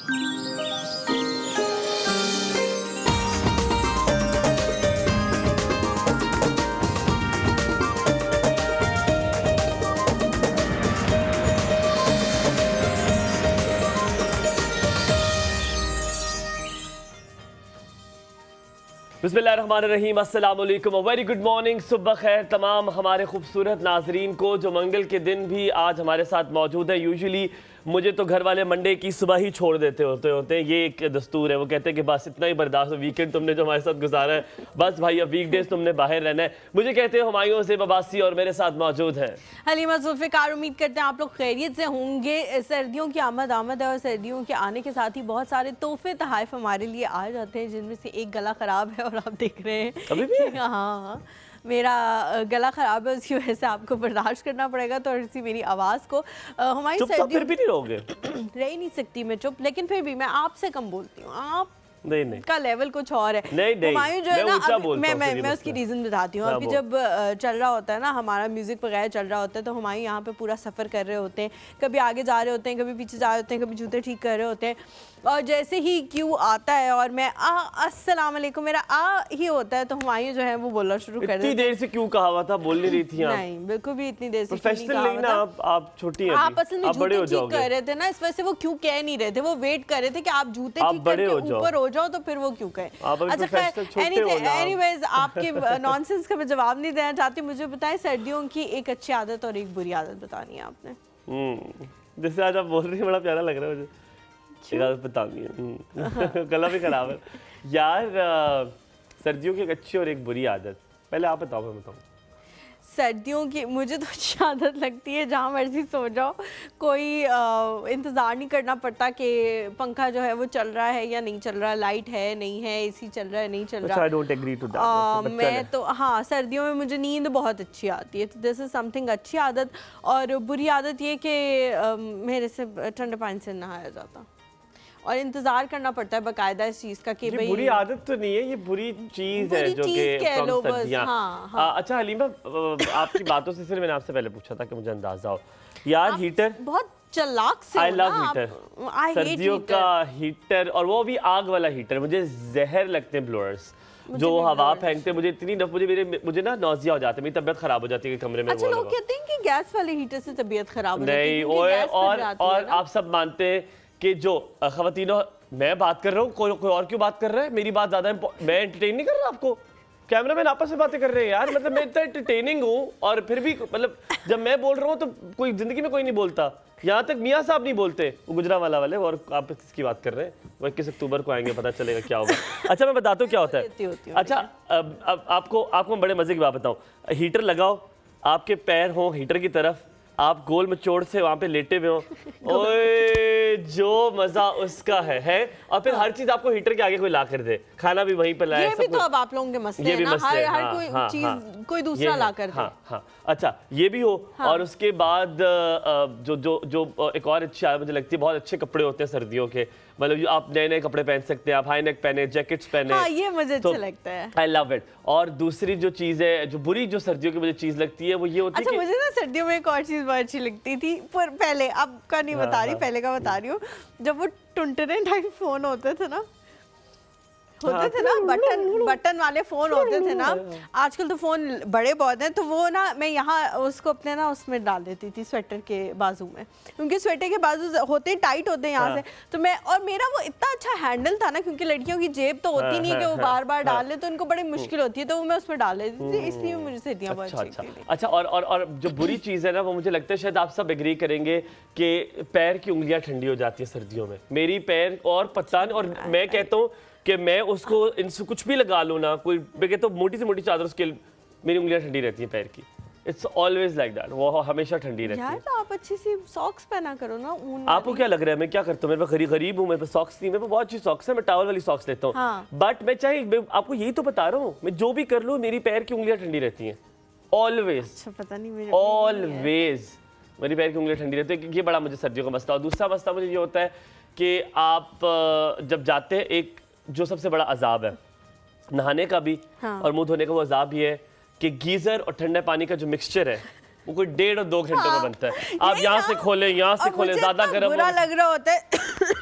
बिस्मिल्लाहिर्रहमानिर्रहीम, अस्सलाम वालेकुम, वेरी गुड मॉर्निंग, सुबह खैर तमाम हमारे खूबसूरत नाजरीन को जो मंगल के दिन भी आज हमारे साथ मौजूद है। यूजुअली मुझे तो घर वाले मंडे की सुबह ही छोड़ देते होते हैं, ये एक दस्तूर है। वो कहते हैं कि बस इतना ही बर्दाश्त हो, वीकेंड तुमने जो हमारे साथ गुजारा है, बस भाई अब वीकडेज तुमने बाहर रहना है। मुझे कहते हैं हुमायूं से बबासी और मेरे साथ मौजूद हैं हलीमा जुल्फ़िकार। उम्मीद करते हैं आप लोग खैरियत से होंगे। सर्दियों की आमद है और सर्दियों के आने के साथ ही बहुत सारे तोहफे तोहफ़े हमारे लिए आ जाते हैं, जिनमें से एक गला ख़राब है और आप देख रहे हैं अभी भी हाँ मेरा गला ख़राब है, उसकी वजह से आपको बर्दाश्त करना पड़ेगा। तो इसी मेरी आवाज़ को हमारी सर्दियों फिर भी नहीं रहोगे रह ही नहीं सकती मैं चुप, लेकिन फिर भी मैं आपसे कम बोलती हूँ। आप नहीं का लेवल कुछ और है। नहीं हुमायूं जो है ना, मैं उसकी नहीं। रीज़न बताती हूँ। अभी जब चल रहा होता है ना, हमारा म्यूज़िक वगैरह चल रहा होता है, तो हुमायूं यहाँ पे पूरा सफ़र कर रहे होते हैं, कभी आगे जा रहे होते हैं, कभी पीछे जा रहे होते हैं, कभी जूते ठीक कर रहे होते हैं। और जैसे ही क्यू आता है और मैं अस्सलाम वालेकुम मेरा ही होता है, तो हुमायूं जो है वो बोलना शुरू कर देते हैं। इतनी देर से क्यों कहा हुआ था, बोल नहीं रही थी आप? नहीं, बिल्कुल भी इतनी देर से प्रोफेशनल नहीं ना, आप छोटी हैं, आप असल में जूते ठीक कर रहे थे ना, इस वजह से वो क्यों कह नहीं रहे थे। वो वेट कर रहे थे कि आप जूते ठीक करके ऊपर हो जाओ तो फिर वो क्यों कहे। अच्छा, एनीवेज आपके नॉनसेंस का मैं जवाब नहीं देना चाहती। मुझे बताएं, सर्दियों की एक अच्छी आदत और एक बुरी आदत बतानी है आपने। जैसे आज आप बोल रही हैं, बड़ा प्यारा लग रहा है मुझे। एक आदत बतानी है गला भी खराब है यार। सर्दियों की एक अच्छी और एक बुरी आदत, पहले आप बताओ मैं बताऊँ। सर्दियों की मुझे तो अच्छी आदत लगती है, जहाँ मर्जी सो जाओ, कोई इंतज़ार नहीं करना पड़ता कि पंखा जो है वो चल रहा है या नहीं चल रहा, लाइट है नहीं है, एसी चल रहा है नहीं चल रहा। I don't agree to that. मैं तो हाँ, सर्दियों में मुझे नींद बहुत अच्छी आती है, तो दिस इज़ समथिंग अच्छी आदत। और बुरी आदत ये कि मेरे से ठंडे पानी से नहाया जाता और इंतजार करना पड़ता है बाकायदा इस चीज़ का कि भाई। बुरी आदत तो नहीं है, ये बुरी चीज़ है जो कि सर्दियाँ। हाँ। अच्छा हलीमा, आपकी बातों से फिर मैंने आपसे पहले पूछा था कि मुझे अंदाजा हो यार। हीटर बहुत चालाक से, आई लव हीटर, सर्दियों का हीटर, और वो भी आग वाला हीटर। मुझे जहर लगते हैं ब्लोअर्स जो हवा फेंकते हैं। मुझे ना नौजिया हो जाता है, मेरी तबीयत खराब हो जाती है कमरे में। अच्छा, लोग कहते हैं कि गैस वाले हीटर से तबीयत खराब हो जाती है। नहीं, और आप सब मानते हैं कि जो खवातीनों, मैं बात कर रहा हूँ, कोई और क्यों बात कर रहा है? मेरी बात ज़्यादा मैं एंटरटेन नहीं कर रहा आपको। कैमरामैन आपस में बातें कर रहे हैं यार, मतलब मैं इतना एंटरटेनिंग हूँ और फिर भी मतलब जब मैं बोल रहा हूँ तो कोई ज़िंदगी में कोई नहीं बोलता। यहाँ तक मियाँ साहब नहीं बोलते, वो गुजरांवाला वाले, और आप किसकी बात कर रहे हैं? वो 21 अक्टूबर को आएंगे, पता चलेगा क्या होगा। अच्छा, मैं बताता हूँ क्या होता है। अच्छा, अब आपको बड़े मज़े की बात बताऊँ। हीटर लगाओ, आपके पैर हों हीटर की तरफ, आप गोल मचोड़ से वहाँ पे लेटे हुए हो, ओए जो मजा उसका है। और फिर हर चीज आपको हीटर के आगे कोई ला कर दे, खाना भी वहीं पर लाए। ये भी तो अब आप लोगों के मसले हैं ना, हर कोई चीज कोई दूसरा ला कर दे। हाँ, अच्छा ये भी हो। और उसके बाद जो एक और अच्छी आदत मुझे लगती है, बहुत अच्छे कपड़े होते हैं सर्दियों के, मतलब आप नए नए कपड़े पहन सकते हैं, आप हाई नेक पहने, जैकेट्स पहने। हाँ, ये मुझे अच्छा लगता है, आई लव इट। और दूसरी जो चीज़ है, जो बुरी जो सर्दियों की मुझे चीज़ लगती है, वो ये होती है कि मुझे ना सर्दियों में एक और चीज़ बहुत अच्छी लगती थी, पर पहले, अब का नहीं बता रही, पहले का बता रही हूँ। जब वो टुनटने टाइप फोन होते थे ना, बटन वाले फोन होते थे ना। आजकल तो फोन बड़े बहुत हैं, तो वो ना मैं यहाँ उसको अपने ना उसमें डाल देती थी, स्वेटर के बाजू में, क्योंकि स्वेटर के बाजू होते टाइट होते हैं यहाँ से। तो मैं, और मेरा वो इतना अच्छा हैंडल था ना, क्योंकि लड़कियों की जेब तो होती नहीं है कि वो बार बार डाल ले, तो उनको बड़ी मुश्किल होती है, तो वो मैं उसमें डाल देती थी, इसलिए मुझे सर्दियाँ बहुत अच्छी लगती थी। अच्छा, और जो बुरी चीज़ है ना, वो मुझे लगता है शायद आप सब एग्री करेंगे कि पैर की उंगलियाँ ठंडी हो जाती है सर्दियों में। मेरी पैर और पता नहीं, और मैं कहता हूँ कि मैं उसको इनसे कुछ भी लगा लूँ ना, कोई मैं कहता हूँ मोटी से मोटी चादर, उसके मेरी उंगलियां ठंडी रहती हैं पैर की। इट्स ऑलवेज लाइक दैट, वो हमेशा ठंडी रहती है। यार तो आप अच्छी सी सॉक्स पहना करो ना, ऊन। आपको क्या लग रहा है मैं क्या करता हूँ? मैं गरीब हूँ, मेरे पास सॉक्स नहीं, मेरे पास बहुत अच्छी सॉक्स है, मैं टॉवल वाली सॉक्स लेता हूँ। हाँ। बट मैं आपको यही तो बता रहा हूँ, मैं जो भी कर लूँ मेरी पैर की उंगलियां ठंडी रहती हैं ऑलवेज। अच्छा, पता नहीं मेरे ऑलवेज मेरी पैर की उंगलियां ठंडी रहती है। ये बड़ा मुझे सर्दियों का मसला। और दूसरा मसला मुझे ये होता है कि आप जब जाते हैं, एक जो सबसे बड़ा अजाब है नहाने का भी, हाँ। और मुंह धोने का वो अजाब भी है कि गीजर और ठंडे पानी का जो मिक्सचर है वो कोई 1.5 और 2 घंटों में बनता है। आप यहाँ से खोलें, यहाँ से खोलें, ज्यादा गर्म बुरा लग रहा होता है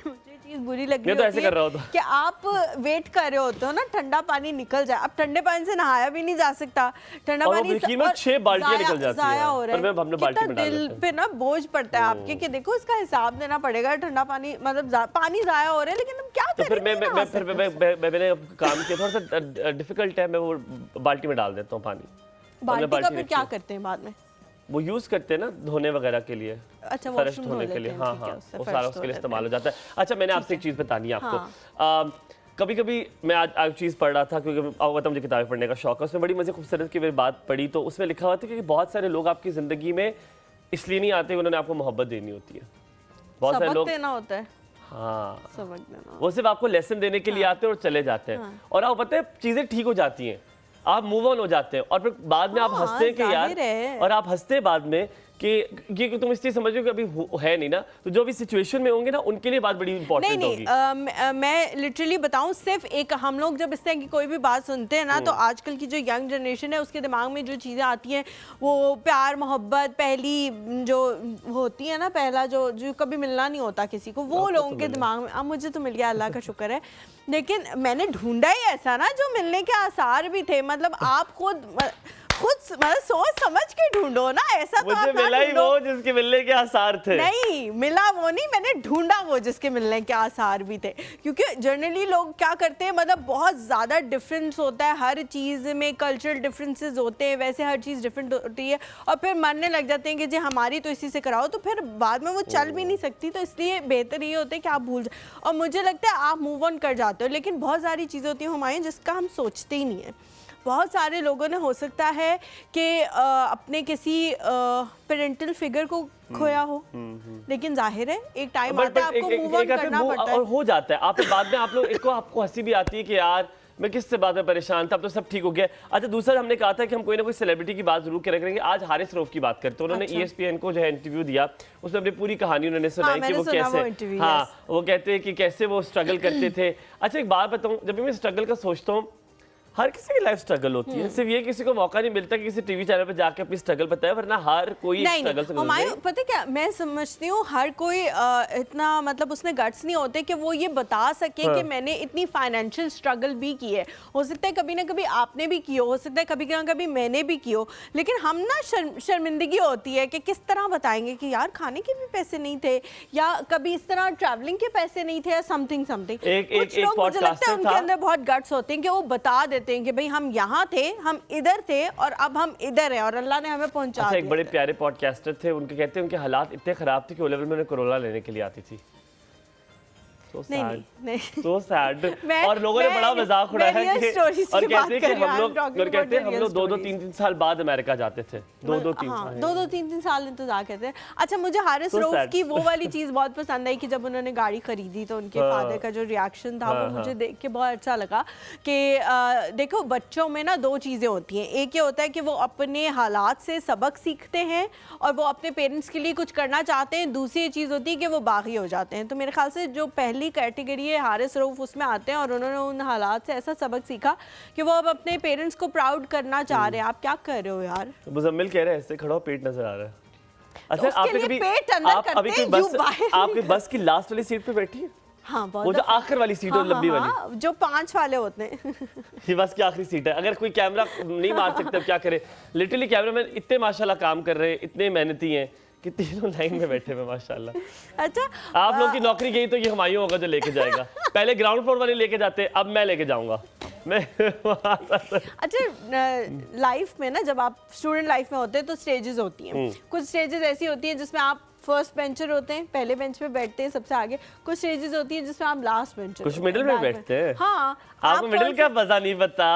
मुझे चीज बुरी लग मैं रही तो ऐसे होती है कर रहा होता। कि आप वेट कर रहे होते हो ना ठंडा पानी निकल जाए। अब ठंडे पानी से नहाया भी नहीं जा सकता, ठंडा और वो पानी बिल्कुल में 6 बाल्टियां निकल जाती हैं। जाया हो रहा पर मैं हमने है, बाल्टी कितना में डाल दिल देते हैं। पे ना बोझ पड़ता है आपके कि देखो इसका हिसाब देना पड़ेगा। ठंडा पानी मतलब पानी जाया हो रहा है, लेकिन हम क्या तो करें, फिर नहीं नहा सकते। मैंने काम किया, थोड़ा सा डिफिकल्ट है, मैं वो बाल्टी में डाल देता हूँ पानी। बाल्टी का फिर रखी क्या है। करते हैं बाद में? वो यूज करते हैं ना धोने वगैरह के लिए, अच्छा, फर्श वॉशरूम धो धोने के लेते लिए। हैं, हाँ ठीक है, हाँ, उससे वो फर्श सारा धो उसके लिए लेते इस्तेमाल हैं। हो जाता है। अच्छा, मैंने आपसे एक चीज़ बतानी है हाँ। आपको। कभी कभी मैं आज चीज़ पढ़ रहा था, क्योंकि आपको मुझे किताबें पढ़ने का शौक है, उसमें बड़ी मज़े खूबसूरत की मेरी बात पढ़ी, तो उसमें लिखा हुआ था कि बहुत सारे लोग आपकी ज़िंदगी में इसलिए नहीं आते, उन्होंने आपको मोहब्बत देनी होती है। बहुत सारे सबक लोग, देना होता है, हाँ, सबक देना। वो सिर्फ आपको लेसन देने के लिए आते हैं और चले जाते हैं, और आपको पता है चीज़ें ठीक हो जाती हैं, आप मूव ऑन हो जाते हैं, और फिर बाद में आप हाँ, हंसते हैं कि जाहिर है। यार, और आप हंसते हैं बाद में कि ये तुम इसलिए समझ रहे हो कि अभी है नहीं ना, तो जो भी सिचुएशन में होंगे ना उनके लिए बात बड़ी नहीं इंपॉर्टेंट होगी। मैं लिटरली बताऊं, सिर्फ एक हम लोग जब इस तरह की कोई भी बात सुनते हैं ना, तो आजकल की जो यंग जनरेशन है उसके दिमाग में जो चीज़ें आती हैं वो प्यार मोहब्बत, पहली जो होती है ना, पहला जो जो कभी मिलना नहीं होता किसी को, वो लोगों के दिमाग में। अब मुझे तो मिल गया, अल्लाह का शुक्र है, लेकिन मैंने ढूंढा ही ऐसा ना जो मिलने के आसार भी थे। मतलब आप खुद मतलब सोच समझ के ढूंढो ना, ऐसा तो मुझे आप ना मिला ही ढूंढो। वो जिसके मिलने के आसार थे। नहीं मिला वो नहीं, मैंने ढूंढा वो जिसके मिलने के आसार भी थे। क्योंकि जनरली लोग क्या करते हैं, मतलब बहुत ज़्यादा डिफरेंस होता है हर चीज़ में, कल्चरल डिफरेंसेस होते हैं, वैसे हर चीज़ डिफरेंट होती है, और फिर मानने लग जाते हैं कि जी हमारी तो इसी से कराओ, तो फिर बाद में वो चल भी नहीं सकती। तो इसलिए बेहतर ये होता है कि आप भूल जाओ, और मुझे लगता है आप मूव ऑन कर जाते हो। लेकिन बहुत सारी चीज़ें होती हैं हमारी जिसका हम सोचते ही नहीं है। बहुत सारे लोगों ने हो सकता है कि अपने किसी पेरेंटल फिगर को खोया हो, लेकिन जाहिर है एक टाइम आता है आपको मूव ऑन करना पड़ता है, और हो जाता है। आप बाद में आप लोग एक को आपको हंसी भी आती है कि यार मैं किससे बात में परेशान था, अब तो सब ठीक हो गया। अच्छा, दूसरा हमने कहा था कि हम कोई ना कोई सेलिब्रिटी की बात जरूर करेंगे। आज हारिस रऊफ की बात करते हैं। उन्होंने ESPN को जो है इंटरव्यू दिया, उसमें अपनी पूरी कहानी उन्होंने सुनाई कि वो कैसे, हाँ, वो कहते हैं कि कैसे वो स्ट्रगल करते थे। अच्छा, एक बात बताऊं, जब भी मैं स्ट्रगल का सोचता हूँ, हर किसी की लाइफ स्ट्रगल होती है, सिर्फ ये किसी को मौका नहीं मिलता कि किसी टीवी चैनल पे जाके अपनी स्ट्रगल बताए, वरना हर कोई स्ट्रगल से गुजरता है। पता क्या, मैं समझती हूँ हर कोई इतना मतलब उसमें गट्स नहीं होते कि वो ये बता सके कि मैंने इतनी फाइनेंशियल स्ट्रगल भी की है। हो सकता है कभी ना कभी आपने भी की हो सकता है कभी ना कभी मैंने भी की हो, लेकिन हम ना शर्मिंदगी होती है कि किस तरह बताएंगे कि यार खाने के भी पैसे नहीं थे, या कभी इस तरह ट्रैवलिंग के पैसे नहीं थे, या समथिंग समथिंग। कुछ लोग मुझे लगता है उनके अंदर बहुत गट्स होते हैं कि वो बता देते हैं कि भाई हम यहाँ थे, हम इधर थे, और अब हम इधर हैं, और अल्लाह ने हमें पहुंचा दिया। अच्छा, एक बड़े प्यारे पॉडकास्टर थे, उनके कहते हैं उनके हालात इतने खराब थे कि ओ लेवल में उन्हें कोरोना लेने के लिए आती थी। नहीं। So sad। और लोगों ने बड़ा मजाक उड़ाया है कि, और कहते हैं कि हम लोग 2-2 3-3 साल बाद अमेरिका जाते थे, 2-2 3-3 साल इंतजार करते हैं। अच्छा, मुझे हारिस रऊफ की वो वाली चीज बहुत पसंद आई कि जब उन्होंने गाड़ी खरीदी तो उनके फादर का जो रिएक्शन था वो मुझे देख के बहुत अच्छा लगा कि देखो बच्चों में ना दो चीजें होती हैं। एक ये होता है कि वो अपने हालात से सबक सीखते हैं और वो अपने पेरेंट्स के लिए कुछ करना चाहते हैं। दूसरी चीज होती है कि वो बागी हो जाते हैं। तो मेरे ख्याल से जो पहली कैटेगरी है हारिस रऊफ उसमें आते हैं, और उन्होंने उन हालात से ऐसा सबक सीखा कि वो अब अपने पेरेंट्स को प्राउड करना चाह रहे हैं। आप क्या कर रहे हो यार? मुजम्मिल कह रहे हैं ऐसे खड़ा हो, पेट नजर आ रहा है। अच्छा, आप अभी आपकी बस की लास्ट वाली सीट पे बैठी है? हाँ, वो जो आखिर वाली सीट है, लंबी वाली, जो 5 वाले होते हैं। ये बस की आखिरी सीट है। अगर कोई कैमरा नहीं मार सकता क्या करे? लिटरली कैमरामैन इतने माशाल्लाह काम कर रहे हैं, इतने मेहनती हैं कि तीनों लाइन में बैठे हुए माशाल्लाह। अच्छा, आप लोग की नौकरी गई तो ये हुमायूं होगा जो लेके जाएगा। पहले ग्राउंड फ्लोर वाले लेके जाते, अब मैं लेके जाऊंगा मैं। अच्छा, लाइफ में ना जब आप स्टूडेंट लाइफ में होते हैं तो स्टेजेस होती हैं। कुछ स्टेजेस ऐसी होती हैं जिसमें आप फर्स्ट बेंचर होते हैं, पहले बेंच पे बैठते हैं सबसे आगे। कुछ स्टेजेस होती हैं जिसमें आप लास्ट बेंचर, कुछ मिडिल में बैठते हैं। हाँ, आपको मिडिल का मजा नहीं पता।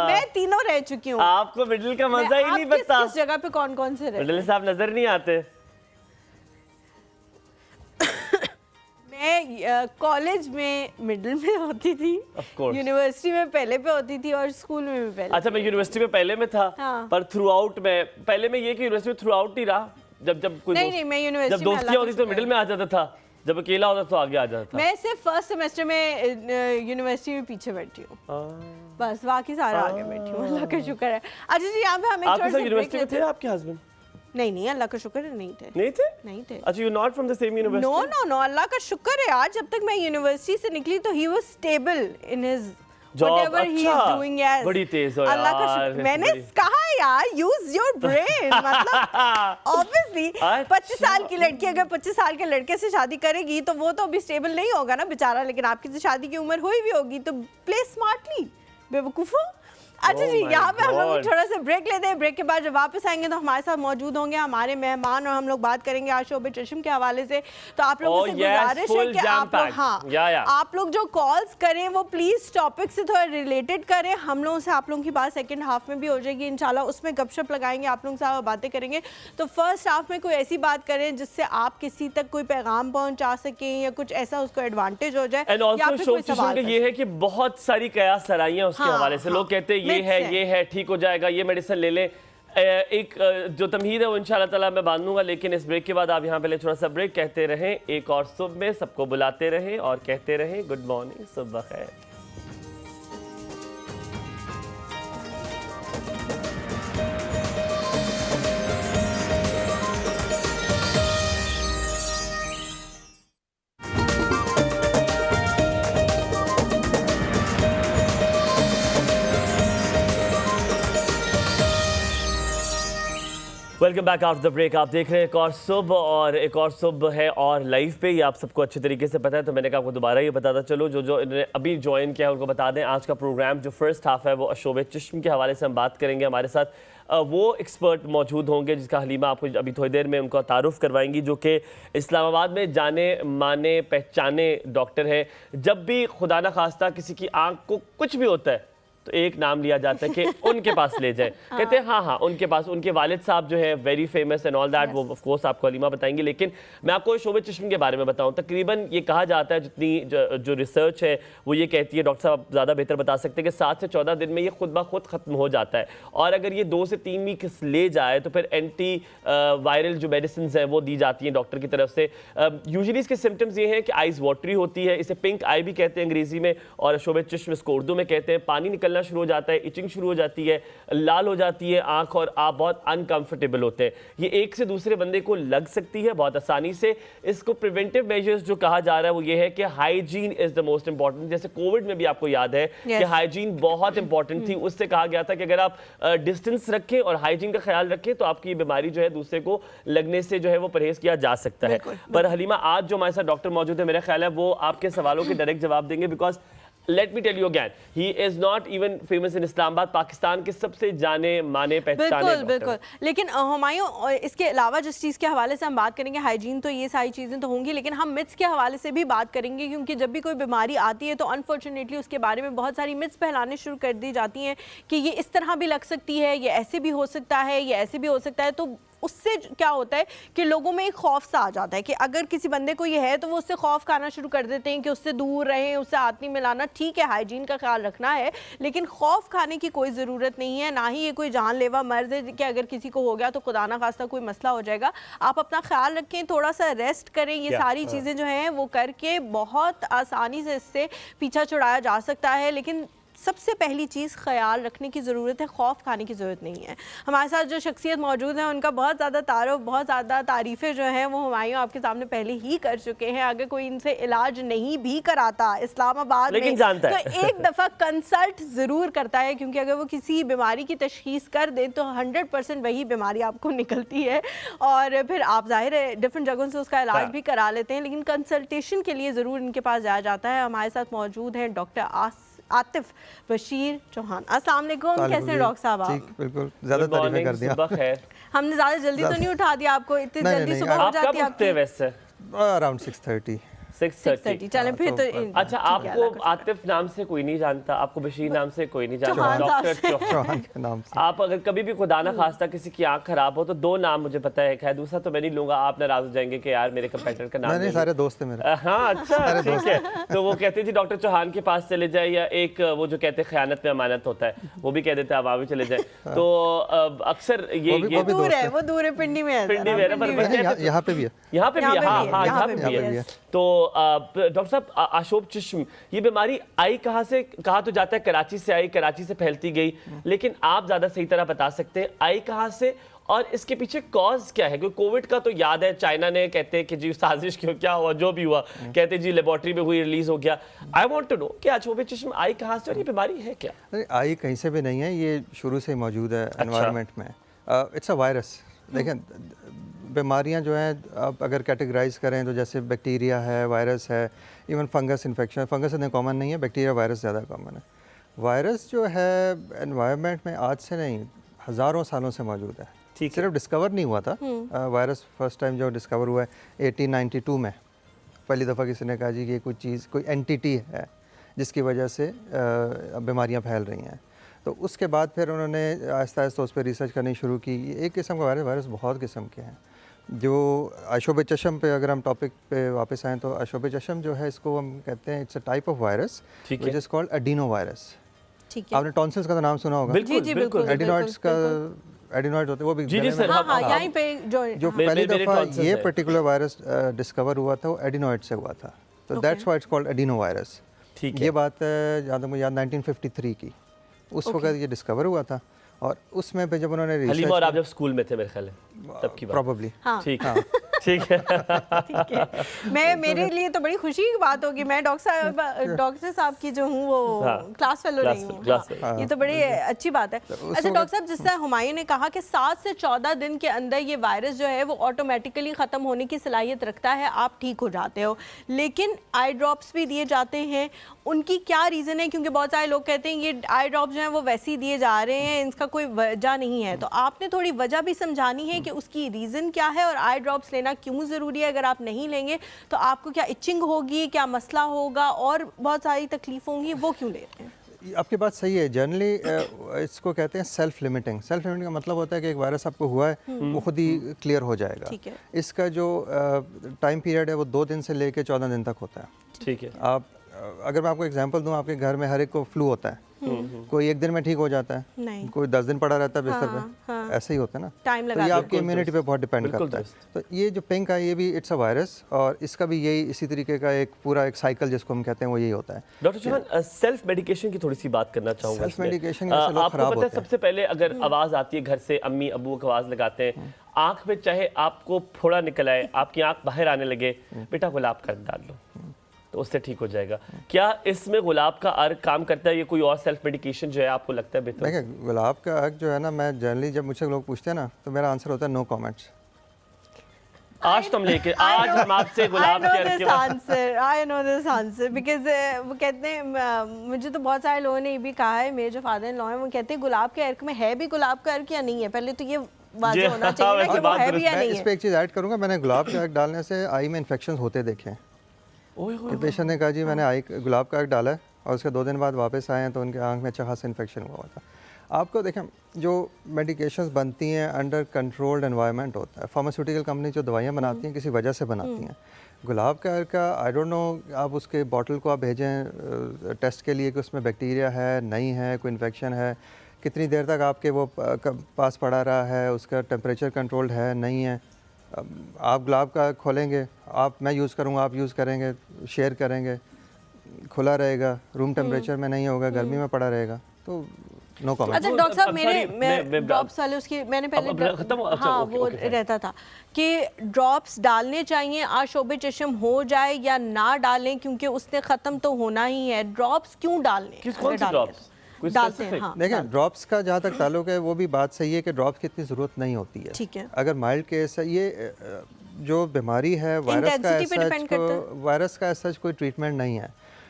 मैं तीनों रह चुकी हूँ। आपको मिडिल का मजा ही नहीं पता। किस जगह पे कौन कौन से रहे? मिडिल से आप नजर नहीं आते। मैं कॉलेज में मिडिल में होती थी, यूनिवर्सिटी में पहले पे होती थी, और स्कूल में भी पहले। अच्छा, मैं यूनिवर्सिटी में पहले में था। हाँ। पर थ्रू आउट में पहले में ये कि यूनिवर्सिटी में थ्रू आउट ही रहा। जब कोई नहीं, मैं यूनिवर्सिटी जब दोस्तियां होती तो मिडिल में आ जाता था, जब अकेला होता तो आगे आ जाता था। मैं सिर्फ फर्स्ट सेमेस्टर में यूनिवर्सिटी में पीछे बैठी हूँ, बस बाकी सारा आगे बैठी हूँ, अल्लाह का शुक्र है। अच्छा जी, यहाँ पे हमें आपके साथ यूनिवर्सिटी में थे आपके हस्बैंड? नहीं नहीं, अल्लाह का शुक्र है नहीं थे। नहीं थे? नहीं थे। अच्छा, you not from the same university? No no no, अल्लाह का शुक्र है यार, जब तक मैं यूनिवर्सिटी से निकली तो he was stable in his whatever he is doing। yes, बड़ी तेज हो यार। अल्लाह का शुक्र। मैंने कहा यार, यूज योर ब्रेन। मतलब ऑब्वियसली 25 साल की लड़की अगर 25 साल के लड़के से शादी करेगी तो वो तो अभी स्टेबल नहीं होगा ना बेचारा, लेकिन आपकी तो शादी की उम्र हुई भी होगी तो प्ले स्मार्टली बेवकूफों। अच्छा जी, यहाँ पे हम लोग थोड़ा सा ब्रेक लेते हैं। ब्रेक के बाद जब वापस आएंगे तो हमारे साथ मौजूद होंगे हमारे मेहमान और हम लोग बात करेंगे आज शोबे चश्म के हवाले से। तो आप लोगों से गुजारिश है कि आप लोग आप लोग जो कॉल्स करें वो प्लीज टॉपिक से थोड़ा रिलेटेड करें। हम लोगों से आप लोगों की बात सेकंड हाफ में भी हो जाएगी इंशाल्लाह, उसमें गपशप लगाएंगे, आप लोगों से बातें करेंगे। तो फर्स्ट हाफ में कोई ऐसी बात करें जिससे आप किसी तक कोई पैगाम पहुंचा सकें या कुछ ऐसा उसको एडवांटेज हो जाए। या फिर कोई सवाल ये है कि बहुत सारी कयास सराइयां उसके हवाले से, लोग कहते हैं ये है ठीक हो जाएगा, ये मेडिसिन ले ले। एक जो तमहीद है वो इंशाल्लाह ताला मैं बांधूंगा, लेकिन इस ब्रेक के बाद आप यहाँ पहले थोड़ा सा ब्रेक। कहते रहें एक और सुबह में सबको बुलाते रहें और कहते रहें गुड मॉर्निंग, सुबह खैर। Welcome back after the break. आप देख रहे हैं एक और सुबह, और एक और सुबह है और लाइव पे ये आप सबको अच्छे तरीके से पता है, तो मैंने कहा आपको दोबारा ये बताता चलो। जो इन्होंने अभी ज्वाइन किया है उनको बता दें, आज का प्रोग्राम जो फर्स्ट हाफ है वो शोबे चश्म के हवाले से हम बात करेंगे। हमारे साथ वो एक्सपर्ट मौजूद होंगे जिसका हलीमा आपको अभी थोड़ी देर में उनका तारुफ करवाएंगी, जो कि इस्लामाबाद में जाने माने पहचाने डॉक्टर है। जब भी खुदा न खास्ता किसी की आँख को कुछ भी होता है तो एक नाम लिया जाता है कि उनके पास ले जाए। कहते हैं हाँ उनके पास, उनके वालिद साहब जो है very famous and all that, वो ऑफ कोर्स आपको हलीमा बताएंगी। लेकिन मैं आपको शोबे चश्म के बारे में बताऊं, तकरीबन ये कहा जाता है, जितनी जो रिसर्च है वो ये कहती है, डॉक्टर साहब ज़्यादा बेहतर बता सकते हैं कि 7 से 14 दिन में ये खुद ब खुद ख़त्म हो जाता है। और अगर ये 2 से 3 वीक्स ले जाए तो फिर एंटी वायरल जो मेडिसिन हैं वो दी जाती हैं डॉक्टर की तरफ से। यूजुअली इसके सिम्टम्स ये हैं कि आइज़ वाटरी होती है, इसे पिंक आई भी कहते हैं अंग्रेज़ी में, और शोबे चश्म इसको उर्दू में कहते हैं। पानी निकलना शुरू हो जाता है, इचिंग शुरू हो जाती है, लाल हो जाती है आंख, और आप बहुत अनकंफर्टेबल होते हैं। ये एक से दूसरे बंदे को लग सकती है बहुत आसानी से। इसको प्रिवेंटिव मेजर्स जो कहा जा रहा है वो ये है कि hygiene is the most important. जैसे कोविड में भी आपको याद है कि हाइजीन बहुत इंपॉर्टेंट थी, उससे कहा गया था कि अगर आप डिस्टेंस रखें और हाइजीन का ख्याल रखें तो आपकी बीमारी जो है दूसरे को लगने से जो है वो परहेज किया जा सकता है। पर हलीमा आज जो हमारे साथ डॉक्टर मौजूद है, मेरा ख्याल है वो आपके सवालों के डायरेक्ट जवाब देंगे, because let me tell you again, he is not even famous in Islamabad, Pakistan के सबसे जाने माने पहचाने। बिल्कुल। लेकिन हुमायूं, इसके अलावा जिस चीज़ के हवाले से हम बात करेंगे, हाइजीन तो ये सारी चीज़ें तो होंगी, लेकिन हम मिथ्स के हवाले से भी बात करेंगे, क्योंकि जब भी कोई बीमारी आती है तो अनफॉर्चुनेटली उसके बारे में बहुत सारी मिथ्स फैलाने शुरू कर दी जाती हैं कि ये इस तरह भी लग सकती है, ये ऐसे भी हो सकता है, ये ऐसे भी हो सकता है। तो उससे क्या होता है कि लोगों में एक खौफ सा आ जाता है कि अगर किसी बंदे को ये है तो वो उससे खौफ खाना शुरू कर देते हैं कि उससे दूर रहें, उससे हाथ नहीं मिलाना। ठीक है, हाइजीन का ख्याल रखना है, लेकिन खौफ खाने की कोई ज़रूरत नहीं है, ना ही ये कोई जानलेवा मर्ज है कि अगर किसी को हो गया तो खुदा ना खास्ता कोई मसला हो जाएगा। आप अपना ख्याल रखें, थोड़ा सा रेस्ट करें, ये सारी चीज़ें जो हैं वो करके बहुत आसानी से इससे पीछा छुड़ाया जा सकता है। लेकिन सबसे पहली चीज़ ख्याल रखने की ज़रूरत है, खौफ खाने की ज़रूरत नहीं है। हमारे साथ जो शख्सियत मौजूद है उनका बहुत ज़्यादा तारुफ, बहुत ज़्यादा तारीफ़ें जो हैं वो हुमायूं आपके सामने पहले ही कर चुके हैं। अगर कोई इनसे इलाज नहीं भी कराता इस्लामाबाद में तो एक दफ़ा कंसल्ट ज़रूर करता है, क्योंकि अगर वो किसी बीमारी की तशखीस कर दे तो 100% वही बीमारी आपको निकलती है, और फिर आप ज़ाहिर है डिफरेंट जगहों से उसका इलाज भी करा लेते हैं, लेकिन कंसल्टेशन के लिए ज़रूर इनके पास जाया जाता है। हमारे साथ मौजूद हैं डॉक्टर आतिफ बशीर चौहान। अस्सलाम वालेकुम, कैसे हैं डॉक्टर साहब आप? बिल्कुल, ज़्यादा तारीफें कर दिया। हमने ज़्यादा जल्दी तो नहीं उठा दिया आपको, इतनी जल्दी सुबह हो जाती है आपकी? वैसे अराउंड 6:30। 6:30 चलें फिर तो। अच्छा, आपको आतिफ नाम से कोई नहीं जानता, आपको बशीर नाम से कोई नहीं जानता, डॉक्टर चौहान के नाम से। आप अगर कभी भी खुदा ना खास्ता किसी की आंख खराब हो तो 2 नाम मुझे पता है, खैर दूसरा तो मैं नहीं लूंगा, आप नाराज हो जाएंगे कि यार मेरे कंपेटिटर का नाम नहीं, सारे दोस्त हैं मेरे। हाँ अच्छा, ठीक है। तो वो कहते जी डॉक्टर चौहान के पास चले जाए, या एक वो जो कहते हैं ख़यानत में अमानत होता है वो भी कह देते हैं वहाँ भी चले जाए। तो अक्सर ये दूर है, वो दूर है, पिंडी में है, पिंडी में, यहाँ पे भी है, यहाँ पे भी है, हाँ यहाँ पे भी है। तो डॉक्टर साहब, आशोब चश्म ये बीमारी आई कहाँ से? कहा तो जाता है कराची से आई, कराची से फैलती गई, लेकिन आप ज़्यादा सही तरह बता सकते हैं आई कहाँ से और इसके पीछे कॉज क्या है? क्योंकि कोविड का तो याद है, चाइना ने कहते हैं कि जी साजिश क्यों, क्या हुआ, जो भी हुआ कहते हैं जी लेबोरेटरी में हुई, रिलीज हो गया। आई वांट टू नो कि अशोभे चश्म आई कहाँ से और ये बीमारी है क्या? नहीं, आई कहीं से भी नहीं है, ये शुरू से ही मौजूद है एनवायरनमेंट में। It's a virus. देखें, बीमारियां जो हैं आप अगर कैटेगराइज करें तो जैसे बैक्टीरिया है, वायरस है, इवन फंगस इन्फेक्शन। फंगस इतने कॉमन नहीं है, बैक्टीरिया वायरस ज़्यादा कॉमन है। वायरस जो है एनवायरनमेंट में आज से नहीं, हज़ारों सालों से मौजूद है। सिर्फ डिस्कवर नहीं हुआ था। वायरस फर्स्ट टाइम जो डिस्कवर हुआ है 1892 में, पहली दफ़ा किसी ने कहा जी कि कोई चीज़, कोई एंटिटी है जिसकी वजह से बीमारियां फैल रही हैं। तो उसके बाद फिर उन्होंने आहिस्ता आहिस्ता उस पर रिसर्च करनी शुरू की। एक किस्म का वायरस बहुत किस्म के हैं। जो अशोभे चश्म पे अगर हम टॉपिक पे वापस आएँ तो अशोभे चश्म जो है इसको हम कहते हैं it's a type of virus which is called adeno virus. ठीक है, आपने टॉन्सिल्स का तो नाम सुना होगा। बिल्कुल। एडिनॉइड्स का एडिनॉइड होते हैं वो भी। जी सर, हाँ, यहीं पे जो पहली दफ़ा ये पर्टिकुलर वायरस डिस्कवर हुआ था वो एडिनॉइड से हुआ था, तो that's why it's called adeno virus. ठीक है। ये बात जहाँ तक मुझे याद 1953 की, उस वक्त ये डिस्कवर हुआ था। और उसमें पे जब उन्होंने हलीमा और आप जब स्कूल में थे मेरे ख्याल है तब की बात। प्रोबेबली ठीक है, ठीक है। ठीक है। मैं, मेरे लिए तो बड़ी खुशी की बात होगी, मैं डॉक्टर साहब की जो हूँ वो क्लास फेलो नहीं हूँ। हाँ, ये तो बड़ी अच्छी बात है। अच्छा डॉक्टर साहब, जिस तरह हुमायूं ने कहा कि 7 से 14 दिन के अंदर ये वायरस जो है वो ऑटोमेटिकली ख़त्म होने की सलाहियत रखता है, आप ठीक हो जाते हो, लेकिन आई ड्रॉप्स भी दिए जाते हैं, उनकी क्या रीज़न है? क्योंकि बहुत सारे लोग कहते हैं ये आई ड्रॉप्स जो हैं वो वैसे ही दिए जा रहे हैं, इसका कोई वजह नहीं है। तो आपने थोड़ी वजह भी समझानी है कि उसकी रीज़न क्या है और आई ड्रॉप्स लेना क्यों ज़रूरी है? अगर आप नहीं लेंगे तो आपको क्या इचिंग होगी, क्या मसला होगा और बहुत सारी तकलीफ होंगी, वो क्यों ले रहे हैं? आपकी बात सही है। जनरली इसको कहते हैं सेल्फ लिमिटिंग। सेल्फ लिमिटिंग का मतलब होता है कि एक वायरस आपको हुआ है वो खुद ही क्लियर हो जाएगा। ठीक है। इसका जो टाइम पीरियड है वो 2 दिन से लेकर 14 दिन तक होता है। ठीक है। आप अगर मैं आपको एग्जांपल दूं, आपके घर में हर एक को फ्लू होता है, कोई 1 दिन में ठीक हो जाता है, नहीं, कोई 10 दिन पड़ा रहता है बिस्तर पे। हाँ। ऐसे ही होता है ना, टाइम तो ये आपकी इम्यूनिटी पे बहुत डिपेंड करता है। तो ये जो पिंक है ये भी इट्स अ वायरस और इसका भी यही इसी तरीके का एक पूरा एक साइकिल जिसको हम कहते हैं वो यही होता है। डॉक्टर चौहान, सेल्फ मेडिकेशन की थोड़ी सी बात करना चाहूँगा। सेल्फ मेडिकेशन से लोग खराब होते हैं। सबसे पहले अगर आवाज़ आती है घर से, अम्मी अबू को आवाज़ लगाते हैं, आँख में चाहे आपको फोड़ा निकल आए, आपकी आँख बाहर आने लगे, बेटा गुलाब का अर्क डाल लो तो उससे ठीक हो जाएगा। क्या इसमें गुलाब का अर्क काम करता है? ये कोई और सेल्फ मेडिकेशन जो है आपको लगता है बेहतर? देखिए, गुलाब का अर्क जो है ना, मैं जनरली जब मुझसे लोग पूछते हैं ना तो मेरा आंसर होता है नो कमेंट्स। आज तुम लेके आज हम आपसे गुलाब के अर्क के answer, I know this answer because वो कहते हैं, मुझे तो बहुत सारे लोगों ने ये भी कहा है, मेरे जो फादर इन लॉ हैं वो कहते हैं गुलाब के अर्क में है भी गुलाब का अर्क या नहीं है, पहले तो ये वाज़ेह होना चाहिए ना कि वो है भी या नहीं है। इस पे एक चीज़ ऐड करूंगा, मैंने गुलाब का अर्क डालने से आई में इन्फेक्शन होते देखे हैं। पेशेंट ने कहा जी मैंने आई गुलाब का अर्क डाला है और उसके 2 दिन बाद वापस आए हैं तो उनके आंख में अच्छा खासा इन्फेक्शन हुआ था। आपको देखें, जो मेडिकेशंस बनती हैं अंडर कंट्रोल्ड एनवायरनमेंट होता है। फार्मास्यूटिकल कंपनी जो दवाइयाँ बनाती हैं किसी वजह से बनाती हैं। गुलाब का अर्क का आई डोंट नो, आप उसके बॉटल को आप भेजें टेस्ट के लिए कि उसमें बैक्टीरिया है नहीं है, कोई इन्फेक्शन है, कितनी देर तक आपके वो पास पड़ा रहा है, उसका टेम्परेचर कंट्रोल्ड है नहीं है। आप गुलाब का खोलेंगे, मैं यूज़ करूँगा, आप यूज़ करेंगे, शेयर करेंगे, खुला रहेगा, रूम टेम्परेचर में नहीं होगा, गर्मी में पड़ा रहेगा, तो नो कमेंट। अच्छा डॉक्टर साहब, मैं ड्रॉप्स वाले उसकी मैंने पहले हाँ वो रहता था कि ड्रॉप्स डालने चाहिए अशोभे चश्म हो जाए या ना डालें, क्योंकि उसने ख़त्म तो होना ही है। ड्रॉप्स क्यों डालने? डालते हैं। हाँ, देखें, ड्रॉप्स का जहाँ तक ताल्लुक है वो भी बात सही है कि ड्रॉप्स की इतनी ज़रूरत नहीं होती है। ठीक है। अगर माइल्ड केस है, ये जो बीमारी है वायरस का सच कोई ट्रीटमेंट नहीं है।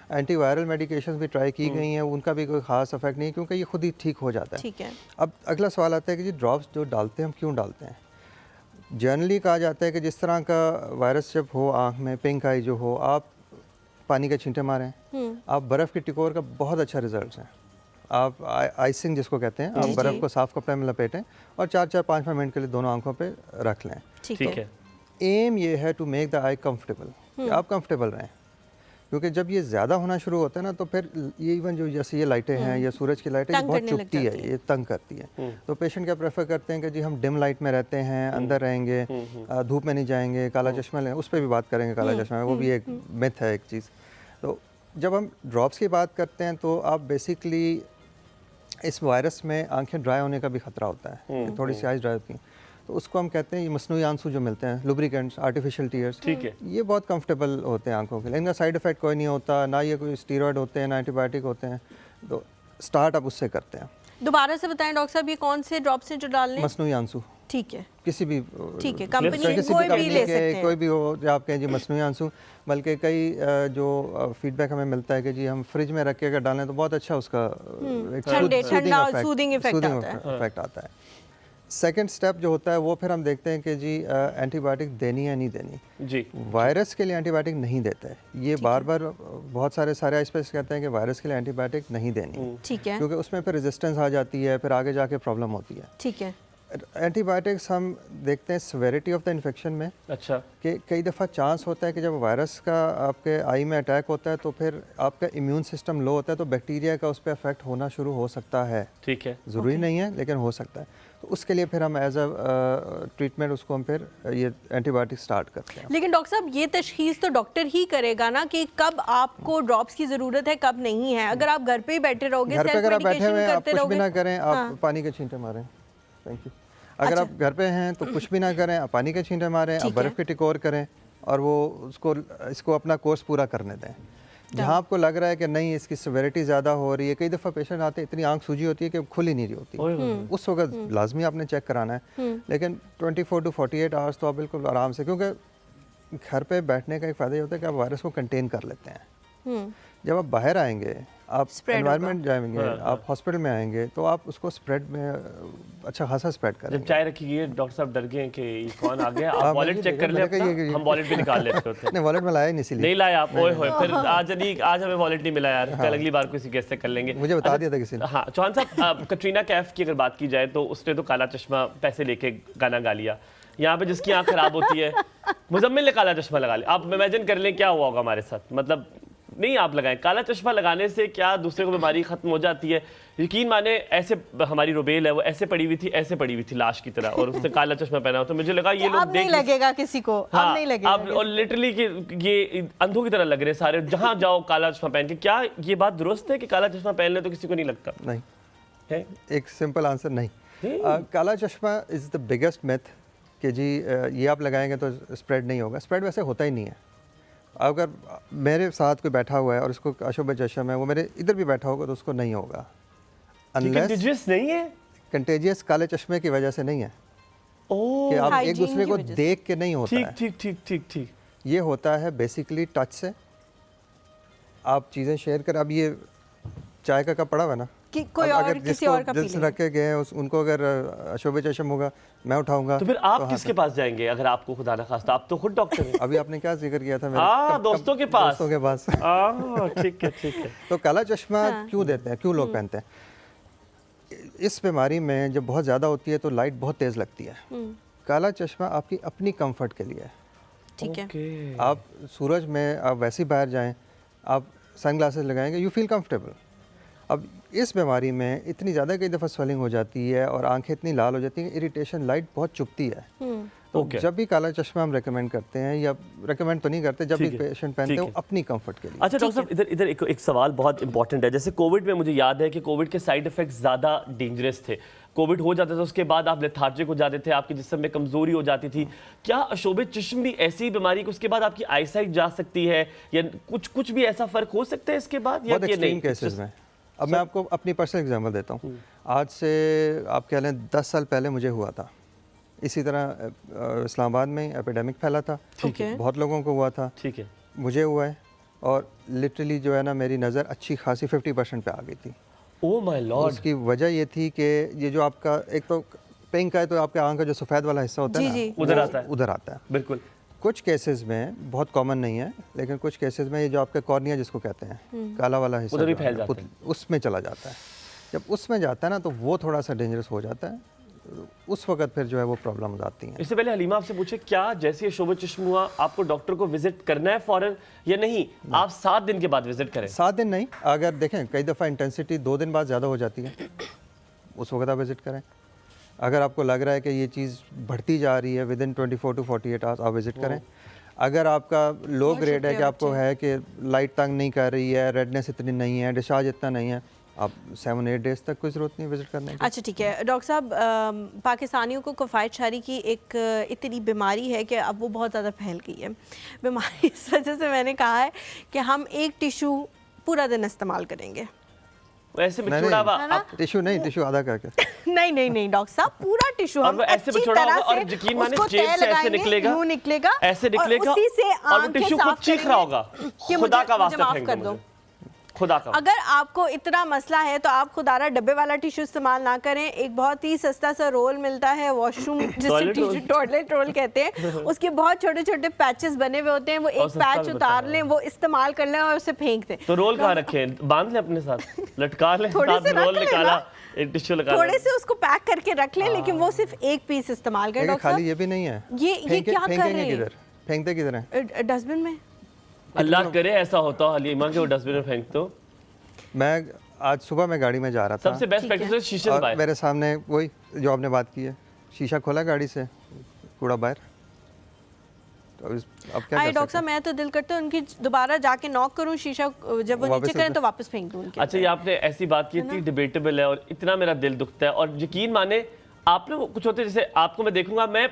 एंटीवायरल मेडिकेशन भी ट्राई की गई हैं, उनका भी कोई ख़ास इफेक्ट नहीं, क्योंकि ये खुद ही ठीक हो जाता है। ठीक है। अब अगला सवाल आता है कि जी ड्रॉप्स जो डालते हैं हम क्यों डालते हैं? जनरली कहा जाता है कि जिस तरह का वायरस जब हो आँख में, पिंक आई जो हो, आप पानी के छींटे मारें, आप बर्फ़ की टिकोर का बहुत अच्छा रिजल्ट है। आप आइसिंग जिसको कहते हैं, आप बर्फ़ को साफ कपड़े में लपेटें और 4-5 मिनट के लिए दोनों आंखों पे रख लें। ठीक है। एम ये है to make the eye comfortable, कि आप कंफर्टेबल रहें, क्योंकि जब ये ज़्यादा होना शुरू होता है ना तो फिर ये इवन जो जैसे ये लाइटें हैं या सूरज की लाइटें बहुत चुभती है, ये तंग करती है। तो पेशेंट क्या प्रेफर करते हैं कि जी हम डिम लाइट में रहते हैं, अंदर रहेंगे, धूप में नहीं जाएंगे, काला चश्मा लें, उस पर भी बात करेंगे काला चश्मा में, वो भी एक मिथ है एक चीज़। तो जब हम ड्रॉप्स की बात करते हैं तो आप बेसिकली इस वायरस में आंखें ड्राई होने का भी ख़तरा होता है, थोड़ी सी आइज ड्राई होती हैं। तो उसको हम कहते हैं ये मसनूई आंसू जो मिलते हैं, लुब्रिकेंट्स, आर्टिफिशियल टीयर्स, ठीक है। ये बहुत कंफर्टेबल होते हैं आंखों के लिए, इनका साइड इफ़ेक्ट कोई नहीं होता, ना ये कोई स्टीरॉयड होते हैं, ना एंटीबायोटिक होते हैं। तो स्टार्ट आप उससे करते हैं। दोबारा से बताएं डॉक्टर साहब, ये कौन से ड्रॉप्स हैं जो डालने? मसनूई आंसू ठीक है, किसी भी ठीक है, कंपनी किसी कोई भी भी कंपनी ले के सकते हैं। कोई भी हो, जो आप कहें जी मसनूई आंसू। बल्कि कई जो फीडबैक हमें मिलता है कि जी हम फ्रिज में रख के अगर डालें तो बहुत अच्छा उसका ठंडा सूदिंग इफेक्ट आता है। इफेक्ट आता है। सेकंड स्टेप जो होता है वो फिर हम देखते हैं कि जी एंटीबायोटिक देनी है नहीं देनी। जी वायरस के लिए एंटीबायोटिक नहीं देते हैं। ये बार बार बहुत सारे स्पेशलिस्ट कहते हैं कि वायरस के लिए एंटीबायोटिक नहीं देनी, ठीक है, क्योंकि उसमें फिर रेजिस्टेंस आ जाती है, फिर आगे जाके प्रॉब्लम होती है। ठीक है, एंटीबायोटिक्स हम देखते हैं सिविरिटी ऑफ द इन्फेक्शन में अच्छा कि कई दफ़ा चांस होता है कि जब वायरस का आपके आई में अटैक होता है तो फिर आपका इम्यून सिस्टम लो होता है, तो बैक्टीरिया का उस पर अफेक्ट होना शुरू हो सकता है। ठीक है, ज़रूरी नहीं है लेकिन हो सकता है। तो उसके लिए फिर हम एज अ ट्रीटमेंट उसको हम फिर ये एंटीबायोटिक स्टार्ट करते हैं। लेकिन डॉक्टर साहब ये तशखीस तो डॉक्टर ही करेगा ना कि कब आपको ड्रॉप्स की ज़रूरत है कब नहीं है। अगर आप घर पे ही बैठे रहोगे, घर पे सेल्फ अगर आप बैठे हुए मेडिकेशन हैं, आप करते कुछ भी रहोगे, ना करें, आप हाँ। पानी के छींटे मारें। Thank you. अगर आप घर पे हैं तो कुछ भी ना करें, आप पानी के छींटे मारें, आप ठीक है। बर्फ़ की टिकोर करें और वो इसको अपना कोर्स पूरा करने दें। जहाँ आपको लग रहा है कि नहीं इसकी सिविरिटी ज़्यादा हो रही है, कई दफ़ा पेशेंट आते हैं इतनी आंख सूजी होती है कि खुल ही नहीं रही होती, उस वक्त लाजमी आपने चेक कराना है। लेकिन 24 to 48 आवर्स तो आप बिल्कुल आराम से, क्योंकि घर पे बैठने का एक फ़ायदा ये होता है कि आप वायरस को कंटेन कर लेते हैं। जब आप बाहर आएंगे, आप एनवायरनमेंट जाएंगे, आप हॉस्पिटल में आएंगे, तो आप उसको स्प्रेड में अच्छा खासा स्प्रेड जब करेंगे। चाय रखी है डॉक्टर साहब डर गए कि ये कौन आ गया। आप हाँ, वॉलेट मुझे चेक कर ले लगा अपना, ये- हम वॉलेट भी निकाल लेते होते। नहीं, वॉलेट में लाया ही नहीं, इसीलिए नहीं लाए आप, ओए होए फिर आज हमें वॉलेट नहीं मिला यार, कल अगली बार किसी कैसे कर लेंगे। मुझे बता दिया था किसी ने। हाँ चौहान साहब, कटरीना कैफ की अगर बात की जाए तो उसने तो काला चश्मा पैसे लेके गाना गा लिया। यहाँ पे जिसकी आंख खराब होती है, मुजम्मिल ने काला चश्मा लगा लिया। आप इमेजिन कर लें क्या हुआ होगा हमारे साथ। मतलब नहीं आप लगाएं, काला चश्मा लगाने से क्या दूसरे को बीमारी खत्म हो जाती है? यकीन माने ऐसे हमारी रुबेल है वो ऐसे पड़ी हुई थी लाश की तरह, और उसने काला चश्मा पहना हो, तो मुझे लगा ये लोग अब नहीं लगेगा किसी को, अब नहीं लगेगा अब और लिटरली कि ये अंधों की तरह लग रहे हैं सारे, जहाँ जाओ काला चश्मा पहन के। क्या ये बात दुरुस्त है कि काला चश्मा पहन ले तो किसी को नहीं लगता नहीं, है? एक सिंपल आंसर नहीं। काला चश्मा इज़ द बिगेस्ट मिथ कि जी ये आप लगाएंगे तो स्प्रेड नहीं होगा। स्प्रेड वैसे होता ही नहीं है। अगर मेरे साथ कोई बैठा हुआ है और उसको अशुभ चश्म है, वो मेरे इधर भी बैठा होगा तो उसको नहीं होगा। कंटेजियस नहीं है? कंटेजियस काले चश्मे की वजह से नहीं है ओह, कि आप एक हाइजीन दूसरे की को वजह से। देख के नहीं होता ठीक है। ठीक ठीक ठीक ठीक। ये होता है बेसिकली टच से। आप चीज़ें शेयर कर, अब ये चाय का कप पड़ा हुआ है ना, कि कोई अब और अगर किसी जिसको और का पी दिल से लेगा। रख के गए हैं उनको अगर अशुभ चश्म होगा, मैं उठाऊंगा तो फिर आप किसके पास जाएंगे अगर आपको खुदा ना खास्ता? आप तो खुद डॉक्टर हैं। अभी आपने क्या जिक्र किया था दोस्तों के पास। दोस्तों के पास ठीक है ठीक है। तो काला चश्मा क्यों देते हैं, क्यों लोग पहनते हैं? इस बीमारी में जब बहुत ज़्यादा होती है तो लाइट बहुत तेज़ लगती है। काला चश्मा आपकी अपनी कंफर्ट के लिए है। ठीक है, आप सूरज में आप वैसे ही बाहर जाएं, आप सन ग्लासेस लगाएंगे, यू फील कंफर्टेबल। अब इस बीमारी में इतनी ज़्यादा कई दफ़ा स्वेलिंग हो जाती है और आंखें इतनी लाल हो जाती हैं, इरिटेशन, लाइट बहुत चुभती है। तो जब भी काला चश्मा हम रेकमेंड करते हैं, या रेकमेंड तो नहीं करते, जब भी ठीक है, पेशेंट पहनते ठीक हैं है। वो अपनी कंफर्ट के लिए। अच्छा डॉक्टर साहब, इधर इधर एक सवाल बहुत इंपॉर्टेंट है। जैसे कोविड में मुझे याद है कि कोविड के साइड इफेक्ट्स ज़्यादा डेंजरस थे। कोविड हो जाता था उसके बाद आप लेथार्जिक हो जाते थे, आपके जिस्म में कमजोरी हो जाती थी। क्या अशोबे चश्म भी ऐसी बीमारी कि उसके बाद आपकी आईसाइट जा सकती है, या कुछ भी ऐसा फर्क हो सकता है इसके बाद, या बहुत ये एक्सट्रीम नहीं? केसेस में। अब मैं आपको अपनी पर्सनल एग्जांपल देता हूँ। आज से आप कह लें 10 साल पहले मुझे हुआ था इसी तरह। इस्लामाबाद में एपिडेमिक फैला था, ठीक है, बहुत लोगों को हुआ था, ठीक है। मुझे हुआ है, और लिटरली जो है ना मेरी नज़र अच्छी खासी 50% पे आ गई थी। Oh my Lord. उसकी वजह ये थी कि ये जो आपका एक तो पिंक है, तो आपके आंख का जो सफ़ेद वाला हिस्सा होता है जी, ना, जी। उधर वो आता है। उधर आता है। बिल्कुल। कुछ केसेस में, बहुत कॉमन नहीं है, लेकिन कुछ केसेस में ये जो आपका कॉर्निया जिसको कहते हैं, काला वाला हिस्सा उधर भी जो है फैल ना, जाता है। उसमें चला जाता है। जब उसमें जाता है ना तो वो थोड़ा सा डेंजरस हो जाता है। उस वक्त फिर जो है वो प्रॉब्लम आती हैं। इससे पहले हलीमा आपसे पूछे, क्या जैसे ये शोबे चश्म हुआ आपको डॉक्टर को विजिट करना है फौरन, या नहीं आप 7 दिन के बाद विजिट करें? 7 दिन नहीं, अगर देखें कई दफ़ा इंटेंसिटी 2 दिन बाद ज़्यादा हो जाती है, उस वक्त आप विज़िट करें। अगर आपको लग रहा है कि ये चीज़ बढ़ती जा रही है, विद इन 24 to 48 आवर्स आप विज़िट करें। अगर आपका लो ग्रेड है कि आपको है कि लाइट तंग नहीं कर रही है, रेडनेस इतनी नहीं है, डिस्चार्ज इतना नहीं है, आप 7-8 डेज तक कोई ज़रूरत नहीं विज़िट करने की। अच्छा ठीक है डॉक्टर साहब, पाकिस्तानियों को कफ़ायत शारी की एक इतनी बीमारी है कि अब वो बहुत ज़्यादा फैल गई है बीमारी। इस वजह से मैंने कहा है कि हम एक टिशू पूरा दिन इस्तेमाल करेंगे। वैसे नहीं, बिछोड़ा हुआ है ना? टिशू नहीं, टिशू आधा करके। नहीं डॉक्टर साहब, पूरा टिशू और हम वो ऐसे अच्छी बिछोड़ा तरह होगा और से यकीन माने उसको जेब तय से ऐसे लगाएंगे, निकलेगा, यूं निकलेगा ऐसे निकलेगा और उसी से और वो आंखें टिश्यू खुद साफ चीख रहा होगा, करेंगे कि खुदा मुझे का वास्ता माफ फेंक कर दो दो। मुझे, खुदा का। अगर आपको इतना मसला है तो आप खुदारा डब्बे वाला टिश्यू इस्तेमाल ना करें। एक बहुत ही सस्ता सा रोल मिलता है वॉशरूम जिसे टॉयलेट रोल। टॉयलेट रोल कहते हैं, उसके बहुत छोटे छोटे पैचेस बने हुए होते हैं, वो एक सस्ता पैच भी उतार बताया। लें, वो इस्तेमाल कर लें और उसे फेंक दें। तो रोल कहाँ रखे हैं? बांध ले अपने साथ, लटका ले, थोड़े साथ से में रोल रख निकाला, लेना। एक टिश्यू लगा थोड़े से उसको पैक करके रख लें, लेकिन वो सिर्फ एक पीस इस्तेमाल करें। देखिए डॉक्टर खाली ये भी नहीं है, ये क्या कर फेंकेंगे रहे हैं? किधर, फेंकते किधर हैं? डस्टबिन में। अल्लाह करे ऐसा होता हो हलीमा के वो डस्टबिन में फेंक दो। मैं आज सुबह मैं गाड़ी में जा रहा था सबसे बेस्ट ठीक है। प्रैक्टिस है शीशे और दबाए। मेरे सामने वही जो आपने बात की है, शीशा खोला गाड़ी से, कूड़ा बाहर। तो अब क्या आए कर डॉक्टर सकते साहब, मैं तो दिल करता है उनकी दोबारा जाके नॉक करूं शीशा, जब वो वापस नीचे करें उधर। तो वापस फेंक दूं उनके अच्छा, ये आपने ऐसी बात की थी, डिबेटेबल है और इतना मेरा दिल दुखता है। और यकीन माने आप लोग कुछ होते जैसे आपको मैं देखूंगा, मैं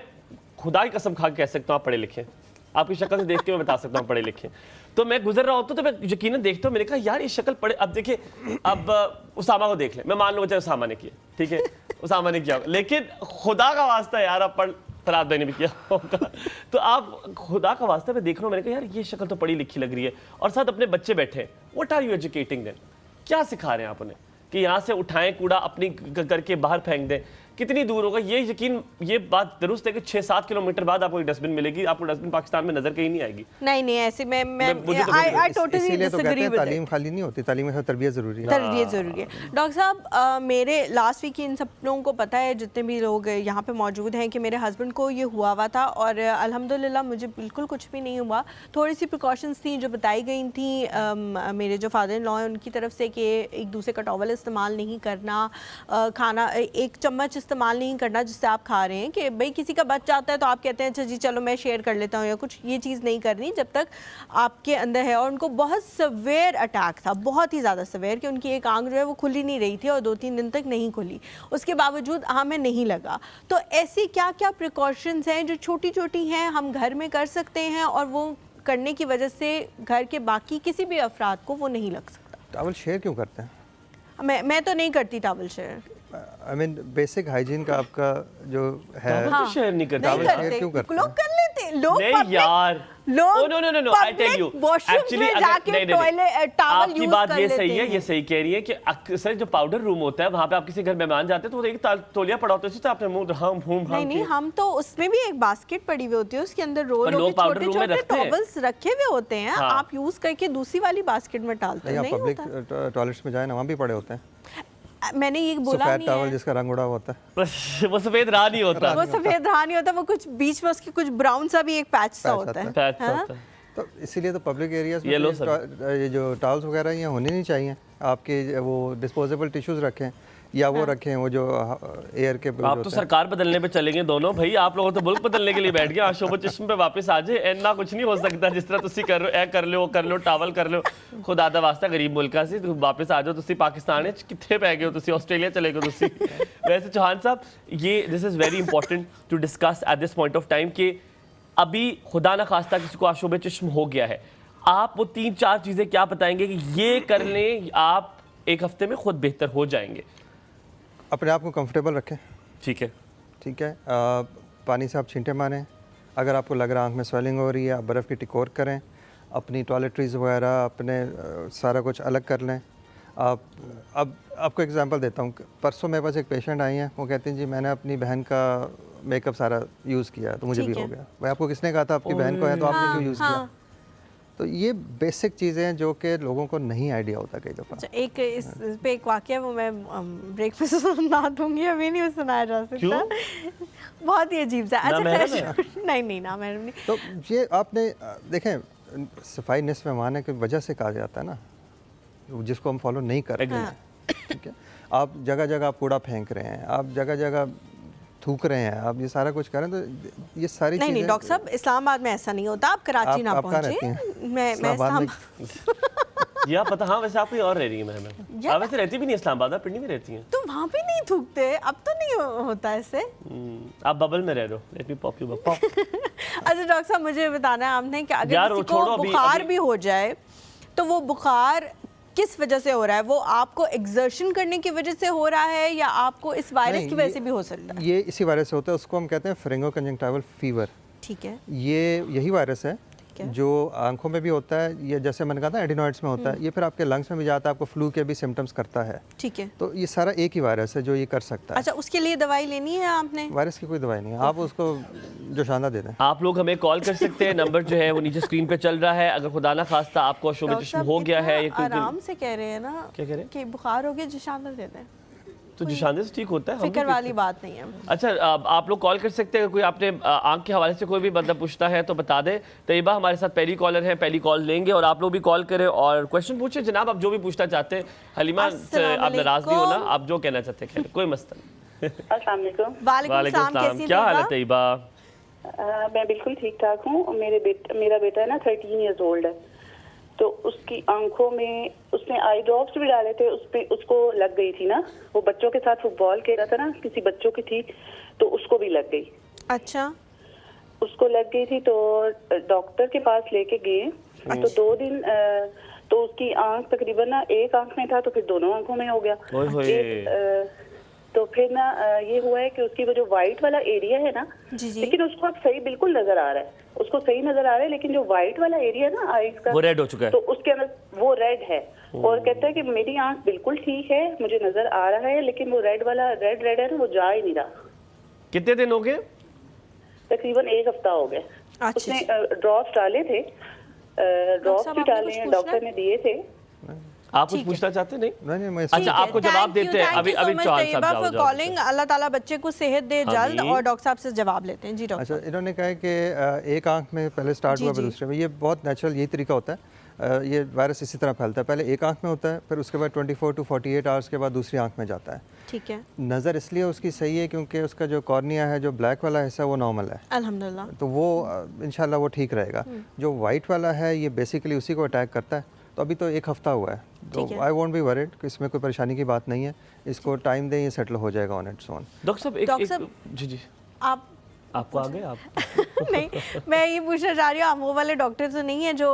खुदा की कसम खा के कह सकता हूँ आप पढ़े लिखे हैं। आपकी शक्ल से देख के मैं बता सकता हूँ पढ़े लिखे। तो मैं गुजर रहा होता तो मैं यकीनन देखता हूँ, मैंने कहा यार ये शक्ल पढ़े। अब देखिए, अब उसामा को देख ले, मैं मान लूँ चाहे उसामा ने किया, ठीक है, उसामा ने किया होगा, लेकिन खुदा का वास्ता यार आप पढ़, फराद भाई ने भी किया होगा, तो आप खुदा का वास्ता मैं देख रहा हूँ, मैंने कहा यार ये शक्ल तो पढ़ी लिखी लग रही है। और साथ अपने बच्चे बैठे हैं, what are you educating them? क्या सिखा रहे हैं आप उन्हें कि यहाँ से उठाएं कूड़ा अपनी करके बाहर फेंक दें? कितनी दूर होगा ये? यकीन ये बात दुरुस्त है कि 6-7 किलोमीटर बाद आपको एक डस्टबिन मिलेगी। आपको डस्टबिन पाकिस्तान में नजर कहीं नहीं आएगी। नहीं ऐसे मैं मुझे तो आई टोटली इसीलिए तो कहते डिसएग्री हैं विद तालीम खाली नहीं होती, तालीम के साथ तरबियत ज़रूरी है। तरबियत ज़रूरी है। डॉक्टर साहब, मेरे लास्ट वीक इन सब लोगों को पता है, जितने भी लोग यहाँ पे मौजूद हैं, कि मेरे हस्बैंड को ये हुआ था और अल्हम्दुलिल्लाह मुझे बिल्कुल कुछ भी नहीं हुआ। थोड़ी सी प्रिकॉशंस थी जो बताई गई थी मेरे जो फादर इन लॉ हैं उनकी तरफ से, कि एक दूसरे का टॉवल इस्तेमाल नहीं करना, खाना एक चम्मच इस्तेमाल नहीं करना जिससे आप खा रहे हैं, कि भाई किसी का बच जाता है तो आप कहते हैं अच्छा जी चलो मैं शेयर कर लेता हूँ या कुछ, ये चीज़ नहीं करनी जब तक आपके अंदर है। और उनको बहुत सवेयर अटैक था, बहुत ही ज़्यादा सवेयर, कि उनकी एक आंख जो है वो खुली नहीं रही थी और 2-3 दिन तक नहीं खुली, उसके बावजूद हमें नहीं लगा। तो ऐसी क्या क्या प्रिकॉशंस हैं जो छोटी छोटी हैं हम घर में कर सकते हैं और वो करने की वजह से घर के बाकी किसी भी अफराद को वो नहीं लग सकता? टावल शेयर क्यों करते हैं? मैं तो नहीं करती towel share. I mean basic hygiene का आपका जो है, तो शेयर नहीं करते। टावल नहीं शेयर करते, क्यों करते लोग हैं? कर लेते हैं, लोग नहीं public- यार, लोग Oh, no, I tell you. Washroom Actually, में अगर- जाके नहीं, टॉयलेट टावल आपकी यूज बात कर ये लेते सही है, हैं। ये सही कह रही है कि अक्सर जो पाउडर रूम होता है वहां पे आप किसी घर मेहमान जाते हैं तो वो एक तौलिया पड़ा होता है, उससे आपने मुंह नहीं हम तो उसमें भी एक बास्केट पड़ी हुई होती है, उसके अंदर रोल पर होके लोग powder छोटे room में छोटे रखते हैं। टॉवल्स रखे हुए होते हैं, हाँ। आप यूज करके दूसरी वाली बास्केट में डालते नहीं, हैं। आप नहीं पब्लिक होता, टॉयलेट्स में जाए ना, वहाँ भी पड़े होते हैं मैंने ये बोला सफ़ेद नहीं टावल है। जिसका रंग उड़ा हुआ होता है। वो सफेद रहा नहीं होता, वो सफेद रहा नहीं होता, वो कुछ बीच में उसके कुछ ब्राउन सा भी एक पैच सा पैच होता है। पैच सा हाँ? होता है। तो इसीलिए तो पब्लिक एरियाज ये लो में ये जो टावल्स वगैरह ये होने नहीं चाहिए। आपके वो डिस्पोजेबल टिश्यूज रखें या वो रखें वो जो एयर के आप तो सरकार बदलने पे चलेंगे दोनों भाई, आप लोगों तो मुल्क बदलने के लिए बैठ गए। आशोबो चश्म पे वापस आ जाए, इतना कुछ नहीं हो सकता जिस तरह तुसी कर रहे हो, ए कर लो, वो कर लो, टावल कर लो। खुदा दा वास्ता गरीब मुल्का से वापस आ जाओ, तुसी पाकिस्तान कितने पै गए हो, तुसी ऑस्ट्रेलिया चले गए तुसी। वैसे चौहान साहब, ये this is very important to discuss at this point of time कि अभी खुदा ना खास्ता किसी को आशोबे चश्म हो गया है, आप वो 3-4 चीज़ें क्या बताएंगे कि ये कर लें आप एक हफ्ते में खुद बेहतर हो जाएंगे? अपने आप को कंफर्टेबल रखें, ठीक है, ठीक है। पानी से आप छींटे मारें, अगर आपको लग रहा है आँख में स्वेलिंग हो रही है, आप बर्फ़ की टिकोर करें, अपनी टॉयलेटरीज वगैरह अपने सारा कुछ अलग कर लें। आप अब आपको एग्जांपल देता हूँ, परसों मेरे पास एक पेशेंट आई हैं, वो कहती हैं जी मैंने अपनी बहन का मेकअप सारा यूज़ किया तो मुझे भी ठीक हो है। गया। भाई आपको किसने कहा था आपकी बहन को है तो आपने क्यों यूज़ किया? तो ये बेसिक चीज़ें हैं जो कि लोगों को नहीं आइडिया होता कई दफ़ा। अच्छा, एक इस पे एक वाकया वो मैं ब्रेक पे सुना दूंगी, अभी नहीं सुनाया जा सकता। क्यों? बहुत ही अजीब सा। अच्छा नामहरम खैर, नहीं नामहरम नहीं। तो ये आपने देखें, सफाई निस्फ़ ईमान है की वजह से कहा जाता है ना, जिसको हम फॉलो नहीं कर रहे हैं, ठीक है। आप जगह जगह आप कूड़ा फेंक रहे हैं, आप जगह जगह थूक रहे हैं, आप ये सारा कुछ करें तो ये सारी नहीं चीज़ें। डॉक्टर साहब, इस्लामाबाद में ऐसा नहीं होता, आप कराची ना आप कहाँ पहुंचे। रहती हैं? मैं इस्लामाबाद में या पता, हाँ वैसे आप कहीं और रह रही है मैं आप वैसे रहती भी नहीं इस्लामाबाद, आप पिंडी में रहती हैं। तो वहाँ पे नहीं थूकते, अब तो नहीं होता ऐसे। आप बबल में रह रहे हो, let me pop you pop. अच्छा डॉक्टर साहब मुझे बताना है आपने कि अगर यार, किसी छोड़ो को अभी- बुखार अभी- भी हो जाए तो वो बुखार किस वजह से हो रहा है? वो आपको एक्सर्शन करने की वजह से हो रहा है या आपको इस वायरस नहीं, की वजह से भी हो सकता है? ये इसी वायरस से होता है, उसको हम कहते हैं फेरिंगोकंजंक्टिवल फीवर। ठीक है, ये यही वायरस है है। जो आंखों में भी होता है, ये जैसे मैंने कहा था एडिनॉइड्स में होता है, ये फिर आपके लंग्स में भी जाता है, आपको फ्लू के भी सिम्टम्स करता है। ठीक है। तो ये सारा एक ही वायरस है जो ये कर सकता है। अच्छा, उसके लिए दवाई लेनी है आपने? वायरस की कोई दवाई नहीं है, आप उसको जोशाना दे दें। आप लोग हमें कॉल कर सकते हैं, नंबर जो है वो नीचे स्क्रीन पे चल रहा है। अगर खुदा ना खास्ता आपको शो में डॉक्टर चश्म साहब, हो गया है या इतना कोई आराम से कह रहे हैं ना क्या कह रहे हैं? कि बुखार हो गया जोशाना दे दें, तो जुशाने से ठीक होता है, हम भी फिक्र वाली बात नहीं है। अच्छा आप लोग कॉल कर सकते हैं, कोई आपने आंख के हवाले से कोई भी मतलब पूछता है तो बता दें। तैयबा हमारे साथ पहली कॉलर है, पहली कॉल लेंगे और आप लोग भी कॉल करें और क्वेश्चन पूछे जनाब, आप जो भी पूछना चाहते हैं। हलीमा से आप नाराज नहीं होना, आप जो कहना चाहते हैं कोई मसला नहीं। अस्सलाम वालेकुम। वालेकुम सलाम, कैसी क्या हाल है तैयबा? तैयबा? मैं बिल्कुल ठीक ठाक हूँ। मेरा बेटा है ना 13 ईयर्स ओल्ड है, तो उसकी आंखों में उसने आई ड्रॉप्स भी डाले थे, उसको लग गई थी ना, वो बच्चों के साथ फुटबॉल खेल रहा था ना, किसी बच्चों की थी तो उसको भी लग गई। अच्छा, उसको लग गई थी तो डॉक्टर के पास लेके गए, तो 2 दिन तो उसकी आंख तकरीबन ना एक आंख में था तो फिर दोनों आंखों में हो गया। ओए होए। तो फिर ना ये हुआ है कि उसकी वो जो वाइट वाला एरिया है ना, जी जी, लेकिन उसको अब सही बिल्कुल नजर आ रहा है, उसको सही नजर आ रहा है, लेकिन जो वाइट वाला एरिया है ना आईज का, वो रेड हो चुका है। तो उसके अंदर वो रेड है। और कहता है कि मेरी आंख बिल्कुल ठीक है, मुझे नजर आ रहा है, लेकिन वो रेड वाला रेड है ना, वो जा ही नहीं रहा। कितने दिन हो गए? तकरीबन 1 हफ्ता हो गया। अच्छा, उसने ड्रॉप्स डाले थे, ड्रॉप्स साहब, भी आपने डाले कुछ हैं, पूछना डॉक्टर ने दिए थे। आप कुछ पूछना चाहते नहीं? नहीं मैं अच्छा, आपको जवाब देते हैं अभी चौहान साहब जाओ कॉलिंग। अल्लाह ताला बच्चे को सेहत दे जल्द, आमीन। और डॉक्टर साहब से जवाब लेते हैं। जी डॉक्टर। अच्छा, इन्होंने कहा है कि एक आंख में पहले स्टार्ट जी, हुआ, फिर जी। दूसरे में। ये बहुत नेचुरल यही तरीका होता है। ये वायरस इसी तरह फैलता है, पहले एक आंख में होता है, फिर उसके बाद 24 to 48 आवर्स के बाद दूसरी आंख में जाता है। ठीक है, नज़र इसलिए उसकी सही है क्योंकि उसका जो कॉर्निया है, जो ब्लैक वाला हिस्सा, वो नॉर्मल है, अल्हम्दुलिल्लाह। तो वो इंशाल्लाह वो ठीक रहेगा। जो वाइट वाला है ये बेसिकली उसी को अटैक करता है। तो अभी तो 1 हफ्ता हुआ है, तो ठीक है। आई वोंट बी वरीड कि इसमें कोई परेशानी की बात नहीं है, इसको टाइम दें, ये सेटल हो जाएगा ऑन इट्स ओन। डॉक्टर साहब डॉक्टर साहब, जी जी, आप आपको आ गए आप? नहीं, मैं ये पूछना चाह रही हूँ, आप वो वाले डॉक्टर तो नहीं है जो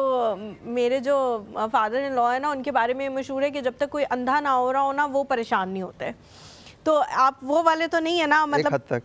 मेरे जो फादर इन लॉ है ना, उनके बारे में मशहूर है कि जब तक कोई अंधा ना हो रहा हो ना, वो परेशान नहीं होते। तो आप वो वाले तो नहीं है ना? एक मतलब हद तक,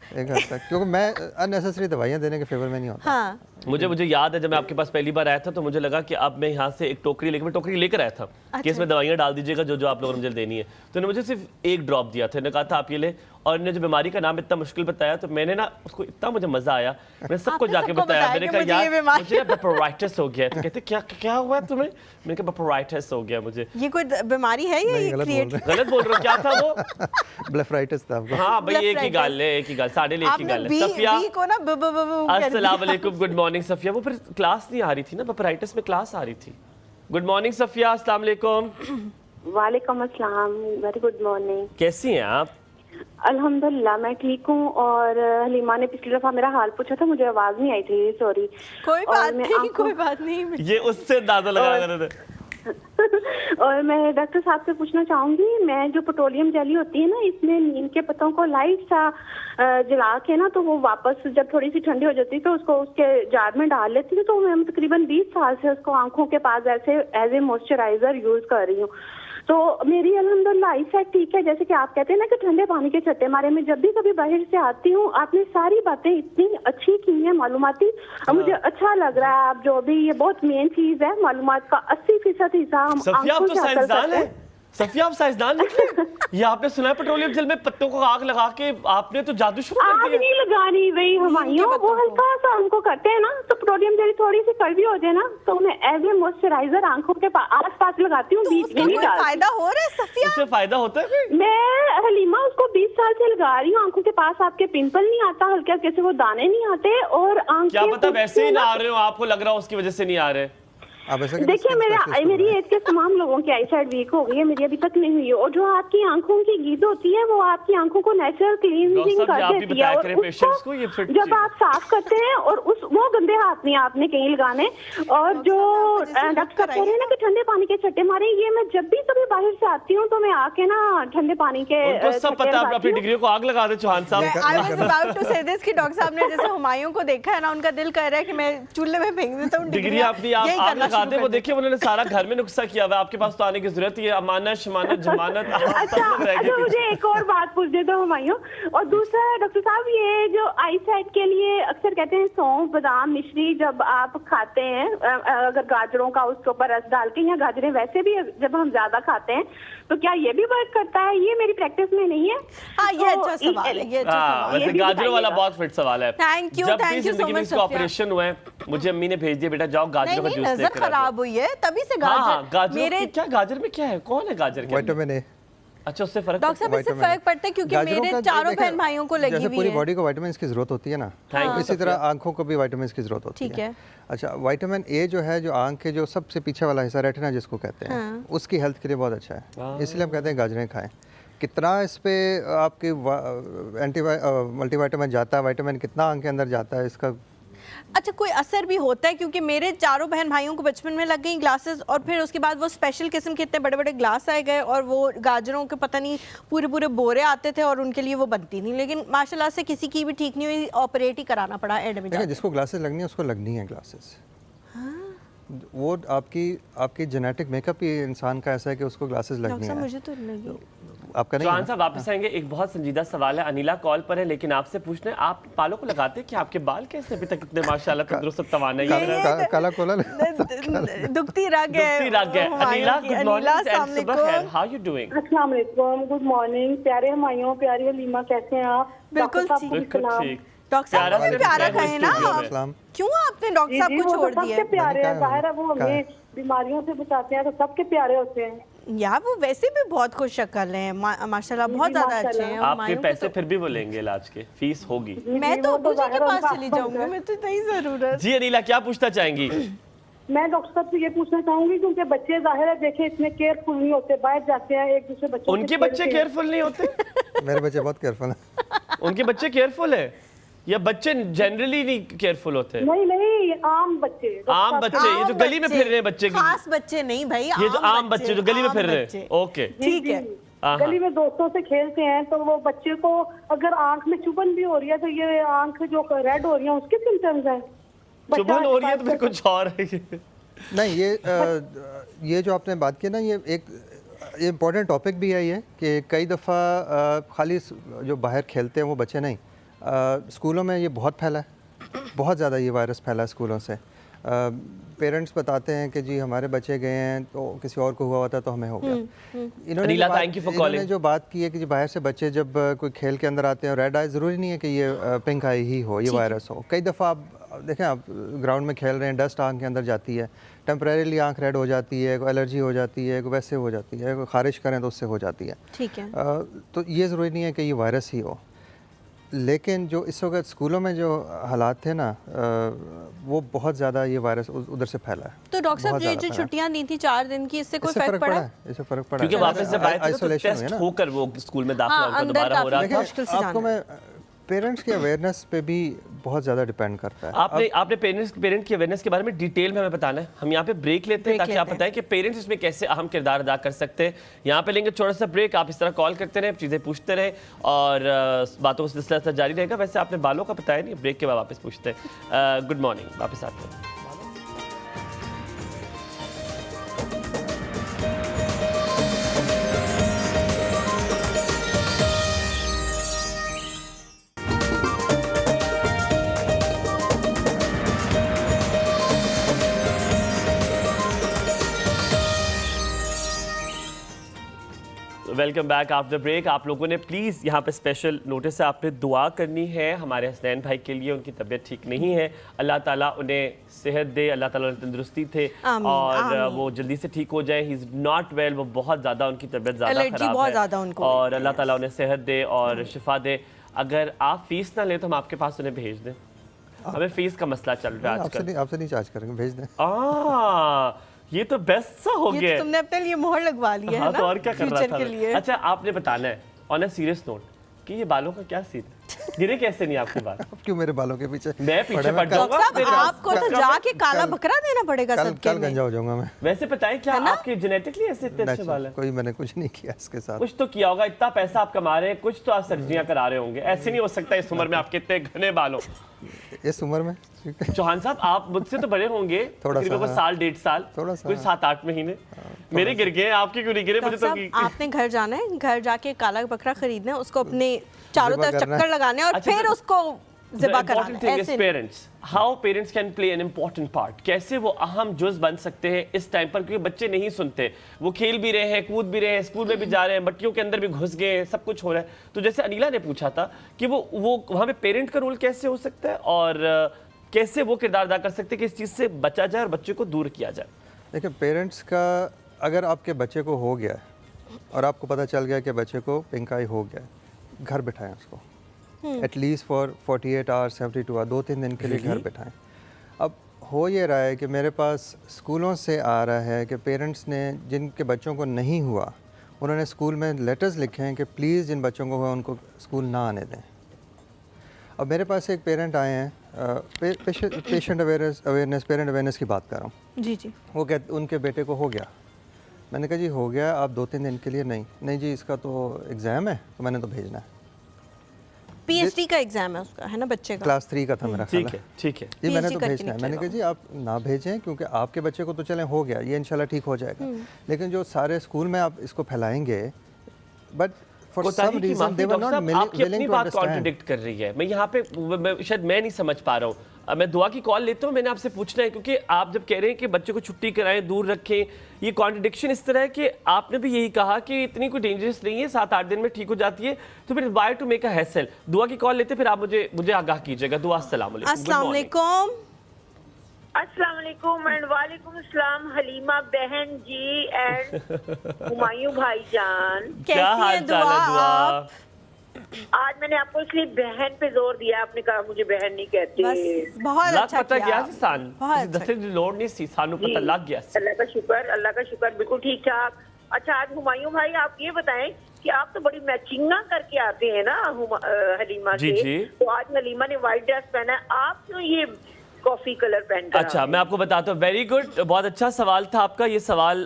क्योंकि मैं अननेसेसरी दवाइयाँ देने के फेवर में नहीं होता। हाँ, मुझे याद है जब मैं आपके पास पहली बार आया था तो मुझे लगा कि अब मैं यहाँ से एक टोकरी लेकर आया था कि इसमें दवाइयाँ डाल दीजिएगा जो आप लोगों ने मुझे देनी है। तो इन्होंने मुझे सिर्फ एक ड्रॉप दिया था, इन्होंने कहा था आप ये ले, और इन्होंने जो बीमारी का नाम इतना मुश्किल बताया तो मैंने ना उसको इतना मुझे मजा आया, मैंने सबको आपने जाके सबको बताया। बताया मैंने कि कहा मुझे ये यार बीमारी मुझे बपराइटिस हो गया है। तो कहते क्या हुआ है तुम्हें? मैंने कहा बपराइटिस हो गया मुझे। ये कोई बीमारी है या नहीं, ये गलत बोल क्रिएट? रहे गलत बोल रहे हो? क्या था वो? ब्लेफराइटिस था आपको। हाँ भाई, एक ही Blepharitis। गाल है, एक ही गाल, साढ़े एक ही आपने गाल है। सफिया, बी को ना ब ब ब ब कर दिया। अस्सलाम वालेकुम, गुड मॉर्निंग सफिया। वो फिर क्लास नहीं आ रही थी ना, बपराइटिस में क्लास आ रही थी। गुड मॉर्निंग सफिया, अस्सलाम वालेकुम। वालेकुम अस्सलाम, वेरी गुड मॉर्निंग। कैसी हैं आप? अल्हम्दुलिल्लाह मैं ठीक हूँ। और हलीमा ने पिछली दफा मेरा हाल पूछा था, मुझे आवाज नहीं आई थी, सॉरी। कोई और बात मैं नहीं, आपको- कोई बात नहीं। ये उससे अंदाजा लगा रहे थे। और मैं डॉक्टर साहब से पूछना चाहूंगी, मैं जो पेट्रोलियम जेली होती है ना, इसमें नीम के पत्तों को लाइट सा जला के ना, तो वो वापस जब थोड़ी सी ठंडी हो जाती तो उसको उसके जार में डाल लेती थी। तो मैं तकरीबन 20 साल से उसको आंखों के पास ऐसे एज ए मॉइस्चराइजर यूज कर रही हूँ। तो मेरी अल्हम्दुलिल्लाह आईसाइट ठीक है। जैसे कि आप कहते हैं ना कि ठंडे पानी के छट्टे मारे, में जब भी कभी बाहर से आती हूँ, आपने सारी बातें इतनी अच्छी की हैं मालूमाती, और मुझे अच्छा लग रहा है। आप जो भी, ये बहुत मेन चीज है, मालूमात का 80% हिस्सा हम सफिया, आप आंखों तो से हासिल साइंसदान करते है। हैं। सफिया, आप साइंसदान निकले। ये आपने सुना है पेट्रोलियम जेल में पत्तों को आग लगा के आपने तो जादू शुरू कर आग दिया। नहीं लगानी भाई हमारियों, वो हल्का सा हमको करते हैं ना, तो पेट्रोलियम जेली थोड़ी सी कड़वी हो जाए ना, तो मैं एज ए मॉइस्चराइजर आंखों के आस पास लगाती हूँ, बीच में नहीं कोई डालती। फायदा हो रहा है सफिया? उससे फायदा होता है कोई? मैं हलीमा उसको 20 साल से लगा रही हूँ, आंखों के पास आपके पिंपल नहीं आता, हल्के हल्के से वो दाने नहीं आते, और आंखें क्या पता वैसे ही ना ना आ रहे हो, आपको लग रहा हो उसकी वजह से नहीं आ रहे। आप ऐसा करें, देखिए skin मेरा specialist मेरी को एज के तमाम लोगों की आई साइड वीक हो गई है, मेरी अभी तक नहीं हुई है। और जो आपकी आंखों की गीज होती है वो आपकी आंखों को नेचुरल क्लींजिंग डॉक्टर साहब, कर ये आप ही देती है। बताया और करें उसको पेशेंट्स को, ये फिर जब आप साफ करते हैं और उस वो गंदे हाथ नहीं आपने कहीं लगाने। और जो डॉक्टर साहब कह रहे हैं ना कि ठंडे पानी के छट्टे मारे, ये मैं जब भी कभी बाहर से आती हूँ तो मैं आके ना ठंडे पानी के उनको सब छट्टे पता है, लगाती अपनी हूँ। डिग्री को आग लगा दे चौहान साहब। I was about to say this कि डॉक्टर साहब ने जैसे हुमायूं को देखा है ना, उनका दिल कर रहा है कि मैं चूल्हे में फेंक देता हूँ डिग्री अपनी आप यही आग करना लगाते शुरू वो कर देखिए उन्होंने सारा घर में नुस्खा किया हुआ है, आपके पास तो आने की जरूरत ही है। अमानत शमानत जमानत आप सब अच्छा लोग रह अच्छा, गए मुझे एक और बात पूछने दो हुमायूं। और दूसरा डॉक्टर साहब, ये जो आई साइट के लिए अक्सर कहते हैं सौंफ बादाम मिश्री जब आप खाते हैं, अगर गाजरों का उसके ऊपर रस डाल के, या गाजरें वैसे भी जब हम ज्यादा खाते हैं, तो क्या ये भी वर्क करता है? ये मेरी प्रैक्टिस में नहीं है। हाँ, ये तो अच्छा सवाल है, ये अच्छा हाँ, सवाल है। वैसे भी गाजरों वाला बताइएगा। बहुत फिट सवाल है। Thank you, जब thank भी you so जिंदगी में much, इसका सफिया। ऑपरेशन हुआ है, मुझे अम्मी ने भेज दिया, बेटा जाओ गाजरों नहीं का नहीं, जूस नजर लेकर आ खराब जाओ। हुई है तभी से हाँ गाजर गाजरों मेरे क्या गाजर में क्या है, कौन है गाजर के अंदर? Vitamin A. अच्छा, उससे फर्क डॉक्टर साहब इससे Vitamin A। फर्क पड़ता है क्योंकि गाजरों मेरे का चारों देखिए, बहन भाइयों को लगी जैसे हुई पूरी है। बॉडी को विटामिन की जरूरत होती है ना, Thank you, इसी तरह सफिया। आंखों को भी विटामिन की जरूरत होती ठीक है। है। अच्छा, विटामिन ए जो है, जो आंख के जो सबसे पीछे वाला हिस्सा रेटिना जिसको कहते हैं, हाँ। उसकी हेल्थ के लिए बहुत अच्छा है, इसलिए हम कहते हैं गाजरें खाएं। कितना इस पे आपकी मल्टीविटामिन जाता है, विटामिन कितना आंख के अंदर जाता है, इसका अच्छा, कोई असर भी होता है? क्योंकि मेरे चारों बहन भाइयों को बचपन में लग गई ग्लासेस, और फिर उसके बाद वो स्पेशल किस्म के इतने बड़े बड़े ग्लास आए गए, और वो गाजरों के पता नहीं पूरे पूरे बोरे आते थे, और उनके लिए वो बनती नहीं। लेकिन माशाल्लाह से किसी की भी ठीक नहीं हुई, ऑपरेट ही कराना पड़ा एंड में देखिए, जाके। जिसको ग्लासेस लगनी है उसको लगनी है ग्लासेस। वो आपकी जेनेटिक मेकअप ही इंसान का ऐसा है कि उसको ग्लासेस डॉक्टर लगनी साहब है। मुझे तो लगी। आपका नहीं चौहान है? साहब वापस आएंगे। एक बहुत संजीदा सवाल है, अनिला कॉल पर है, लेकिन आपसे पूछने, आप बालों को लगाते हैं कि आपके बाल कैसे अभी तक इतने माशाल्लाह तंदुरुस्त तवाना काला कोला दुखती रग है। दुखती रग है। हुमायूं अनिला, की। गुड अनिला, मॉर्निंग अस्सलाम एंड सुबह खैर, वालेकुम। How you doing? अस्सलाम वालेकुम, गुड मॉर्निंग प्यारे हुमायूं, प्यारी हलीमा, कैसे हैं आप? बिल्कुल डॉक्टर साहब ठीक। को भी बिल्कुल सलाम। ठीक। डॉक्टर साहब प्यारा को भी से प्यारा प्यारा कहे ना स्टूडियो आप। में। सलाम। क्यों आपने डॉक्टर जी साहब जी, को वो छोड़ तो दिया सबके है? प्यारे हैं, क्या है? जाहिर है वो क्या है? हमें बीमारियों से बचाते हैं, तो सबके प्यारे होते हैं। यार वो वैसे भी बहुत खुश शक्ल हैं, माशाल्लाह बहुत ज्यादा अच्छे माशाल्लाह। हैं। आपके हुमायूं को पैसे तो- फिर भी वो लेंगे, इलाज के फीस होगी। जी, मैं जी, तो वो अबू जी जाहिर के है पास उनका चली हक जाऊंगी, है। मैं तो नहीं जरूरत। जी अनिला, क्या पूछना चाहेंगी? मैं डॉक्टर साहब से ये पूछना चाहूंगी, क्योंकि बच्चे जाहिर है देखे इतने केयरफुल नहीं होते, बाहर जाते हैं एक दूसरे बच्चों से उनके बच्चे खेलते हैं। केयरफुल नहीं होते? मेरे बच्चे बहुत केयरफुल हैं। उनके बच्चे केयरफुल है या बच्चे जनरली नहीं केयरफुल होते? नहीं नहीं, आम बच्चे, डॉक्टर आम साहब बच्चे, ये जो आम गली में बच्चे, फिर रहे हैं बच्चे की, खास बच्चे नहीं भाई, ये जो आम बच्चे जो गली में आम फिर रहे बच्चे। हैं, ओके जी, ठीक है। जी। हाँ, गली में दोस्तों से खेलते हैं, तो वो बच्चे को अगर आंख में चुभन भी हो रही है, तो ये आंख जो रेड हो रही है उसके सिम्टम्स हैं। बच्चा चुभन हो रही है तो फिर शिकायत कुछ और है। नहीं, ये जो आपने बात की ना, ये एक इम्पॉर्टेंट टॉपिक भी है ये, कि कई दफ़ा खाली जो बाहर खेलते हैं वो बच्चे नहीं, स्कूलों में ये बहुत फैला है, बहुत ज़्यादा ये वायरस फैला है स्कूलों से। पेरेंट्स बताते हैं कि जी हमारे बच्चे गए हैं तो किसी और को हुआ होता तो हमें हो गया। Anila, thank you for calling. इन्होंने जो बात की है कि जी बाहर से बच्चे जब कोई खेल के अंदर आते हैं, रेड आई ज़रूरी नहीं है कि ये पिंक आई ही हो, ये वायरस हो। कई दफ़ा आप देखें, आप ग्राउंड में खेल रहे हैं, डस्ट आंख के अंदर जाती है, टेम्परेरीली आंख रेड हो जाती है, कोई एलर्जी हो जाती है, कोई वैसे हो जाती है, कोई खारिश करें तो उससे हो जाती है। ठीक है। तो ये ज़रूरी नहीं है कि ये वायरस ही हो। लेकिन जो इस वक्त स्कूलों में जो हालात थे ना, वो बहुत ज़्यादा ये वायरस उधर से फैला है। तो डॉक्टर साहब बहुत ये ज़्यादा जो फैला है। छुट्टियां दी थी 4 दिन की, इससे कोई इससे फर्क पड़ा? है, इससे फ़र्क पड़ा क्योंकि है। वापस जब आए थे तो आइसोलेशन हुई है टेस्ट ना। होकर वो स्कूल में दाखिला हाँ, उनका अंदर दोबारा हो काफी रहा देखिए, था। मुश्किल से आपको जाना है। मैं पेरेंट्स की अवेयरनेस पे भी बहुत ज़्यादा डिपेंड करता है। आपने पेरेंट की अवेयरनेस के बारे में डिटेल में हमें बताना है। हम यहाँ पे ब्रेक लेते हैं ब्रेक ताकि आप लेते हैं। बताएं कि पेरेंट्स इसमें कैसे अहम किरदार अदा कर सकते हैं। यहाँ पे लेंगे छोटा सा ब्रेक, आप इस तरह कॉल करते रहे, चीज़ें पूछते रहे और बातों का सिलसिला जारी रहेगा। वैसे आपने बालों का बताया नहीं, ब्रेक के बाद वापस पूछते हैं। गुड मॉर्निंग, वापस आते हैं। Welcome back after break. आप लोगों ने प्लीज़ यहाँ पे स्पेशल नोटिस है, आपने दुआ करनी है हमारे हसनैन भाई के लिए। उनकी तबीयत ठीक नहीं है, अल्लाह ताला उन्हें सेहत दे, अल्लाह ताला उन्हें तंदुरुस्ती थे आमीन, और आमीन। वो जल्दी से ठीक हो जाए। ही इज़ नॉट वेल, वो बहुत ज़्यादा, उनकी तबीयत ज़्यादा एलर्जी ख़राब बहुत है ज़्यादा उनको है। और अल्लाह ताला उन्हें सेहत दे और शिफा दे। अगर आप फीस ना लें तो हम आपके पास उन्हें भेज दें। हमें फीस का मसला चल रहा है आजकल। आपसे नहीं चार्ज करेंगे, भेज दें। ये तो बेस्ट सा हो ये गया तो तुमने अपने लिए मोहर लगवा ली है हाँ, ना, तो और क्या कर रहा फ्यूचर था के मैं? लिए। अच्छा आपने बताना है ऑन अ सीरियस नोट कि ये बालों का क्या सीन है? गिरे कैसे नहीं आपके बाल? अब क्यों मेरे बालों के पीछे मैं पीछे पड़े? पड़ कल- जाऊंगा साहब मेरे पास। आपको तो जाके काला बकरा देना पड़ेगा कल सदके कल में। गंजा हो जाऊंगा मैं। वैसे बताएं क्या आपके जेनेटिकली ऐसे इतने अच्छे Natural, बाल हैं? कोई मैंने कुछ नहीं किया इसके साथ। कुछ तो किया होगा, इतना पैसा आप कमा रहे हैं, कुछ तो आप सर्जरियां करा रहे होंगे। ऐसे नहीं हो सकता इस उम्र में आपके इतने घने बाल हो। इस उम्र में ठीक है। चौहान साहब आप मुझसे तो बड़े होंगे थोड़ा तकरीबन सा, कोई साल 1.5 साल, थोड़ा सा, कोई 7-8 महीने। मेरे गिर गए, आपके क्यों नहीं गिरे? मुझे डॉक्टर तो साहब आपने घर जाना है, घर जाके काला बकरा खरीदना है, उसको अपने चारों ज़िबा तरफ करना है। चक्कर लगाने हैं और अच्छा, फिर तो- उसको ज़िबा The कराना important है। thing is ऐसे parents. How parents can play an important part. कैसे वो अहम जुज बन सकते हैं इस टाइम पर, क्योंकि बच्चे नहीं सुनते। वो खेल भी रहे हैं, कूद भी रहे हैं, स्कूल में भी जा रहे हैं, मट्टियों के अंदर भी घुस गए हैं, सब कुछ हो रहा है। तो जैसे अनिला ने पूछा था कि वो वहाँ पे पेरेंट का रोल कैसे हो सकता है और कैसे वो किरदार अदा कर सकते हैं कि इस चीज़ से बचा जाए और बच्चे को दूर किया जाए। देखिए पेरेंट्स का, अगर आपके बच्चे को हो गया है और आपको पता चल गया कि बच्चे को पिंक आई हो गया है, घर बिठाएं उसको एटलीस्ट फॉर 48 आवर्स 72 आवर, 2-3 दिन के लिए घर बिठाएं। अब हो ये रहा है कि मेरे पास स्कूलों से आ रहा है कि पेरेंट्स ने जिनके बच्चों को नहीं हुआ उन्होंने स्कूल में लेटर्स लिखे हैं कि प्लीज़ जिन बच्चों को हुआ उनको स्कूल ना आने दें। अब मेरे पास एक पेरेंट आए हैं, पेशेंट अवेयरनेस पेरेंट अवेयरनेस की बात कर रहा हूँ। जी जी वो कहते उनके बेटे को हो गया। मैंने कहा जी हो गया, आप 2-3 दिन के लिए नहीं जी इसका तो एग्ज़ाम है, तो मैंने तो भेजना है। पीएचडी का एग्जाम है उसका, है ना बच्चे का? क्लास 3 का था मेरा ख्याल ठीक है। है, ठीक है। जी मैंने PhD तो करके भेजना है। मैंने कहा निकलेगा। जी आप ना भेजें क्योंकि आपके बच्चे को तो चलें हो गया, ये इंशाल्लाह ठीक हो जाएगा। लेकिन जो सारे स्कूल में आप इसको फैलाएंगे, बट फॉर कोताही सम की रीजन माफी, दे वर डॉक्टर नॉट साहब, आपकी अपनी विलिंग टू बात अंडरस्टैंड। कॉन्ट्रडिक्ट कर रही है। मैं यहाँ पे शायद मैं नहीं समझ पा रहा हूँ। मैं दुआ की कॉल लेता हूँ, मैंने आपसे पूछना है क्योंकि आप जब कह रहे हैं कि बच्चे को छुट्टी कराएं, दूर रखें, ये कॉन्ट्रडिक्शन इस तरह है कि आपने भी यही कहा कि इतनी कोई डेंजरस नहीं है, 7-8 दिन में ठीक हो जाती है, तो फिर why to make a hassle. दुआ की कॉल लेते फिर आप मुझे आगाह कीजिएगा। दुआ अस्सलाम वालेकुम। अस्सलाम वालेकुम। अस्सलाम वालेकुम एंड वालेकुम अस्सलाम हलीमा बहन जी एंड हुमायूं भाईजान। क्या कैसी हाल है चाल है दुआ दुआ? आप? आज मैंने आपको इसलिए बहन पे जोर दिया, आपने कहा मुझे बहन नहीं कहते। बस बहुत ਲੱਗ अच्छा पता किया ਗਿਆ आप। ਸੀ ਸਾਨੂੰ बहुत ਤੁਸੀਂ ਦੱਸਣ ਦੀ ਲੋੜ नहीं सी, ਸਾਨੂੰ जी, पता लग गया ਸੀ। अल्लाह का शुक्र बिल्कुल ठीक ठाक। अच्छा आज हुमायूं भाई आप ये बताएं कि आप तो बड़ी मैचिंगा करके आते हैं ना हलीमा जी, से। जी। तो आज हलीमा ने व्हाइट ड्रेस पहना है, आप क्यों ये कॉफी कलर पहन कर अच्छा मैं आपको बताता हूँ। वेरी गुड, बहुत अच्छा सवाल था आपका। ये सवाल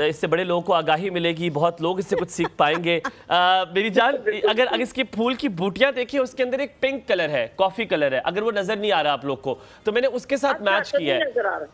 इससे बड़े लोगों को आगाही मिलेगी, बहुत लोग इससे कुछ सीख पाएंगे। मेरी जान, अगर इसके फूल की बूटियां देखिए, उसके अंदर एक पिंक कलर है, कॉफी कलर है। अगर वो नजर नहीं आ रहा आप लोग को तो मैंने उसके साथ मैच किया है।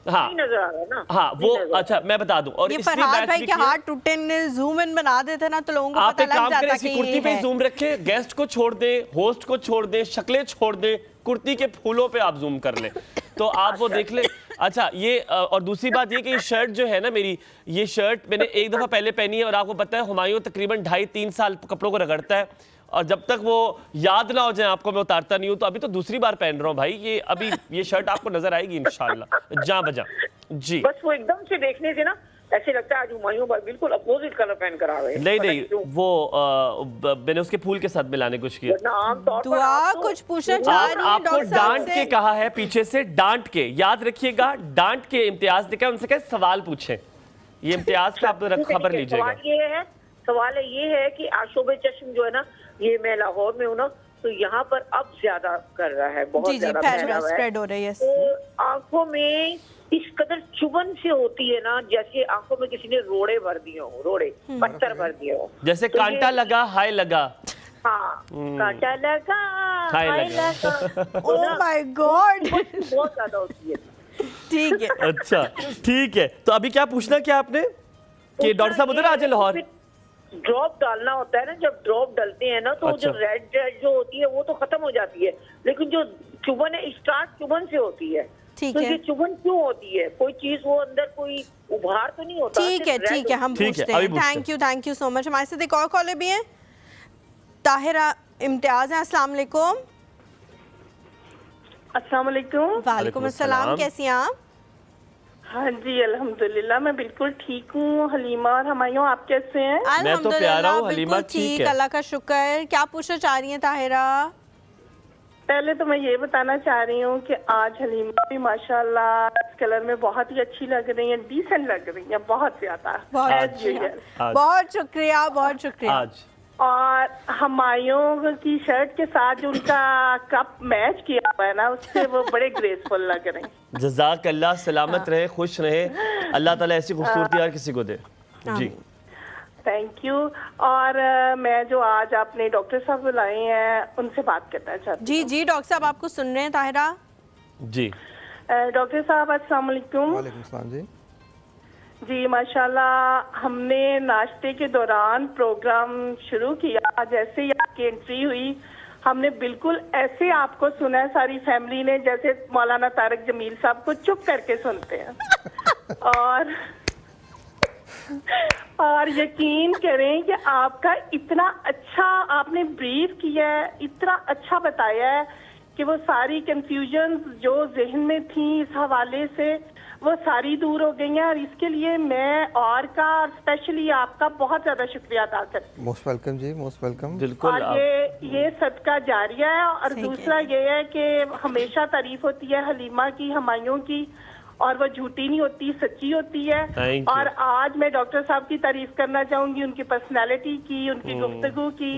हाँ नजर आ रहा है ना? हाँ वो अच्छा मैं बता दूं। और ये इसलिए फरहाद मैच भाई भी के किया। हाथ टूटे ने जूम इन बना देते ना तो लोगों को आप पता एक काम लग करें, जाता इसकी कि कुर्ती ये पे है। जूम रखें, गेस्ट को छोड़ दें, होस्ट को छोड़ दें, शक्लें छोड़ दें, कुर्ती के फूलों पे आप जूम कर लें तो आप वो देख लें। अच्छा ये और दूसरी बात ये कि ये शर्ट जो है ना मेरी, ये शर्ट मैंने एक दफ़ा पहले पहनी है और आपको पता है हुमायूं तकरीबन 2.5-3 साल कपड़ों को रगड़ता है और जब तक वो याद ना हो जाए आपको मैं उतारता नहीं हूँ। तो अभी तो दूसरी बार पहन रहा हूँ भाई, ये अभी ये शर्ट आपको नजर आएगी इंशाल्लाह जा बजा। जी बस वो एकदम से देखने से ना ऐसे लगता है आज हुमायूं भाई बिल्कुल अपोजिट कलर पहन कर आ रहे हैं। नहीं वो मैंने उसके फूल के साथ मिलाने की कोशिश की। वरना आमतौर पर दुआ आप तो- कुछ पूछना चाह रही है आपको डॉक्टर साहब डांट के से। कहा है, पीछे से डांट के, याद रखिएगा, डांट के इम्तियाज देकर उनसे कहे सवाल पूछें। ये इम्तियाज का आप खबर लीजिएगा। सवाल ये है कि आशोब चश्म जो है ना, ये मैं लाहौर में हूँ ना, तो यहाँ पर अब ज्यादा कर रहा है, बहुत जी जी ज्यादा फैल फैल रहा है, रहा है। स्प्रेड हो रही है। तो आंखों में इस कदर चुभन से होती है ना, जैसे आंखों में किसी ने रोड़े भर दिए हो, रोड़े पत्थर भर दिए हो। जैसे तो कांटा ये- लगा हाय लगा। हाँ कांटा लगा हाय हाय लगा। लगा। Oh my God. बहुत ज्यादा होती है। ठीक है अच्छा ठीक है, तो अभी क्या पूछना क्या आपने कि डॉक्टर साहब उधर आ जाए लाहौर? ड्रॉप डालना होता है ना, जब ड्रॉप डालते हैं ना तो अच्छा। जो रेड जो होती है वो तो खत्म हो जाती है, लेकिन जो चुभन है स्टार्ट चुभन से होती है। ठीक तो है। ये चुभन क्यों होती है? कोई चीज वो अंदर कोई उभार तो नहीं होता? ठीक है सिर्फ red ठीक है, हम ठीक है, पूछते अभी हैं। पूछते हैं। Thank you so much. हमारे साथ एक और कॉलर भी है, ताहिरा इम्तियाज है। अस्सलाम वालेकुम। अस्सलाम वालेकुम। वालेकुम अस्सलाम, कैसी हैं आप? हाँ जी अल्हम्दुलिल्लाह मैं बिल्कुल ठीक हूँ। हलीमा और हुमायूं आप कैसे हैं? मैं तो प्यारा हूँ, बिल्कुल हलीमा ठीक है। अल्लाह का शुक्र। क्या पूछना चाह रही हैं ताहिरा? पहले तो मैं ये बताना चाह रही हूँ कि आज हलीमा भी माशाल्लाह इस कलर में बहुत ही अच्छी लग रही है, डिसेंट लग रही है, बहुत ज्यादा। बहुत As अच्छी। usual। बहुत शुक्रिया, बहुत शुक्रिया। आज और हमायूं की शर्ट के साथ जो उनका कप मैच किया हुआ है ना, उससे वो बड़े ग्रेसफुल लग रहे हैं। जज़ाक अल्लाह, सलामत रहे, खुश रहे, अल्लाह ताला ऐसी खूबसूरती हर किसी को दे। जी थैंक यू। और मैं जो आज आपने डॉक्टर साहब बुलाए हैं उनसे बात करना चाहती जी जी डॉक्टर साहब आपको सुन रहे हैं ताहिरा। जी हूँ। डॉक्टर साहब अस्सलाम वालेकुम। वालेकुम सलाम जी। जी माशाल्लाह, हमने नाश्ते के दौरान प्रोग्राम शुरू किया, जैसे ही आपकी एंट्री हुई हमने बिल्कुल ऐसे आपको सुना है, सारी फैमिली ने, जैसे मौलाना तारक जमील साहब को चुप करके सुनते हैं। और यकीन करें कि आपका इतना अच्छा आपने ब्रीफ किया है, इतना अच्छा बताया है कि वो सारी कंफ्यूजन जो जहन में थी इस हवाले से वो सारी दूर हो गई हैं। और इसके लिए मैं और का स्पेशली आपका बहुत ज्यादा शुक्रिया अदा करती हूँ। मोस्ट वेलकम जी, मोस्ट वेलकम। बिल्कुल। और ये सदका जारिया है। और दूसरा ये है कि हमेशा तारीफ होती है हलीमा की, हमायूं की, और वो झूठी नहीं होती, सच्ची होती है। Thank you। और आज मैं डॉक्टर साहब की तारीफ करना चाहूंगी, उनकी पर्सनालिटी की, उनकी गुफ्तगू की।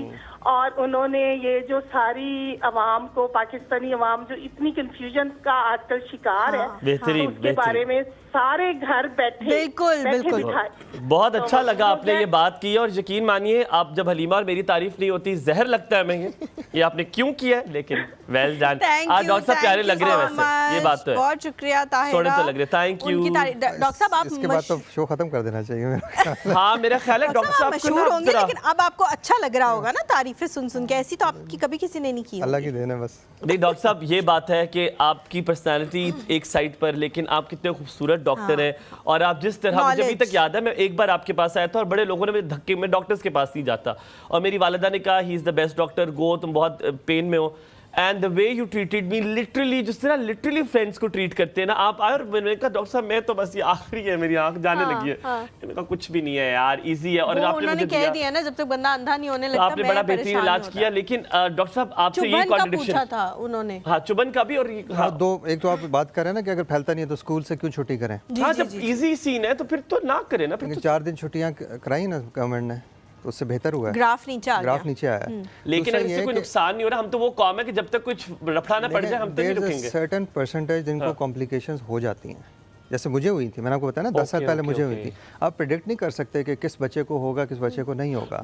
और उन्होंने ये जो सारी अवाम को, पाकिस्तानी अवाम जो इतनी कंफ्यूजन का आजकल शिकार है, बेहतरीन, तो उसके बारे में सारे घर बैठे बिल्कुल, बिल्कुल। बिठाए। बहुत अच्छा तो लगा आपने ये बात की, और यकीन मानिए आप जब हलीमा और मेरी तारीफ नहीं होती जहर लगता है हमें ये आपने क्यों किया है, लेकिन वेल डन। आज डॉक्टर साहब प्यारे लग रहे हैं वैसे, ये बात तो है। बहुत शुक्रिया ताहिरा। सोने तो लग रहे, थैंक यू। डॉक्टर साहब आप इसके बाद तो शो खत्म कर देना चाहिए मेरा। हाँ मेरा ख्याल है डॉक्टर साहब को मशहूर ना होंगे, जरा- लेकिन अब आपको अच्छा लग रहा होगा ना तारीफें सुन सुन के, ऐसी तो आपकी कभी किसी ने नहीं की अल्लाह होगी। की देन है बस। नहीं डॉक्टर साहब ये बात है कि आपकी पर्सनालिटी एक साइड पर, लेकिन आप कितने खूबसूरत डॉक्टर हैं। और आप जिस तरह, मुझे अभी तक याद है मैं एक बार आपके पास आया था और बड़े लोगों ने मुझे धक्के में, डॉक्टर्स के पास नहीं जाता, और मेरी वालिदा ने कहा he is the best doctor, go, तुम बहुत पेन में हो। And the way you treated me, literally जिस तरह लिटरली फ्रेंड्स को ट्रीट करते हैं ना आप आए, और मैंने कहा डॉक्टर साहब मैं तो बस ये आखिरी है, मेरी आंख जाने लगी है। मैंने कहा कुछ भी नहीं है यार, इजी है। और वो आपने उन्होंने मुझे कह दिया ना, जब तक बंदा अंधा नहीं होने तो लगता आपने बड़ा बेहतरीन इलाज किया। लेकिन डॉक्टर साहब आपसे ये चुभन का पूछा कॉन्ट्रडिक्शन, था उन्होंने। हाँ चुभन का भी, और ये- हाँ, दो, एक तो आप बात कर रहे हैं ना कि अगर फैलता नहीं है तो स्कूल से क्यों छुट्टी करें। हाँ जब इजी सीन है तो फिर तो ना करें ना, फिर लेकिन तो 4 दिन छुट्टियां कराई ना गवर्नमेंट ने, तो उससे बेहतर हुआ है। ग्राफ नीचे आ गया। ग्राफ नीचे आया है। लेकिन दूसरा अगर ये इससे है कोई कि नुकसान नहीं हो रहा, हम तो वो कॉम है कि जब तक कुछ रफड़ा ना पड़ जाए हम तो नहीं रुकेंगे। सर्टेन परसेंटेज जिनको कॉम्प्लिकेशंस हो जाती हैं, जैसे मुझे हुई थी, मैंने आपको बताया ना 10 साल पहले मुझे हुई थी। आप प्रेडिक्ट नहीं कर सकते कि किस बच्चे को होगा, किस बच्चे को नहीं होगा।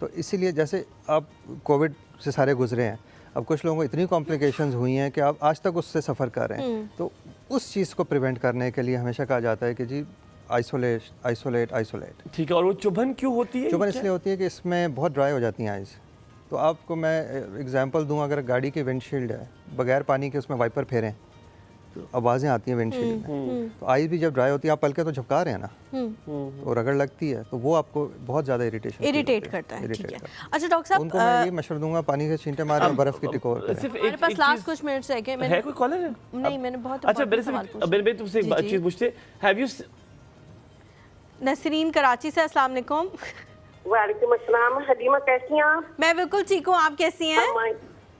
तो इसीलिए जैसे आप कोविड से सारे गुजरे हैं, अब कुछ लोगों को इतनी कॉम्प्लिकेशंस हुई हैं कि आप आज तक उससे सफ़र कर रहे हैं। तो उस चीज़ को प्रिवेंट करने के लिए हमेशा कहा जाता है कि जी आइसोलेट। ठीक है। और वो चुभन क्यों होती है? चुभन इसलिए होती है कि इसमें बहुत ड्राई हो जाती हैं आइज़। तो आपको मैं एग्जांपल दूं, अगर गाड़ी की विंडशील्ड है, बगैर पानी के उसमें वाइपर फेरें तो आवाज़ें आती हैं विंडशील्ड में। तो आइज़ भी जब ड्राई होती है, आप पलके तो झपका रहे हैं ना, तो रगड़ लगती है, तो वो आपको बहुत ज़्यादा इरिटेट करता है। ठीक है। अच्छा डॉक्टर साहब, उनको मैं ये मशवरा दूंगा, पानी से छींटे मारें और बर्फ़ की टिकोर करें। सिर्फ हमारे पास लास्ट कुछ मिनट्स रह गए। है कोई कॉलर है? नहीं, मैंने बहुत अच्छा important सवाल पूछा। मैं तुमसे एक चीज पूछते, हैव यू नसरीन कराची से, अस्सलाम वालेकुम। वालेकुम अस्सलाम। हलीमा कैसी हैं आप? मैं बिल्कुल ठीक हूँ, आप कैसी हैं?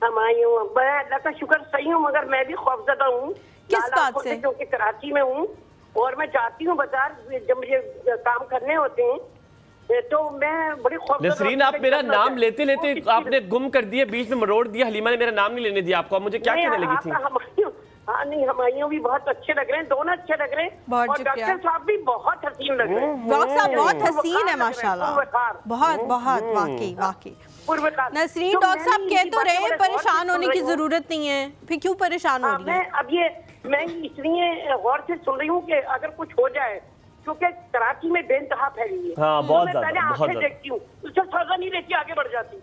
हमायूं अल्लाह का शुक्र सही हूँ, मगर मैं भी खौफजदा हूँ। किस बात से? क्योंकि कराची में हूँ और मैं जाती हूँ बाजार, जब मुझे काम करने होते हैं तो मैं बड़ी खौफजदा। नसरीन आप मेरा नाम लेते लेते आपने गुम कर दिया, बीच में मरोड़ दिया। हलीमा ने मेरा नाम नहीं लेने दिया आपको, आप मुझे क्या कहने लगी थी? हाँ नहीं, हमायूं भी बहुत अच्छे लग रहे हैं, दोनों अच्छे लग रहे हैं, बहुत और शुक्रिया। डॉक्टर साहब भी बहुत हसीन लग रहे हैं। डॉक्टर साहब बहुत हसीन है माशाल्लाह, पुरवकार। बहुत बहुत वाकई वाकई। पुरवकार। नसरीन तो डॉक्टर साहब मैं कह इसी तो बात रहे को हैं बड़े गौर से परेशान सुन होने रही की हूँ। जरूरत नहीं है, फिर क्यों परेशान हो रही है? मैं इसलिए गौर से सुन रही हूँ कि अगर कुछ हो जाए, क्योंकि कराची में बेइंतहा फैली है। हाँ, बहुत तो मैं ज्यादा, पहले बहुत आंखें ज्यादा। देखती हूँ, उससे सजा नहीं लेती, आगे बढ़ जाती।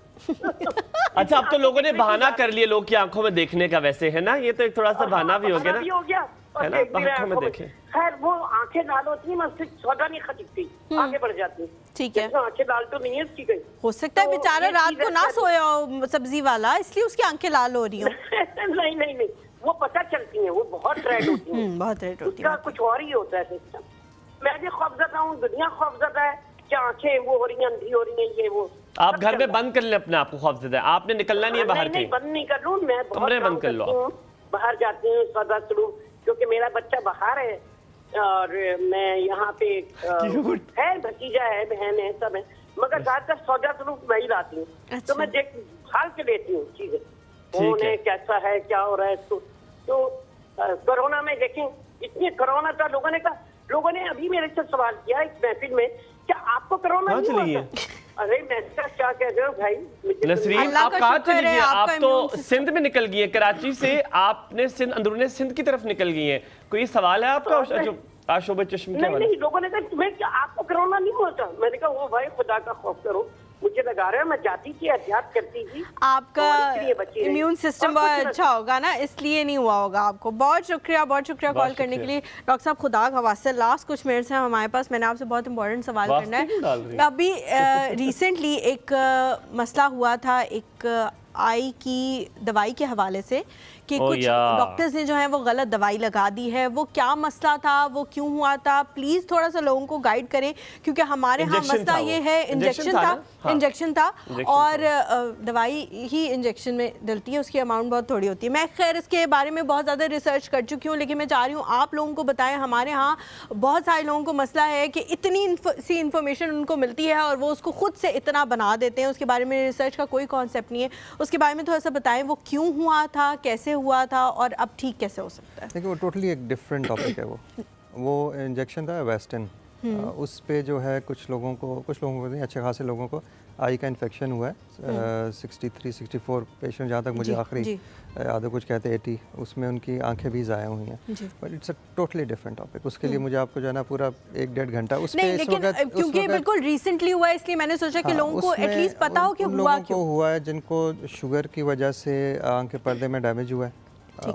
अच्छा अब तो लोगों ने बहाना कर लिया लोग की आंखों में देखने का, वैसे है ना, ये तो एक थोड़ा सा बहाना भी हो गया बहाना भी हो ना, गया, और है ना, देख भी रहे आंखों में आंखों में। देखें। खैर वो आंखें लाल होती हैं, मैं उससे सौदा नहीं खरीदती, आगे बढ़ जाती। ठीक है। जैसे आंखें लाल तो नहीं है उसकी कहीं। हो सकता है तो बेचारा ये रात चीज़ को ना ऐसा- सोया हो सब्जी वाला, इसलिए उसकी आंखें लाल हो रही हो। नहीं, वो पता चलती हैं, वो बहुत रेड होती हैं। बहुत रेट होती है। उसका कुछ और ही होता है सिस्टम। मैं भी खौफजदा हूँ, दुनिया खौफजदा है कि आंखें वो हो रही हैं, अंधी हो रही हैं, ये वो। आप घर में बंद कर लें अपने आप को, खौफजदा है, आपने निकलना नहीं है बाहर नहीं, कहीं। बंद नहीं कर लूँ, मैं बहुत कमरे काम बंद कर लो करती हूँ, बाहर जाती हूँ सौदा शुरू, क्योंकि मेरा बच्चा बाहर है और मैं यहाँ पे है, भतीजा है, बहन है, सब है, मगर ज्यादातर सौदा शुरू मैं ही लाती हूँ। अच्छा। तो मैं देख भाल के लेती हूँ चीजें, कौन है, कैसा है, क्या हो रहा है। तो कोरोना में देखें, इतने कोरोना का लोगों ने अभी मेरे से सवाल किया इस महफिल में, क्या आपको कोरोना नहीं हुआ था? अरे मैं क्या कह रहे हो भाई, नसरीन अल्लाह आप का कहाँ शुक्र चली है, गई? आप आपका तो immune system- सिंध में निकल गई है, कराची से आपने सिंध, अंदरूनी सिंध की तरफ निकल गई हैं। कोई सवाल है आपका जो आशोब चश्म के नहीं वाले? नहीं, लोगों ने कहा तुम्हें क्या आपको कोरोना नहीं हुआ था? मैंने कहा वो भाई खुदा का खौफ करो, मुझे लगा रहा है मैं जाती थी, एहतियात करती थी। आपका और इसलिए बची रही। इम्यून सिस्टम और बहुत कुछ अच्छा होगा ना, इसलिए नहीं हुआ होगा आपको। बहुत शुक्रिया कॉल करने के लिए डॉक्टर साहब। खुदा का वास्ते लास्ट कुछ मिनट्स हैं हमारे पास, मैंने आपसे बहुत इंपॉर्टेंट सवाल करना वास्ते क्यों डाल रही हैं? अभी रिसेंटली एक मसला हुआ था एक आई की दवाई के हवाले से कि ओ कुछ यार। डॉक्टर्स ने जो है वो गलत दवाई लगा दी है। वो क्या मसला था, वो क्यों हुआ था, प्लीज थोड़ा सा लोगों को गाइड करें, क्योंकि हमारे यहाँ इंजेक्शन मसला था ये वो। है इंजेक्शन इंजेक्शन था था, ना? हाँ। इंजेक्शन था इंजेक्शन और दवाई ही इंजेक्शन में डलती है, उसकी अमाउंट बहुत थोड़ी होती है। मैं खैर इसके बारे में बहुत ज़्यादा रिसर्च कर चुकी हूँ, लेकिन मैं चाह रही हूँ आप लोगों को बताएं। हमारे यहाँ बहुत सारे लोगों को मसला है कि इतनी सी इन्फॉर्मेशन उनको मिलती है और वो उसको खुद से इतना बना देते हैं, उसके बारे में रिसर्च का कोई कॉन्सेप्ट नहीं है। उसके बारे में थोड़ा सा बताएं, वो क्यों हुआ था, कैसे हुआ था और अब ठीक कैसे हो सकता है? देखिए वो टोटली एक डिफरेंट टॉपिक है। वो इंजेक्शन था वेस्टर्न, उस पे जो है कुछ लोगों को नहीं, अच्छे खासे लोगों को आई का इन्फेक्शन हुआ है। 63-64 पेशेंट जहाँ तक मुझे आखिरी आधे कुछ कहते 80, उसमें उनकी आंखें भी ज़ाया हुई हैं। But it's a totally different topic. उसके लिए मुझे आपको जो है ना पूरा 1-1.5 घंटा उस नहीं, पे लेकिन क्योंकि ये बिल्कुल रिसेंटली हुआ है, इसलिए मैंने सोचा कि लोगों को एटलीस्ट पता हो कि हुआ क्यों। हुआ है जिनको शुगर की वजह से आंख के पर्दे में डैमेज हुआ है,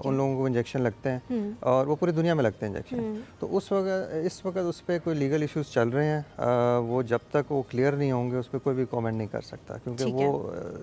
उन लोगों को इंजेक्शन लगते हैं और वो पूरी दुनिया में लगते हैं इंजेक्शन। तो इस वक्त उस पर कोई लीगल इश्यूज चल रहे हैं, वो जब तक वो क्लियर नहीं होंगे उस पर कोई भी कमेंट नहीं कर सकता, क्योंकि वो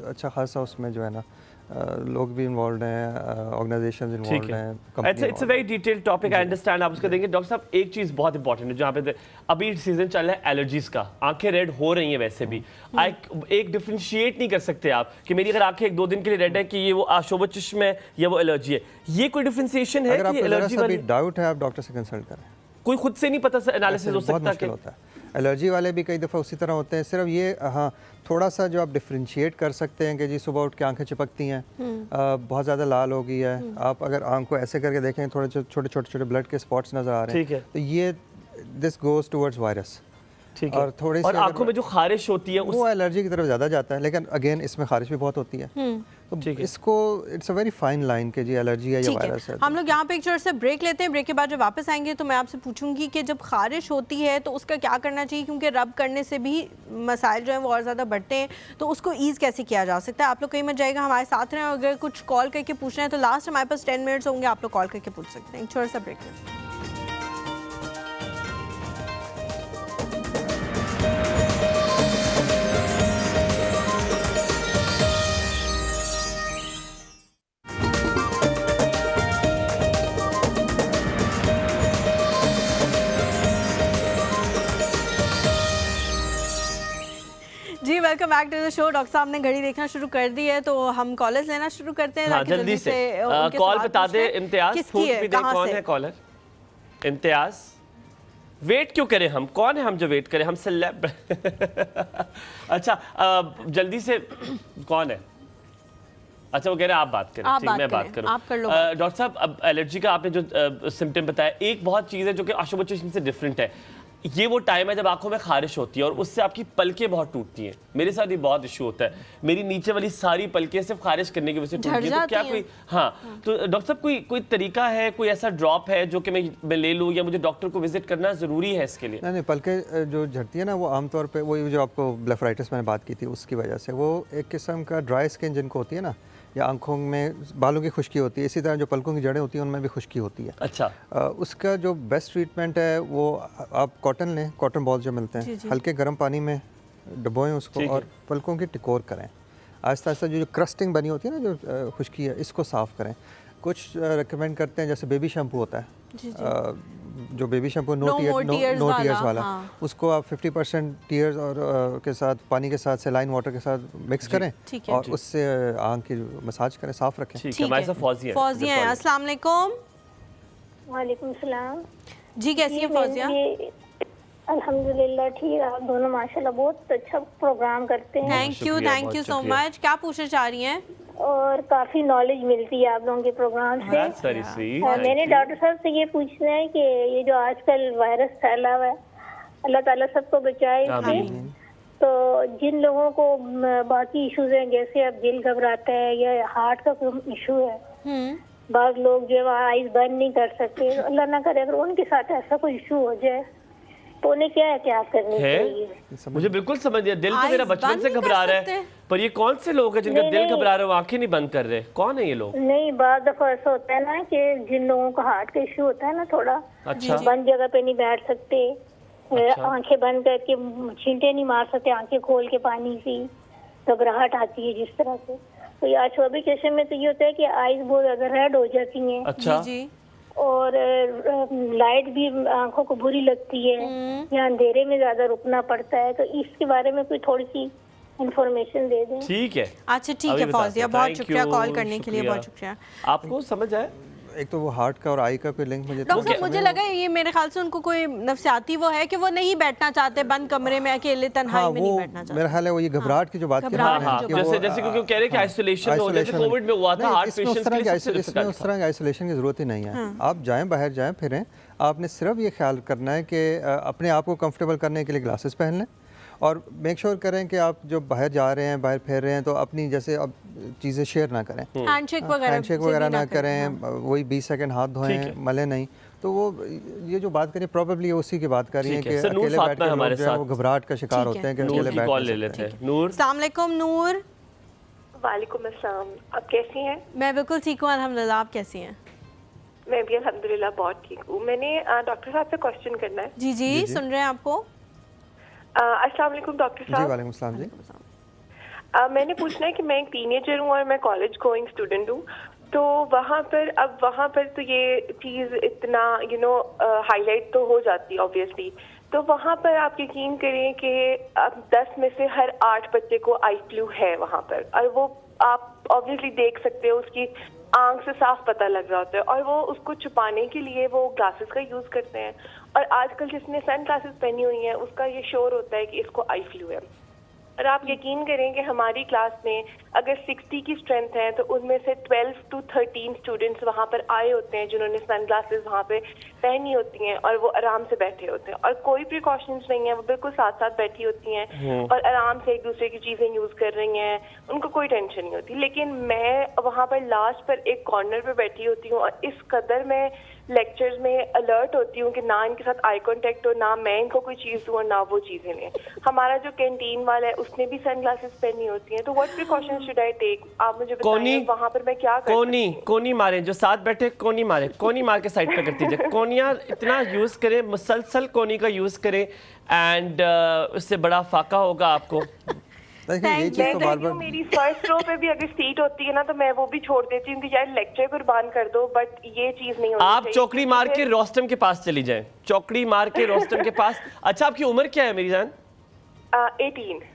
अच्छा खासा उसमें जो है ना लोग भी इन्वॉल्व हैं, ऑर्गेनाइजेशंस इन्वॉल्व हैं। It's a very detailed topic, I understand, आप उसका देंगे। डॉक्टर साहब एक चीज़ बहुत इंपॉर्टेंट है, जहाँ पे अभी सीजन चल रहा है एलर्जीज का, आंखें रेड हो रही हैं वैसे भी, एक डिफरेंशिएट नहीं कर सकते आप कि मेरी अगर आंखें 1-2 दिन के लिए रेड है कि ये वो आशोब चश्म है या वो एलर्जी है। ये कोई डिफरेंशिएशन है अगर कि आपको जरा एलर्जी सा भी वाली डाउट है आप डॉक्टर से कंसल्ट करें। कोई खुद से नहीं पता एनालिसिस हो बहुत सकता मुश्किल कि होता है। एलर्जी वाले भी कई दफ़ा उसी तरह होते हैं। सिर्फ ये हाँ थोड़ा सा जो आप डिफरेंशिएट कर सकते हैं कि जी सुबह उठ के आंखें चिपकती हैं, बहुत ज़्यादा लाल हो गई है, आप अगर आंख को ऐसे करके देखें थोड़े छोटे ब्लड के स्पॉट्स नज़र आ रहे हैं, तो ये दिस गोज़ टुवर्ड्स वायरस। ठीक है। और थोड़ी और सी आंखों में जो खारिश होती है वो एलर्जी की तरफ ज़्यादा जाता है, लेकिन अगेन इसमें खारिश भी बहुत होती है। तो इसको it's a very fine line कि जी एलर्जी है या वायरस है। हम लोग यहाँ पे एक छोटा सा ब्रेक लेते हैं। ब्रेक के बाद जब वापस आएंगे तो मैं आपसे पूछूंगी कि जब खारिश होती है तो उसका क्या करना चाहिए, क्योंकि रब करने से भी मसाइल जो है वो और ज़्यादा बढ़ते हैं, तो उसको ईज़ कैसे किया जा सकता है। आप लोग कहीं मत जाएगा, हमारे साथ रहें। अगर कुछ कॉल करके पूछना है तो लास्ट हमारे पास 10 मिनट्स होंगे, आप लोग कॉल करके पूछ सकते हैं। एक छोटा सा ब्रेक लेते हैं। जी welcome back to the show. Doctor साहब ने घड़ी देखना शुरू कर दी है, तो हम कॉलर्स लेना शुरू करते हैं। हाँ, जल्दी से कॉल बता दे। इम्तियाज फूट भी दे, कौन है कॉलर? इम्तियाज, वेट क्यों करें हम, कौन है हम जो वेट करें, हम सेलेब। अच्छा जल्दी से कौन है? अच्छा वो कह रहे हैं आप बात करें। ठीक, मैं बात करूं। आप कर लो। डॉक्टर साहब अब एलर्जी का आपने जो सिम्टम बताया, एक बहुत चीज़ है जो कि आशुब चश्म से डिफरेंट है। ये वो टाइम है जब आंखों में खारिश होती है और उससे आपकी पलकें बहुत टूटती हैं। मेरे साथ ये बहुत इशू होता है, मेरी नीचे वाली सारी पलकें सिर्फ खारिश करने की वजह से टूटती है। तो क्या कोई तो डॉक्टर साहब कोई तरीका है, कोई ऐसा ड्रॉप है जो कि मैं ले लूँ, या मुझे डॉक्टर को विजिट करना ज़रूरी है इसके लिए? नहीं, पलकें जो झड़ती है ना, वो आमतौर पर वही जो आपको ब्लेफराइटिस मैंने बात की थी उसकी वजह से, वो एक किस्म का ड्राई स्किन जिनको होती है ना, या आंखों में बालों की खुश्की होती है, इसी तरह जो पलकों की जड़ें होती हैं उनमें भी खुश्की होती है। अच्छा उसका जो बेस्ट ट्रीटमेंट है वो आप कॉटन लें, कॉटन बॉल जो मिलते हैं, हल्के गर्म पानी में डुबोएं उसको और पलकों की टिकोर करें। आहिस्ता आहिस्ता जो क्रस्टिंग बनी होती है ना, जो खुश्की है, इसको साफ़ करें। कुछ रिकमेंड करते हैं, जैसे बेबी शैम्पू होता है, जो baby shampoo No more tears no tears वाला, वाला, हाँ। उसको आप 50% टीयर्स और के साथ, पानी के साथ, सेलाइन वाटर के साथ मिक्स करें ठीक है। और उससे आंख की मसाज करें, साफ रखें। ठीक है, हमारे साथ फौजिया है। फौजिया हैं, अस्सलाम वालेकुम। वालेकुम सलाम। जी कैसी हैं फौजिया? अल्हम्दुलिल्लाह ठीक। आप दोनों माशाल्लाह बहुत अच्छा प्रोग्राम करते हैं थैंक यू शुक्रिया, सो शुक्रिया। मच। क्या पूछना चाह रही हैं? और काफी नॉलेज मिलती है आप लोगों के प्रोग्राम से। That's very sweet, और thank मैंने you. डॉक्टर साहब से ये पूछना है कि ये जो आजकल वायरस फैला हुआ है, अल्लाह ताला सबको बचाए इससे। आमीन। तो जिन लोगों को बाकी इश्यूज हैं, जैसे अब दिल घबराता है या हार्ट का कोई इशू है, बाद लोग जो है आइज बंद नहीं कर सकते, अल्लाह ना करे अगर उनके साथ ऐसा कोई इशू हो जाए तो उन्हें क्या करनी है? चाहिए? मुझे बिल्कुल समझ गया, दिल तो Eyes मेरा बचपन बंद से नहीं कर घबरा रहा है, सकते? पर ये कौन से लोग हैं जिनका नहीं, दिल नहीं। घबरा रहा है, वो आंखें नहीं बंद कर रहे? कौन है ये लोग? नहीं, बाद दफा ऐसा होता है ना कि जिन लोगों को हार्ट का इशू होता है ना, थोड़ा अच्छा। बंद जगह पे नहीं बैठ सकते, आंखें बंद करके छींटे नहीं मार सकते, आंखें खोल के पानी से घबराहट आती है जिस तरह से। तो ये आज वेकेशन में तो ये होता है कि आईज बहुत ज्यादा रेड हो जाती हैं अच्छा, जी और लाइट भी आंखों को बुरी लगती है या अंधेरे में ज्यादा रुकना पड़ता है। तो इसके बारे में कोई थोड़ी सी इंफॉर्मेशन दे दें। ठीक है। अच्छा ठीक अभी है बताते फौजिया, हैं। बहुत Thank शुक्रिया you, कॉल करने के लिए, बहुत शुक्रिया। आपको समझ आया? एक तो वो हार्ट का और आई का कोई लिंक मुझे डॉक्टर साहब मुझे लगा ये मेरे ख्याल से उनको कोई नफसियाती वो है कि वो नहीं बैठना चाहते बंद कमरे में अकेले तन्हाई हाँ, में वो नहीं बैठना चाहते। मेरा ख्याल है वो ये घबराहट की जो बात की घबराहट ना, की कि जो वो, जैसे जैसे क्योंकि कह रहे हैं कि आइसोलेशन में हो, जैसे isolation कोविड में हुआ था, नहीं, हार्ट इसमें उस पेशेंट्स तरह के की लिए सबसे इसमें डिफिकल्ट उस तरह की आइसोलेशन की जरूरत ही नहीं है। आप जाएं, बाहर जाएं, फिरें, आपने सिर्फ ये ख्याल करना है कि अपने आप को कंफर्टेबल करने के लिए ग्लासेस पहन लें और मेक श्योर करें कि आप जो बाहर जा रहे हैं, बाहर फिर रहे हैं, तो अपनी जैसे अब चीज़ें शेयर ना करें, हैंडशेक वगैरह हैंडशेक से भी वगैरह ना करें, करें, वही 20 सेकंड हाथ धोएं, मले नहीं। तो वो ये जो बात करिए प्रॉब्लली उसी की बात करिए ठीक कि है। सर, नूर अकेले फातिमा बैठ के हमारे लोग जो है वो साथ। घबराहट का शिकार ठीक होते हैं कि नूर अकेले की बैठ कॉल नहीं ले सकते। लेते हैं। नूर, अस्सलाम वालेकुम नूर। वालेकुम अस्सलाम। आप कैसी हैं? मैं बिल्कुल ठीक हूँ अल्हम्दुलिल्लाह, आप कैसी हैं? मैं भी अल्हम्दुलिल्लाह बहुत ठीक हूँ। मैंने डॉक्टर साहब से क्वेश्चन करना है। जी जी सुन रहे हैं आपको। अस्सलाम वालेकुम डॉक्टर जी साहब। वालेकुम सलाम जी। मैंने पूछना है कि मैं एक टीनेजर हूँ और मैं कॉलेज गोइंग स्टूडेंट हूँ, तो वहाँ पर तो ये चीज़ इतना हाईलाइट तो हो जाती है ऑब्वियसली। तो वहाँ पर आप यकीन करें कि अब 10 में से हर 8 बच्चे को आई फ्लू है वहाँ पर, और वो आप ऑब्वियसली देख सकते हो, उसकी आंख से साफ पता लग रहा होता है, और वो उसको छुपाने के लिए वो ग्लासेस का यूज़ करते हैं। और आजकल जिसने सन ग्लासेस पहनी हुई हैं उसका ये श्योर होता है कि इसको आई फ्लू है। और आप यकीन करें कि हमारी क्लास में अगर 60 की स्ट्रेंथ है तो उनमें से 12 to 13 स्टूडेंट्स वहाँ पर आए होते हैं जिन्होंने सन ग्लासेस वहाँ पे पहनी होती हैं, और वो आराम से बैठे होते हैं और कोई प्रिकॉशंस नहीं है, वो बिल्कुल साथ साथ बैठी होती हैं और आराम से एक दूसरे की चीज़ें यूज़ कर रही हैं, उनको कोई टेंशन नहीं होती। लेकिन मैं वहाँ पर लास्ट पर एक कॉर्नर पर बैठी होती हूँ और इस कदर मैं लेक्चर्स में अलर्ट होती हूँ कि ना इनके साथ आई कांटेक्ट हो, ना मैं इनको कोई चीज़ दूँ और ना वो चीज़ें लें। हमारा जो कैंटीन वाला है उसने भी सन ग्लासेस पहनी होती हैं, तो what precautions should I take? आप मुझे बताइए वहाँ पर मैं क्या कर सकती हूँ? कोनी मारे, जो साथ बैठे कोनी मारे, कोनी मार के साइड पे कर दीजिए। कोनिया इतना यूज करें, मुसलसल कोनी का यूज करें, एंड उससे बड़ा फाका होगा आपको। देखिए ये चीज़ तो बार बार मेरी फर्स्ट रो पे भी अगर सीट होती है ना तो मैं वो भी छोड़ देती हूँ कि यार लेक्चर कुर्बान कर दो, बट ये चीज नहीं होनी आप चाहिए। चौकड़ी मार के रोस्टम के पास चली जाएं, चौकड़ी मार के रोस्टम के पास। अच्छा, आपकी उम्र क्या है मेरी जान? 18।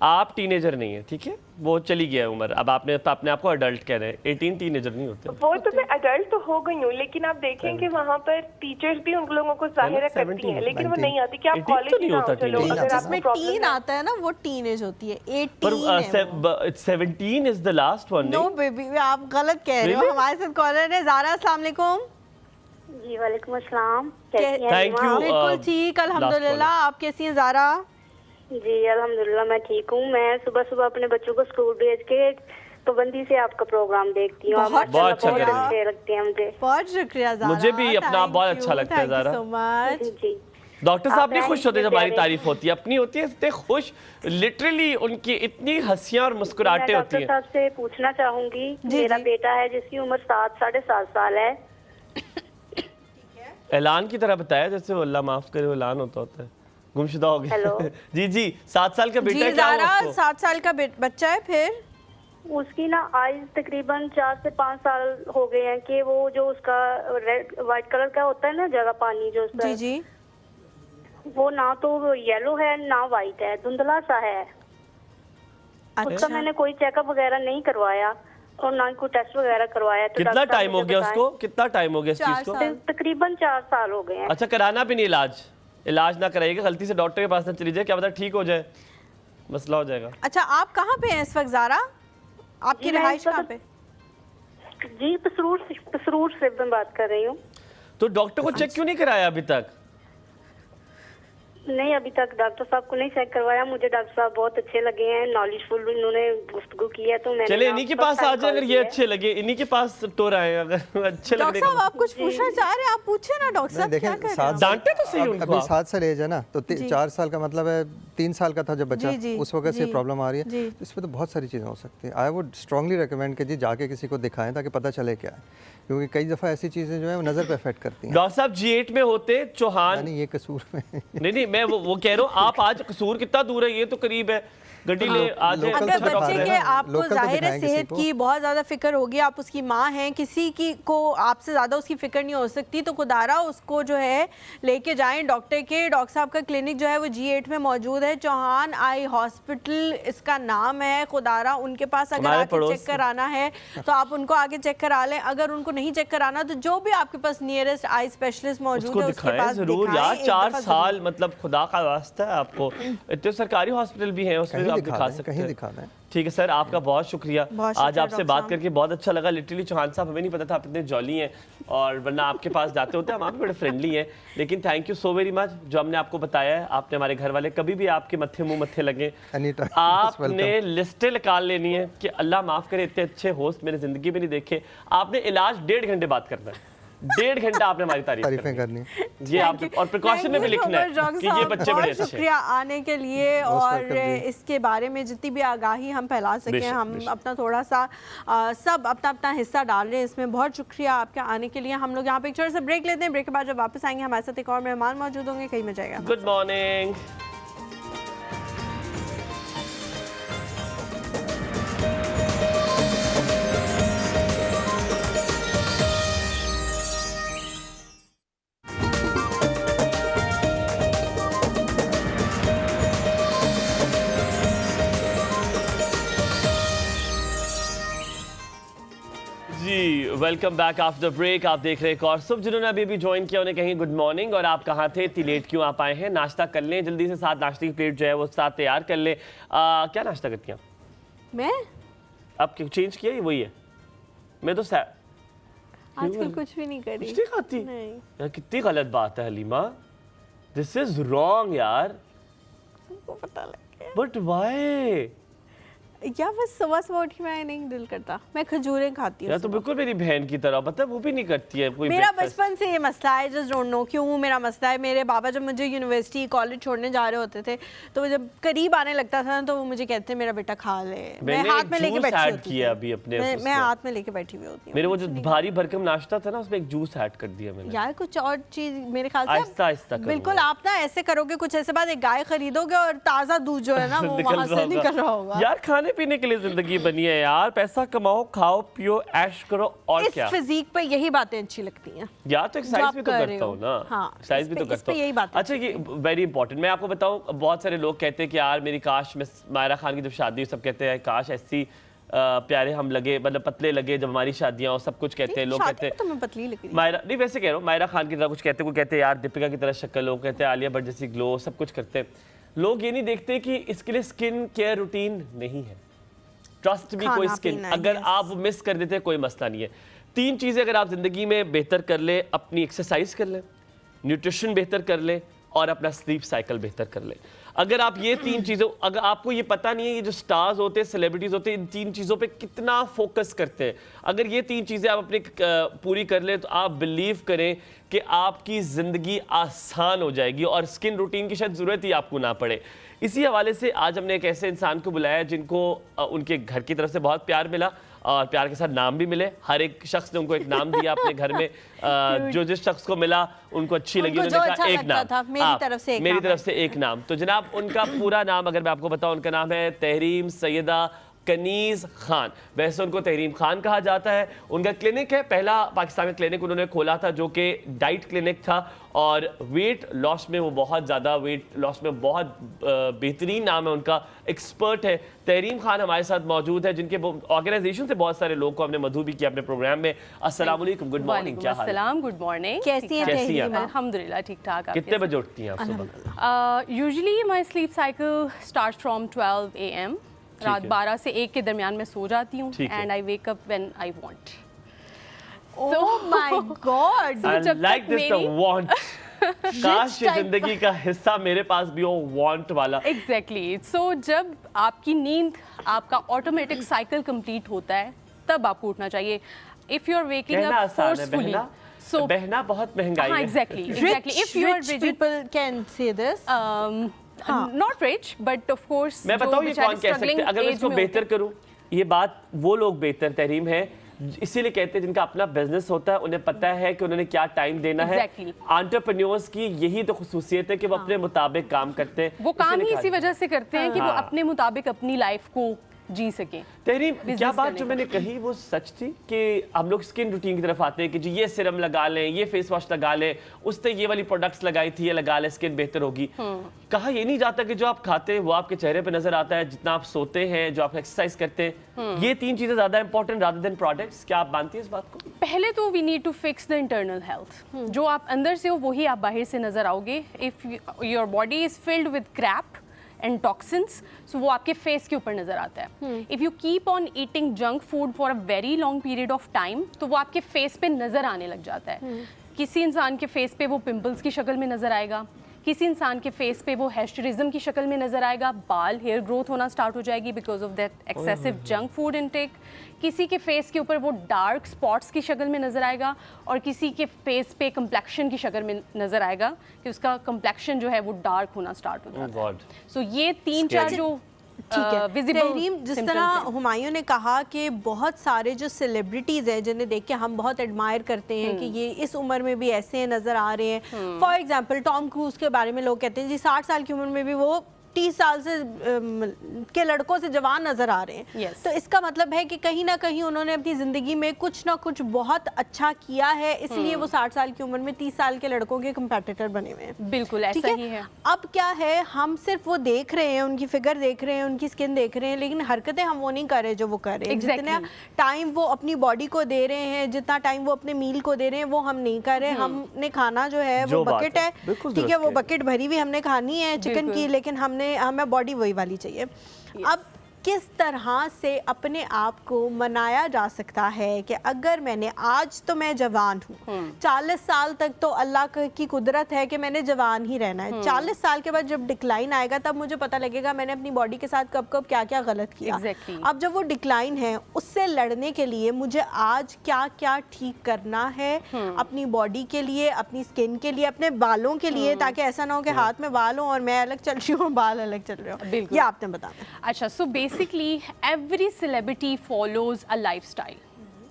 आप टीनेजर नहीं है, ठीक है, वो चली गया है उम्र। अब आपने अपने आप को अडल्ट कह रहे हैं, 18 टीनेजर नहीं होते। वो तो मैं अडल्ट तो हो गई हूँ, लेकिन आप देखें कि वहाँ पर टीचर्स भी उन लोगों को जाहिर करती हैं, लेकिन वो नहीं आती कि आप 18 तो कॉलेज नहीं में होता आओ, चलो teenage। अगर जिसमें आपको टीन प्रॉब्लम है। आता है ना वो टीनेज होती है, 18 पर है वो। 17 is the last one. No baby, आप गलत कह रहे हो। Really? हमारे साथ कॉलर है ज़ारा, अस्सलाम वालेकुम। जी वालेकुम अस्सलाम। Thank you. बिल्कुल ठीक अल्हम्दुलिल्लाह, आप कैसी हैं ज़ारा? जी अल्हम्दुलिल्लाह मैं ठीक हूँ। मैं सुबह सुबह अपने बच्चों को स्कूल भेज के पाबंदी से आपका प्रोग्राम देखती हूँ। बहुत अच्छा बहुत करें। अच्छे लगते हैं मुझे। बहुत शुक्रिया ज़ारा, मुझे भी अपना आप बहुत अच्छा लगता है, ज़ारा। So much. जी डॉक्टर साहब भी आप खुश होते हैं जब इतने हमारी प्यारे। तारीफ होती है, अपनी होती है इतने खुश, लिटरली उनकी इतनी हंसियां और मैं मुस्कुराहटें होती डॉक्टर हैं। साहब से पूछना चाहूंगी, जी, मेरा जी। बेटा है जिसकी उम्र 7-7.5 साल है। ऐलान की तरह बताया जैसे वो अल्लाह माफ करे वो ऐलान होता है, गुमशुदा हो गया। हेलो। जी जी, 7 साल का बेटा जी है, क्या हुआ ज़ारा, उसको? 7 साल का बच्चा है। फिर उसकी ना आईज तकरीबन 4 से 5 साल हो गए हैं कि वो जो उसका रेड वाइट कलर का होता है ना जगह पानी जो उसका जी जी। वो ना तो येलो है ना वाइट है, धुंधला सा है। उसका अच्छा। मैंने कोई चेकअप वगैरह नहीं करवाया और ना कोई टेस्ट वगैरह करवाया। तो कितना डॉक्टर टाइम हो मुझे गया बताएं। उसको, कितना टाइम हो गया इस 4 चीज को? साल। तकरीबन 4 साल हो गए हैं। अच्छा, कराना भी नहीं इलाज? इलाज ना कराइएगा, गलती से डॉक्टर के पास ना चली जाए, क्या पता ठीक हो जाए, मसला हो जाएगा। अच्छा, आप कहाँ पे हैं इस वक्त ज़ारा? आपकी जी, मैं रिहाइश इस वक्त- कहाँ पे? जी पसरूर से मैं बात कर रही हूँ। तो डॉक्टर को चेक क्यों नहीं कराया अभी तक? नहीं, अभी तक डॉक्टर साहब को नहीं चेक करवाया। मुझे डॉक्टर साहब बहुत अच्छे लगे हैं, नॉलेजफुल इन्होंने गुफ्तगू की है, तो मैंने चले ना इन्हीं के आपको पास आ कॉल जाए, अगर ये किया है। अच्छे लगे, इन्हीं के पास टोर आए अगर अच्छे डॉक्टर लगने साहब का। आप कुछ पूछना चाह रहे हैं? आप पूछे ना डॉक्टर साहब, क्या देखें कर रहे हैं 7 आप? डांटे तो सही उनको अभी आप। 7 साल एज है ना, तो 4 साल का मतलब है 3 साल का था जब बच्चा, जी, जी, उस वक्त से जी, प्रॉब्लम आ रही है। जी। तो इसमें तो बहुत सारी चीज़ें हो सकती हैं। आई वुड स्ट्रांगली रिकमेंड कि जी जाके किसी को दिखाएं ताकि पता चले क्या है, क्योंकि कई दफ़ा ऐसी चीज़ें जो है वो नज़र पे अफेक्ट करती हैं। डॉक्टर साहब G8 में होते चौहान, यानी ये कसूर में नहीं मैं वो कह रहा हूँ, आप आज कसूर कितना दूर है, ये तो करीब है, गड्डी ले आ जाए। लोकल अगर तो दिखा बच्चे रहे के हैं ना, आपको लोकल तो जाहिर है दिखाएं किसी सेहत को। की बहुत ज़्यादा फिक्र होगी, आप उसकी माँ हैं, किसी की को आपसे ज़्यादा उसकी फिक्र नहीं हो सकती, तो खुदारा उसको जो है लेके जाएं डॉक्टर के। डॉक्टर साहब का क्लिनिक जो है वो G8 में मौजूद है, चौहान आई हॉस्पिटल इसका नाम है। खुदारा उनके पास अगर हमारे आके पड़ोस चेक कराना है तो आप उनको आके चेक करा लें। अगर उनको नहीं चेक कराना तो जो भी आपके पास नियरेस्ट आई स्पेशलिस्ट मौजूद उसको है उसके दिखाएं पास जरूर दिखाएं, यार। एक 4 दफ़ा साल जरूर। मतलब खुदा का वास्ता है आपको, इतने सरकारी हॉस्पिटल भी हैं उसमें कहीं आप दिखा दिखा दें, सकते कहीं हैं। दिखा दें। ठीक है सर, आपका बहुत शुक्रिया। बहुत आज शुक्रिया आपसे डॉक्टर बात साहब। करके बहुत अच्छा लगा। लिटरली चौहान साहब हमें नहीं पता था आप इतने जॉली हैं, और वरना आपके पास जाते होते हम आप भी बड़े फ्रेंडली हैं। लेकिन thank you so very much जो हमने आपको बताया है। आपने हमारे घर वाले कभी भी आपके मत्थे मुंह मत्थे लगे, Anytime, आपने लिस्टें निकाल लेनी है कि अल्लाह माफ़ करे इतने अच्छे होस्ट मैंने ज़िंदगी में नहीं देखे। आपने इलाज 1.5 घंटे बात करना है, 1.5 घंटा आपने हमारी तारीफें तारीफें करनी। ये आप और प्रिकॉशन में भी लिखना है कि ये बच्चे बड़े अच्छे हैं। शुक्रिया आने के लिए, और welcome जी। इसके बारे में जितनी भी आगाही हम फैला सकें, बेशक, हम बेशक। अपना थोड़ा सा सब अपना अपना हिस्सा डाल रहे हैं इसमें। बहुत शुक्रिया आपके आने के लिए। हम लोग यहाँ पे एक छोटा सा ब्रेक लेते हैं। ब्रेक के बाद जब वापस आएंगे हमारे साथ एक और मेहमान मौजूद होंगे, कहीं में जाएगा। Good morning. जी वेलकम बैक आफ्टर ब्रेक। आप देख रहे हैं एक और सुबह। जिन्होंने अभी भी ज्वाइन किया उन्हें कहें गुड मॉर्निंग। और आप कहाँ थे, इतनी लेट क्यों आप आए हैं? नाश्ता कर लें जल्दी से, साथ नाश्ते की प्लेट जो है वो साथ तैयार कर लें। क्या नाश्ता करती हैं आप? मैं आप क्यों चेंज किया, ये वही है? मैं तो आजकल कुछ भी नहीं करी। कुछ नहीं खाती नहीं। यार, कितनी गलत बात है हलीमा, दिस इज रॉन्ग यार। सबको पता लग गया। बट व्हाई या बस सुबह सुबह उठ के मैं नहीं दिल करता, मैं खजूरें खाती हूँ यार? तो सुबह। बिल्कुल मेरी बहन की तरह, पता है वो भी नहीं करती है कोई मेरा breakfast। बचपन से ये मसला है, जस्ट डोंट नो क्यों मेरा मसला है। मेरे बाबा जब मुझे यूनिवर्सिटी कॉलेज छोड़ने जा रहे होते थे, तो वो जब करीब आने लगता था ना, तो वो मुझे कहते मेरा बेटा खा ले। मैं मैंने हाथ में लेके जूस बैठी ऐड होती किया थी। अभी अपने मैं उसमें। हाथ में लेके बैठी हुई होती हूँ। मेरे वो जो भारी भरकम नाश्ता था ना, उसमें एक जूस ऐड कर दिया मैंने। यार कुछ और चीज मेरे ख्याल से आहिस्ता आहिस्ता करूंगा। बिल्कुल आप ना ऐसे करोगे कुछ ऐसे बाद एक गाय खरीदोगे और ताजा दूध जो है ना वो निकल वहां से रहा निकल रहा होगा। यार खाने पीने के लिए जिंदगी बनी है यार, पैसा कमाओ, खाओ पियो, ऐश करो, और इस क्या फिजिक पे यही बातें अच्छी लगती हैं। यार। तो जो एक्सरसाइज आप भी तो कर रहे करता हो। हूँ ना, हाँ, एक्सरसाइज इस भी पे- तो इस करता पे यही हूँ। बात है। अच्छा, ये वेरी इंपॉर्टेंट, मैं आपको बताऊँ, बहुत सारे लोग कहते हैं कि यार मेरी काश में मायरा खान की जब शादी हुई, सब कहते हैं काश ऐसी प्यारे हम लगे, मतलब पतले लगे जब हमारी शादियां हो, सब कुछ कहते हैं लोग। कहते हैं तो मैं पतली लग रही मायरा, नहीं वैसे कह रहा हूँ, मायरा खान की तरह कुछ कहते हैं, कोई कहते हैं यार दीपिका की तरह शक्ल, लोग कहते हैं आलिया भट्ट जैसी ग्लो, सब कुछ करते हैं। लोग ये नहीं देखते कि इसके लिए स्किन केयर रूटीन नहीं है। ट्रस्ट भी कोई खाना स्किन, पीना, अगर yes। आप मिस कर देते हैं कोई मसला नहीं है। 3 चीज़ें अगर आप ज़िंदगी में बेहतर कर ले, अपनी एक्सरसाइज कर लें, न्यूट्रिशन बेहतर कर लें, और अपना स्लीप साइकिल बेहतर कर लें। अगर आप ये 3 चीज़ों, अगर आपको ये पता नहीं है ये जो स्टार्स होते हैं, सेलिब्रिटीज़ होते हैं, इन 3 चीज़ों पे कितना फोकस करते हैं, अगर ये 3 चीज़ें आप अपनी पूरी कर लें तो आप बिलीव करें कि आपकी ज़िंदगी आसान हो जाएगी और स्किन रूटीन की शायद ज़रूरत ही आपको ना पड़े। इसी हवाले से आज हमने एक ऐसे इंसान को बुलाया जिनको उनके घर की तरफ से बहुत प्यार मिला, और प्यार के साथ नाम भी मिले। हर एक शख्स ने उनको एक नाम दिया अपने घर में। जो जिस शख्स को मिला उनको अच्छी लगी, उनको उन्होंने जो कहा अच्छा एक लगता नाम, था, मेरी तरफ से एक मेरी नाम तरफ है। से एक नाम। तो जनाब उनका पूरा नाम अगर मैं आपको बताऊं, उनका नाम है तहरीम सैयदा कनीज़ खान, वैसे उनको तहरीम खान कहा जाता है। उनका क्लिनिक है, पहला पाकिस्तान में क्लिनिक उन्होंने खोला था जो कि डाइट क्लिनिक था, और वेट लॉस में वो बहुत ज़्यादा वेट लॉस में बहुत बेहतरीन नाम है उनका, एक्सपर्ट है। तहरीम खान हमारे साथ मौजूद है, जिनके ऑर्गेनाइजेशन से बहुत सारे लोग को हमने मधु भी किया अपने प्रोग्राम में। अस्सलाम वालेकुम, गुड मॉर्निंग, क्या हाल है? गुड मॉर्निंग, कैसी हैं तहरीम? अल्हम्दुलिल्लाह ठीक ठाक। कितने बजे उठती हैं आप सुबह? Usually my sleep cycle start from 12 AM, रात 12 से 1 के दरमियान में सो जाती हूँ, and I wake up when I want. Oh my God! I like this the want. काश ये जिंदगी का हिस्सा मेरे पास भी हो, वांट वाला। Exactly. So जब आपकी नींद, आपका ऑटोमेटिक साइकिल कंप्लीट होता है, तब आपको उठना चाहिए। If you are waking up forcefully, so बहना बहुत महंगाई है। Exactly. If you are rigid, people can say this. Not rich, but of course. मैं बताऊँ ये कौन कह सकते हैं? अगर मैं इसको बेहतर करूँ, ये बात वो लोग बेहतर तहरीम है, इसीलिए कहते हैं जिनका अपना बिजनेस होता है, उन्हें पता है कि उन्होंने क्या टाइम देना है। एंटरप्रेन्योर्स की यही तो खुसूसियत है कि वो अपने मुताबिक काम करते हैं। वो काम ही इसी वजह से करते हैं कि वो अपने मुताबिक अपनी लाइफ को जी सके। तहरीम, क्या बात जो मैंने कही वो सच थी कि हम लोग स्किन रूटीन की तरफ आते हैं कि जी ये सिरम लगा लें, ये फेस वॉश लगा लें, उसने ये वाली प्रोडक्ट्स लगाई थी, ये लगा लें, स्किन बेहतर होगी। कहा ये नहीं जाता कि जो आप खाते हैं वो आपके चेहरे पे नजर आता है, जितना आप सोते हैं, जो आप एक्सरसाइज करते हैं, ये 3 चीजें ज्यादा इंपॉर्टेंट रादर देन प्रोडक्ट्स। क्या आप मानती हैं इस बात को? पहले तो we need to fix the internal health. जो आप अंदर से हो वही आप बाहर से नजर आओगे। If your body is filled with crap and toxins, so वो आपके फेस के ऊपर नजर आता है। If you keep on eating junk food for a very long period of time, तो वो आपके फेस पे नजर आने लग जाता है। किसी इंसान के फेस पे वो पिंपल्स की शक्ल में नजर आएगा, किसी इंसान के फेस पे वो हैशटरिज्म की शक्ल में नजर आएगा, बाल हेयर ग्रोथ होना स्टार्ट हो जाएगी because of that excessive junk food intake. किसी के फेस के ऊपर वो डार्क स्पॉट्स की शक्ल में नजर आएगा, और किसी के फेस पे कंप्लेक्शन की शक्ल में नजर आएगा कि उसका कंप्लेक्शन जो है वो डार्क होना स्टार्ट हो जाता है। सो ये 3-4 जो तहरीम, जिस तरह हुमायूं ने कहा कि बहुत सारे जो सेलिब्रिटीज़ हैं जिन्हें देख के हम बहुत एडमायर करते हैं कि ये इस उम्र में भी ऐसे नज़र आ रहे हैं। फॉर एग्जांपल टॉम क्रूज के बारे में लोग कहते हैं जी 60 साल की उम्र में भी वो 30 साल से के लड़कों से जवान नजर आ रहे हैं। तो इसका मतलब है कि कहीं ना कहीं उन्होंने अपनी ज़िंदगी में कुछ ना कुछ बहुत अच्छा किया है, इसलिए वो 60 साल की उम्र में 30 साल के लड़कों के कंपेटिटर बने हुए हैं। बिल्कुल ऐसा ही है। अब क्या है, हम सिर्फ वो देख रहे हैं, उनकी फिगर देख रहे हैं, उनकी स्किन देख रहे हैं, लेकिन हरकतें हम वो नहीं कर रहे जो वो कर रहे हैं। जितना टाइम वो अपनी बॉडी को दे रहे हैं, जितना टाइम वो अपने मील को दे रहे हैं, वो हम नहीं कर रहे। हमने खाना जो है वो बकेट है, ठीक है, वो बकेट भरी हुई हमने खानी है चिकन की, लेकिन हमें बॉडी वही वाली चाहिए। अब किस तरह से अपने आप को मनाया जा सकता है कि अगर मैंने आज तो मैं जवान हूँ, 40 साल तक तो अल्लाह की कुदरत है कि मैंने जवान ही रहना है। 40 साल के बाद जब डिक्लाइन आएगा तब मुझे पता लगेगा मैंने अपनी बॉडी के साथ कब कब क्या क्या गलत किया। अब जब वो डिक्लाइन है, उससे लड़ने के लिए मुझे आज क्या क्या ठीक करना है अपनी बॉडी के लिए, अपनी स्किन के लिए, अपने बालों के लिए, ताकि ऐसा ना हो कि हाथ में बाल हो और मैं अलग चल रही हूँ, बाल अलग चल रहे हो। ये आपने बताना। अच्छा, so basically every celebrity follows a lifestyle,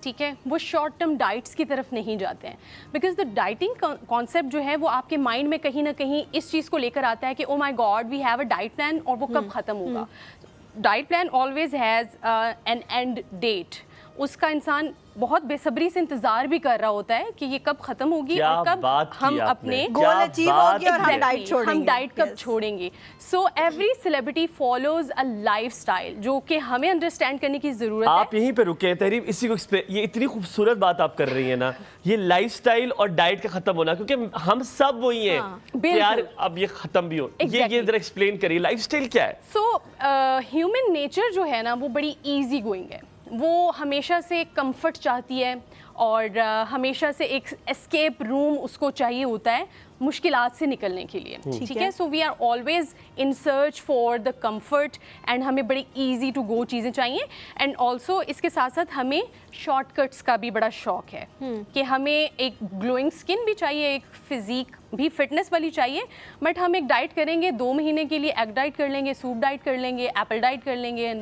ठीक है, वो शॉर्ट टर्म डाइट्स की तरफ नहीं जाते हैं, बिकॉज द डाइटिंग कॉन्सेप्ट जो है वो आपके माइंड में कहीं ना कहीं इस चीज़ को लेकर आता है कि oh my god we have a diet plan, और वो कब ख़त्म होगा। Diet plan always has an end date. उसका इंसान बहुत बेसब्री से इंतजार भी कर रहा होता है कि ये कब खत्म होगी और कब हम अपने गोल अचीव होगी और हम डाइट छोड़ेंगे। हम डाइट कब छोड़ेंगे। So every celebrity follows a lifestyle जो कि हमें अंडरस्टैंड करने की जरूरत है। आप यहीं पे रुके तहरीम, इसी को एक्सप्लेन, ये इतनी खूबसूरत बात आप कर रही है ना, ये लाइफस्टाइल और डाइट का खत्म होना, क्योंकि हम सब वही हैं यार, अब ये खत्म भी हो। ये जरा एक्सप्लेन करिए लाइफस्टाइल क्या है। सो ह्यूमन नेचर जो है ना वो बड़ी इजी गोइंग है, वो हमेशा से कंफर्ट चाहती है और हमेशा से एक एस्केप रूम उसको चाहिए होता है मुश्किलात से निकलने के लिए, ठीक है। So we are always in search for the comfort and हमें बड़ी इजी टू गो चीज़ें चाहिए। एंड ऑल्सो इसके साथ साथ हमें शॉर्टकट्स का भी बड़ा शौक है कि हमें एक ग्लोइंग स्किन भी चाहिए, एक फिजिक भी फिटनेस वाली चाहिए, बट हम एक डाइट करेंगे 2 महीने के लिए, एग डाइट कर लेंगे, सूप डाइट कर लेंगे, एप्पल डाइट कर लेंगे,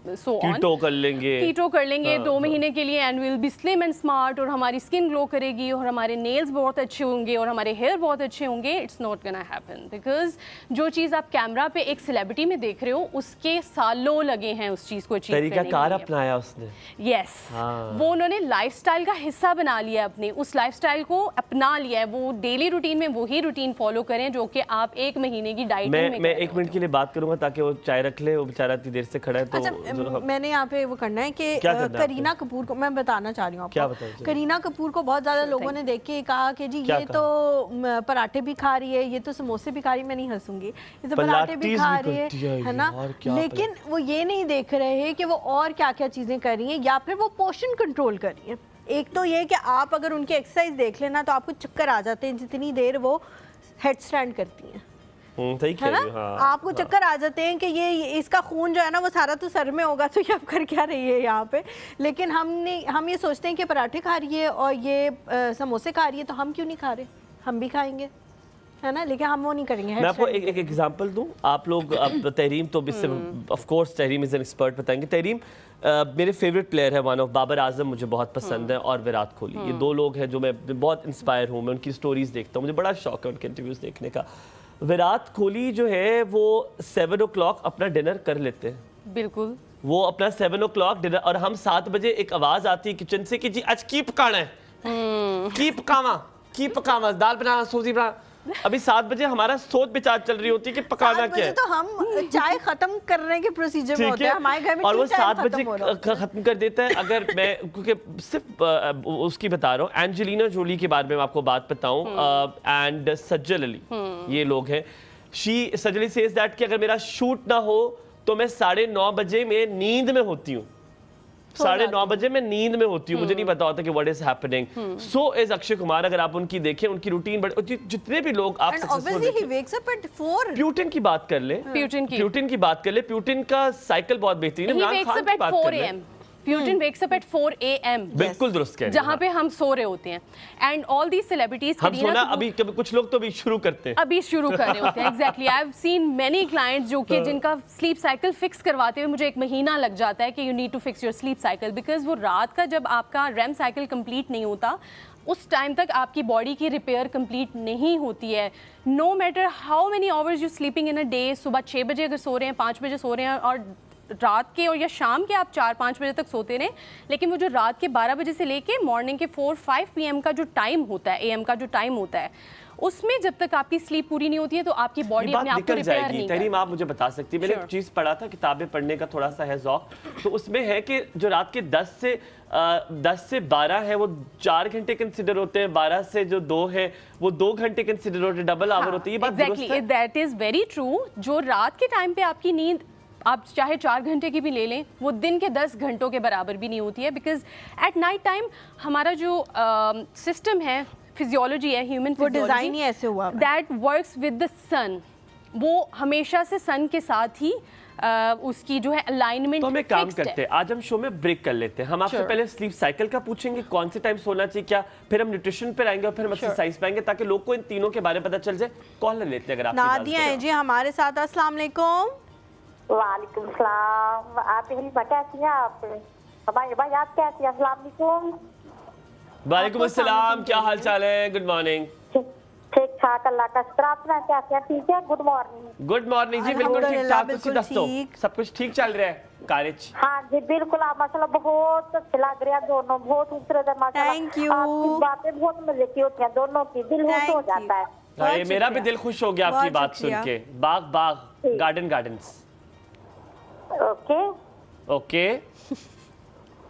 सो ऑन, कीटो कर लेंगे, कीटो कर लेंगे 2 महीने के लिए, and will be slim and smart, और हमारी स्किन ग्लो करेगी और हमारे नेल्स बहुत अच्छे होंगे और हमारे हेयर बहुत अच्छे होंगे। It's not gonna happen, because जो चीज़ आप कैमरा पे एक सेलिब्रिटी में देख रहे हो उसके सालों लगे हैं उस चीज़ को अचीव करने के लिए। तरीकाकार अपनाया उसने। यस, वो उन्होंने लाइफस्टाइल का हिस्सा बना लिया है, अपने उस लाइफस्टाइल को अपना लिया है। वो डेली रूटीन में वही रूटीन फॉलो करें जो कि आप 1 महीने की डाइट में मैं 1 मिनट के लिए बात करूंगा ताकि वो चाय रख ले, वो बेचारा इतनी देर से खड़ा है। तो अच्छा, मैंने यहाँ पे वो करना है कि करीना कपूर को मैं बताना चाह रही हूँ आपको। करीना कपूर को बहुत ज्यादा लोगों ने देख के कहा कि जी ये तो पराठे भी खा रही है, ये तो समोसे भी खा रही है, मैं नहीं हंसूंगी, ये तो पराठे भी खा रही है ना, लेकिन वो ये नहीं देख रहे हैं कि वो और क्या क्या चीजें कर रही हैं या फिर वो पोर्शन कंट्रोल कर रही है। एक तो ये कि आप अगर उनकी एक्सरसाइज देख लेना तो आपको चक्कर आ जाते हैं जितनी देर वो हेड स्टैंड करती हैं, सही है ना? आपको चक्कर आ जाते हैं कि ये इसका खून जो है ना वो सारा तो सर में होगा, तो ये अब कर क्या रही है यहाँ पे। लेकिन हम ये सोचते हैं कि पराठे खा रही है और ये समोसे खा रही है, तो हम क्यों नहीं खा रहे, हम भी खाएंगे, है ना, लेकिन हम वो नहीं करेंगे। मैं आपको एक एग्जांपल दूं, आप लोग अब तहरीम तो इससे of course Tahreem is an expert बताएंगे। तहरीम मेरे फेवरेट प्लेयर है, वन ऑफ बाबर आजम मुझे बहुत पसंद है, और विराट कोहली, ये 2 लोग हैं जो मैं बहुत इंस्पायर हूँ, मैं उनकी स्टोरीज देखता हूँ, मुझे बड़ा शौक है उनके इंटरव्यूज देखने का। विराट कोहली जो है वो 7 o'clock अपना डिनर कर लेते हैं। बिल्कुल, वो अपना 7 o'clock डिनर, और हम 7 बजे एक आवाज आती है किचन से कि जी आज की पकाना है, की पकावा दाल बनाना, सब्जी बना। अभी 7 बजे हमारा सोच विचार चल रही होती है कि पकाना क्या है। तो हम चाय खत्म करने के प्रोसीजर में होते हैं हमारे घर में, और वो 7 बजे खत्म कर देता है। अगर मैं क्योंकि सिर्फ उसकी बता रहा हूँ, एंजेलिना जोली के बारे में आपको बात बताऊं, एंड सज्जल अली, ये लोग हैं। सज्जल अली सेज दैट कि अगर मेरा शूट ना हो तो मैं 9:30 बजे में नींद में होती हूँ, 9:30 बजे मैं नींद में होती हूँ, मुझे नहीं पता होता कि what is happening. So is Akshay Kumar, अगर आप उनकी देखें उनकी रूटीन, जितने भी लोग आप प्यूटिन की बात कर ले, प्यूटिन की बात कर ले, प्यूटिन का साइकिल बहुत बेहतरीन है। इमरान खान की बात कर ले, Putin wakes up at 4 AM, बिल्कुल दुरुस्त कह रहे हैं, जहाँ पे हम सो रहे होते हैं। एंड ऑल दी सेलिब्रिटीज हम सोना अभी कुछ लोग तो अभी शुरू करते हैं, अभी शुरू कर रहे होते हैं। Exactly, I have seen many clients जो कि जिनका स्लीप साइकिल फिक्स करवाते हुए मुझे 1 महीना लग जाता है कि you need to fix your sleep cycle, because वो रात का जब आपका रैम साइकिल कंप्लीट नहीं होता उस टाइम तक आपकी बॉडी की रिपेयर कंप्लीट नहीं होती है। No matter how many hours you sleeping in a day, सुबह 6 बजे अगर सो रहे हैं, 5 बजे सो रहे हैं, और रात के और या शाम के आप 4-5 बजे तक सोते रहें, लेकिन वो जो रात के 12 बजे से लेके मॉर्निंग के 4-5 PM का जो टाइम होता है, AM का जो टाइम होता है, उसमें जब तक आपकी स्लीप पूरी नहीं होती है तो आपकी बॉडी अपने आप को रिपेयर नहीं करती। तहरीम आप मुझे बता सकती है, मैंने एक चीज़ पढ़ा था, किताबें पढ़ने का थोड़ा सा है ज़ौक, तो उसमें है कि जो रात के 10 से 12 है वो 4 घंटे कंसिडर होते हैं, 12 से जो 2 है वो 2 घंटे कंसिडर होते हैं, डबल आवर होती है। ये बात दुरुस्त है? That is very true. जो रात के टाइम पे आपकी नींद आप चाहे 4 घंटे की भी ले लें, वो दिन के 10 घंटों के बराबर भी नहीं होती है, बिकॉज एट नाइट टाइम हमारा जो सिस्टम है, फिजियोलॉजी है, ह्यूमन डिजाइन ही ऐसे हुआ, दैट वर्क्स विद द सन, वो हमेशा से सन के साथ ही उसकी जो है अलाइनमेंट। तो हम एक काम करते हैं, आज हम शो में ब्रेक कर लेते हैं। हम आपसे पहले स्लीप साइकिल का पूछेंगे, कौन से टाइम सोना चाहिए क्या, फिर हम न्यूट्रिशन पर आएंगे और फिर हम एक्सरसाइज पे आएंगे, ताकि लोग को इन तीनों के बारे में पता चल जाए। कॉल ले लेते हैं अगर आप। नादिया है जी हमारे साथ, अस्सलाम वालेकुम। वालेकुम सलाम। आप कैसी हैं आप? हमारे भाई आप कैसी हैं? अस्सलाम वालेकुम। वालेकुम अस्सलाम, क्या हाल चाल है? Good morning. ठीक ठाक, अल्लाह का शुक्र। आप कैसे हैं? ठीक है, गुड मॉर्निंग। गुड मॉर्निंग जी, बिल्कुल ठीक ठाक। तुसी दसो सब कुछ ठीक चल रहा है कारेज? हाँ जी बिल्कुल, आप माशाल्लाह बहुत अच्छे लग रहे हैं दोनों, बहुत खूबसूरत है माशाल्लाह। Thank you. आपकी बातें बहुत मजे की होती हैं दोनों की, दिल खुश हो जाता है। ये मेरा भी दिल खुश हो गया आपकी बात सुन के। बाग बाग, गार्डन गार्डन्स। ओके ओके,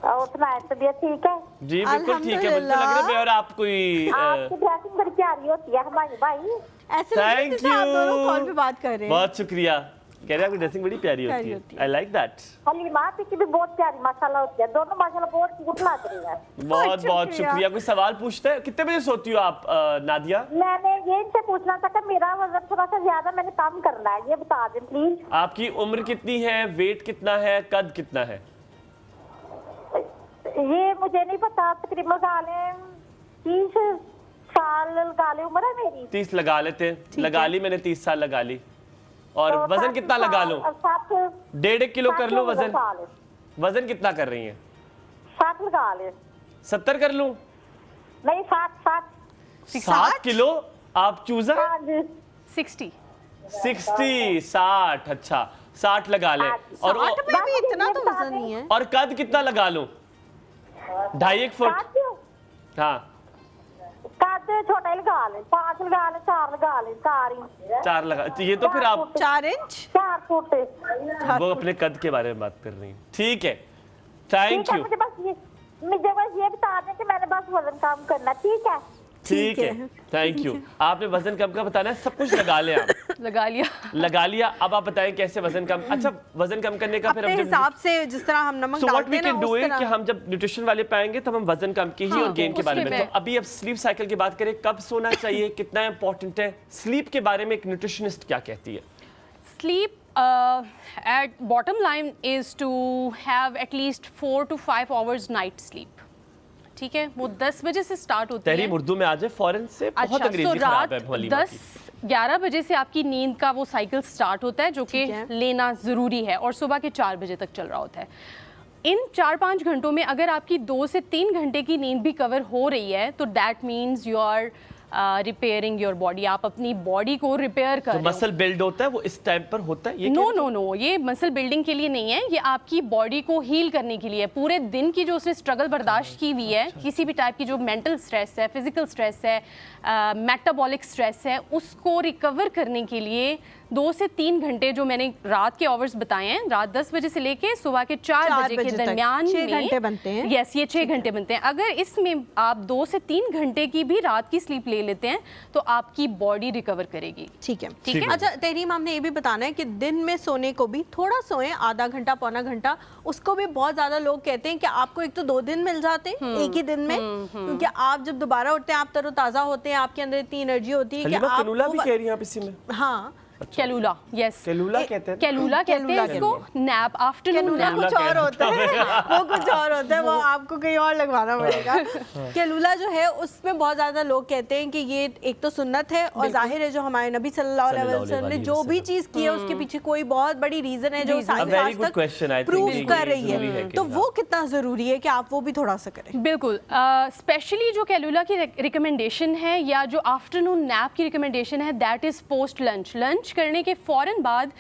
और सुनाए, तबीयत ठीक है? जी बिल्कुल ठीक है, मुझे लग रहा है और आप कोई आपकी ड्रेसिंग बड़ी प्यारी होती है हमारी भाई। ऐसे थैंक यू, आप दोनों कॉल पे बात कर रहे हैं। बहुत शुक्रिया। कह रहे हैं आपकी ड्रेसिंग बड़ी प्यारी होती है, आई लाइक दैट। हलीमा की भी बहुत प्यारी माशाल्लाह होती है, दोनों माशाल्लाह बहुत क्यूट लग रही है। बहुत बहुत शुक्रिया। कोई सवाल पूछते हैं? कितने बजे सोती हो आप नादिया? मैंने ये इनसे पूछना था कि मेरा वजन थोड़ा सा ज्यादा, मैंने कम करना है, ये बता दें प्लीज। आपकी उम्र कितनी है, वेट कितना है, कद कितना है? ये मुझे नहीं पता, तकरीबन 30 साल लगा ले उम्र है मेरी। 30 लगा लेते हैं, लगा ली मैंने 30 साल लगा ली। और तो वजन कितना लगा लूं? 1.5 किलो कर लूं वजन? वजन कितना कर रही हैं? 60 लगा ले। 70 कर लूं? नहीं 60 7 किलो आप चूजा? 60 60 अच्छा 60 लगा ले। और 60 में भी इतना तो वजन नहीं है। और कद कितना लगा लूं? 2.5 फुट? हाँ कद छोटा ही लगा ले, 5 लगा ले, 4 लगा ले, 4 लगा। तो ये तो फिर आप 4 इंच 4 फुट। वो अपने कद के बारे में बात कर रही हैं। ठीक है, थैंक यू। मुझे बस ये बता दें कि मैंने बस वजन कम करना। ठीक है ठीक है, थैंक यू। आपने वजन कम का बताना है, सब कुछ लगा ले आप। लगा लिया। अब आप बताएं कैसे वजन कम। अच्छा वजन कम करने का फिर अपने हिसाब से जिस तरह हम नमक डालते हैं ना उस तरह। कि हम जब न्यूट्रिशन वाले पाएंगे तब हम वजन कम की ही और गेन के बारे में। तो अभी अब स्लीप साइकिल की बात करें, कब सोना चाहिए, कितना इंपॉर्टेंट है स्लीप के बारे में, एक न्यूट्रिशनिस्ट क्या कहती है? Sleep at bottom line is to have at least 4 to 5 hours night sleep. ठीक है, वो 10 बजे से स्टार्ट होती है। तहरीम उर्दू में आ जाए फौरन से, बहुत अंग्रेजी खराब है हलीमा की। 10-11 बजे से आपकी नींद का वो साइकिल स्टार्ट होता है जो कि लेना ज़रूरी है और सुबह के 4 बजे तक चल रहा होता है। इन 4-5 घंटों में अगर आपकी 2 से 3 घंटे की नींद भी कवर हो रही है तो that means you are repairing your body. आप अपनी बॉडी को रिपेयर कर रहे हो। मसल बिल्ड होता है वो इस टाइम पर होता है? ये नो, ये मसल बिल्डिंग के लिए नहीं है, ये आपकी बॉडी को हील करने के लिए। पूरे दिन की जो उसने स्ट्रगल बर्दाश्त की हुई है, किसी भी टाइप की जो मेंटल स्ट्रेस है, फिजिकल स्ट्रेस है, मेटाबॉलिक स्ट्रेस है, उसको रिकवर करने के लिए 2 से 3 घंटे जो मैंने रात के आवर्स बताए हैं, रात 10 बजे से लेके सुबह के 4 बजे के दरमियान 6 घंटे बनते हैं। यस, ये 6 घंटे बनते हैं। अगर इसमें आप 2 से 3 घंटे की भी रात की स्लीप ले लेते हैं तो आपकी बॉडी रिकवर करेगी। ठीक है। अच्छा तहरीम, हमने ये भी बताना है कि दिन में सोने को भी थोड़ा सोएं, आधा घंटा पौना घंटा। उसको भी बहुत ज्यादा लोग कहते हैं कि आपको एक तो 2 दिन मिल जाते हैं एक ही दिन में, क्योंकि आप जब दोबारा उठते हैं आप तरोताजा होते हैं, आपके अंदर इतनी एनर्जी होती है कि आप कैलूला भी कह रही हैं आप इसी में? हाँ कैलूला, यस, कैलूला कहते हैं। कैलूला कहते हैं इसको। नैप, आफ्टरनून नैप कुछ और होता है वो कुछ और होता है, वो आपको कहीं और लगवाना पड़ेगा। कैलूला जो है उसमें बहुत ज्यादा लोग कहते हैं कि ये एक तो सुन्नत है और जाहिर है जो हमारे नबी सल्लल्लाहु अलैहि वसल्लम ने जो भी चीज की है उसके पीछे कोई बहुत बड़ी रीजन है जो साइंस आज तक प्रूव कर रही है। तो वो कितना जरूरी है कि आप वो भी थोड़ा सा करें? बिल्कुल, स्पेशली जो कैलूला की रिकमेंडेशन है या जो आफ्टरनून नैप की रिकमेंडेशन है, दैट इज पोस्ट लंच करने के फौरन बाद।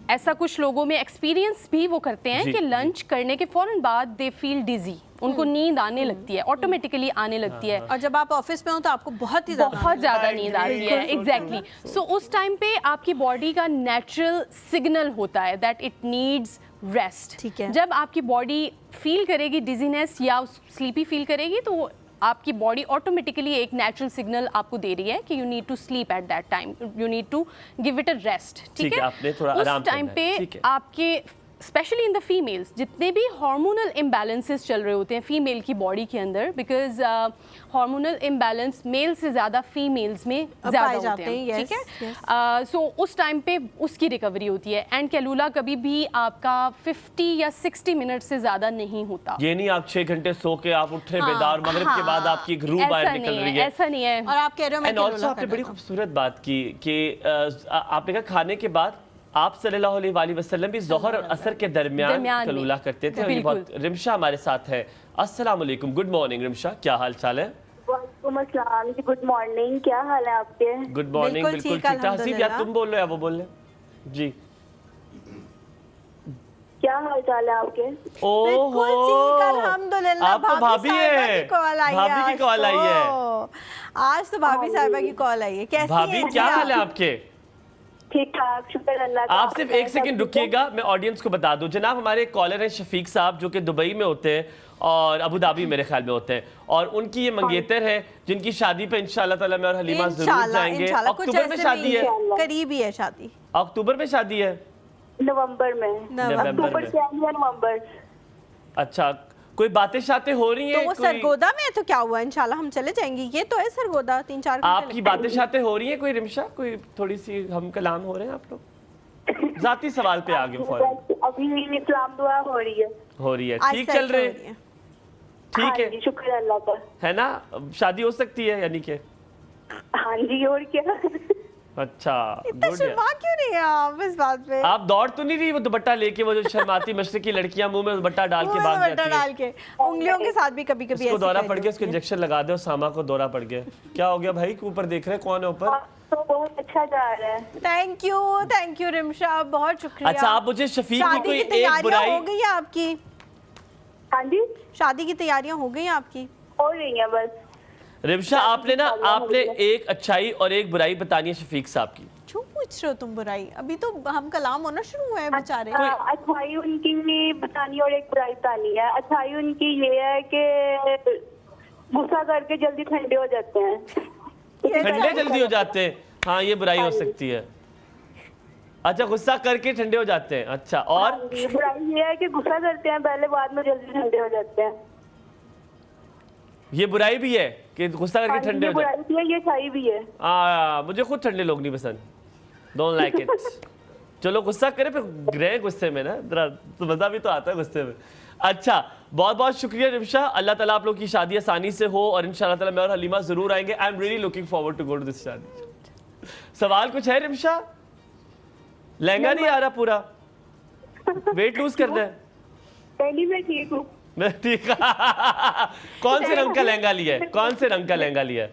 ऐसा कुछ लोगों में एक्सपीरियंस भी वो करते हैं कि लंच करने के फौरन बाद दे फील डिजी, उनको नींद आने लगती है, ऑटोमेटिकली आने लगती है। और जब आप ऑफिस में हो तो आपको बहुत ज़्यादा नींद आती है। एग्जैक्टली। सो उस टाइम पे आपकी बॉडी का नेचुरल सिग्नल होता है दैट इट नीड्स रेस्ट। ठीक है। जब आपकी बॉडी फील करेगी डिजीनेस या स्लीपी फील करेगी तो आपकी बॉडी ऑटोमेटिकली एक नेचुरल सिग्नल आपको दे रही है कि you need to sleep at that time, you need to give it a rest. ठीक है, आपने थोड़ा आराम उस टाइम पे आपके स्पेशली इन द फीमेल्स जितने भी हार्मोनल इम्बैलेंसेस चल रहे होते हैं फीमेल की बॉडी के अंदर, बिकॉज हार्मोनल इम्बैलेंस मेल से ज़्यादा फीमेल्स में ज़्यादा होते हैं। ठीक है, सो उस टाइम पे उसकी रिकवरी होती है। एंड कैलूला कभी भी आपका 50 या 60 मिनट से ज़्यादा नहीं होता। ये नहीं आप 6 घंटे सो के आप उठे बेदार, मगरिब के बाद आपकी एक रूह बाहर निकल रही है। ऐसा नहीं है। और आप कह रहे हो मैं कैलूला आपने बड़ी खूबसूरत बात की कि आपने कहा खाने के बाद आप सल्लल्लाहु अलैहि वसल्लम भी ज़ोहर और असर के दरमियान कैलूला करते थे। और बहुत रिमशा हमारे साथ है। अस्सलाम वालेकुम, गुड मॉर्निंग रिमशा, क्या हाल चाल है? वालेकुम अस्सलाम जी, गुड मॉर्निंग, क्या हाल है आपके? गुड मॉर्निंग, बिल्कुल ठीक। तहसीब या तुम बोल रहे हो या वो बोल रहे? जी, क्या हाल चाल है आपके? बिल्कुल ठीक, अल्हम्दुलिल्लाह। आप तो भाभी है, भाभी की कॉल आई है आज तो भाभी साहिबा की कॉल आई है। कैसी भाभी, क्या हाल है आपके? ठीक ठाक, शुक्र अल्लाह का। आप सिर्फ एक सेकंड रुकिएगा, मैं ऑडियंस को बता दूं। जनाब हमारे कॉलर हैं शफीक साहब जो कि दुबई में होते हैं और अबू धाबी मेरे ख्याल में होते हैं, और उनकी ये मंगेतर है जिनकी शादी पे इंशाल्लाह ताला मैं और हलीमा जरूर जाएंगे। अक्टूबर में शादी है, करीब ही है शादी, अक्टूबर में शादी है, नवंबर में, अक्टूबर से नवंबर। अच्छा, कोई बातें शातें हो रही हैं? तो वो सरगोदा में है तो क्या हुआ, इंशाल्लाह हम चले जाएंगे। ये तो है सरगोदा, 3-4 घंटे। आपकी बातें शातें हो रही हैं कोई रिमशा, कोई थोड़ी सी हम कलाम हो रहे हैं आप लोग? जाती सवाल पे आगे फौरन। अभी इस्लाम दुआ हो रही है, ठीक चल रहे? ठीक है, शुक्र अल्लाह का। है ना? शादी हो सकती है यानी कि हाँ जी, और क्या। अच्छा इतना good है। शर्मा क्यों नहीं है आप इस बात पे? आप दौड़ तो नहीं रही वो दुपट्टा लेके, वो जो शर्माती मशरक की लड़कियां मुंह में दुपट्टा डाल के मुंह में भाग दुपट्टा जाती डाल है। के उंगलियों के साथ भी कभी कभी उसको दौरा पड़ गया, उसको इंजेक्शन लगा दो, सामा को दौरा पड़ गया। क्या हो गया भाई, के ऊपर देख रहे हैं, कौन है ऊपर? तो बहुत अच्छा जा रहा है। थैंक यू रिमशा, बहुत शुक्रिया। अच्छा आप मुझे शफीक की शादी कोई की एक तैयारियां बुराई, हो गई है आपकी? हाँ जी, शादी की तैयारियां हो गई हैं आपकी? हो रही है बस। रिमशा आपने एक अच्छाई और एक बुराई बतानी है शफीक साहब की। क्यों पूछ रहे हो तुम बुराई? अभी तो हम कलाम होना शुरू हुए हैं बेचारे। अच्छाई उनकी बतानी और एक बुराई बतानी है। अच्छाई उनकी ये है कि गुस्सा करके जल्दी ठंडे हो जाते हैं। ठंडे जल्दी हो जाते हैं, हाँ ये बुराई हो सकती है। अच्छा गुस्सा करके ठंडे हो जाते हैं, अच्छा और? बुराई ये है कि गुस्सा करते हैं पहले, बाद में जल्दी ठंडे हो जाते हैं। ये बुराई भी है कि गुस्सा करके ठंडे हो जाते हैं? बुराई भी है, ये अच्छाई भी है। मुझे खुद ठंडे लोग नहीं पसंद, डोंट लाइक इट। चलो गुस्सा करे फिर रहे गुस्से में ना, जरा तो मजा भी तो आता है गुस्से में। अच्छा बहुत बहुत शुक्रिया रिमशा, अल्लाह ताला आप लोग की शादी आसानी से हो और इंशाल्लाह ताला मैं और हलीमा जरूर आएंगे। I am really looking forward to go to this शादी। सवाल कुछ है रिमशा? लहंगा नहीं आ रहा पूरा, वेट लूज करना है? पहली मैं ठीक हूँ। मैं ठीक। कौन से रंग का लहंगा लिया है, कौन से रंग का लहंगा लिया है?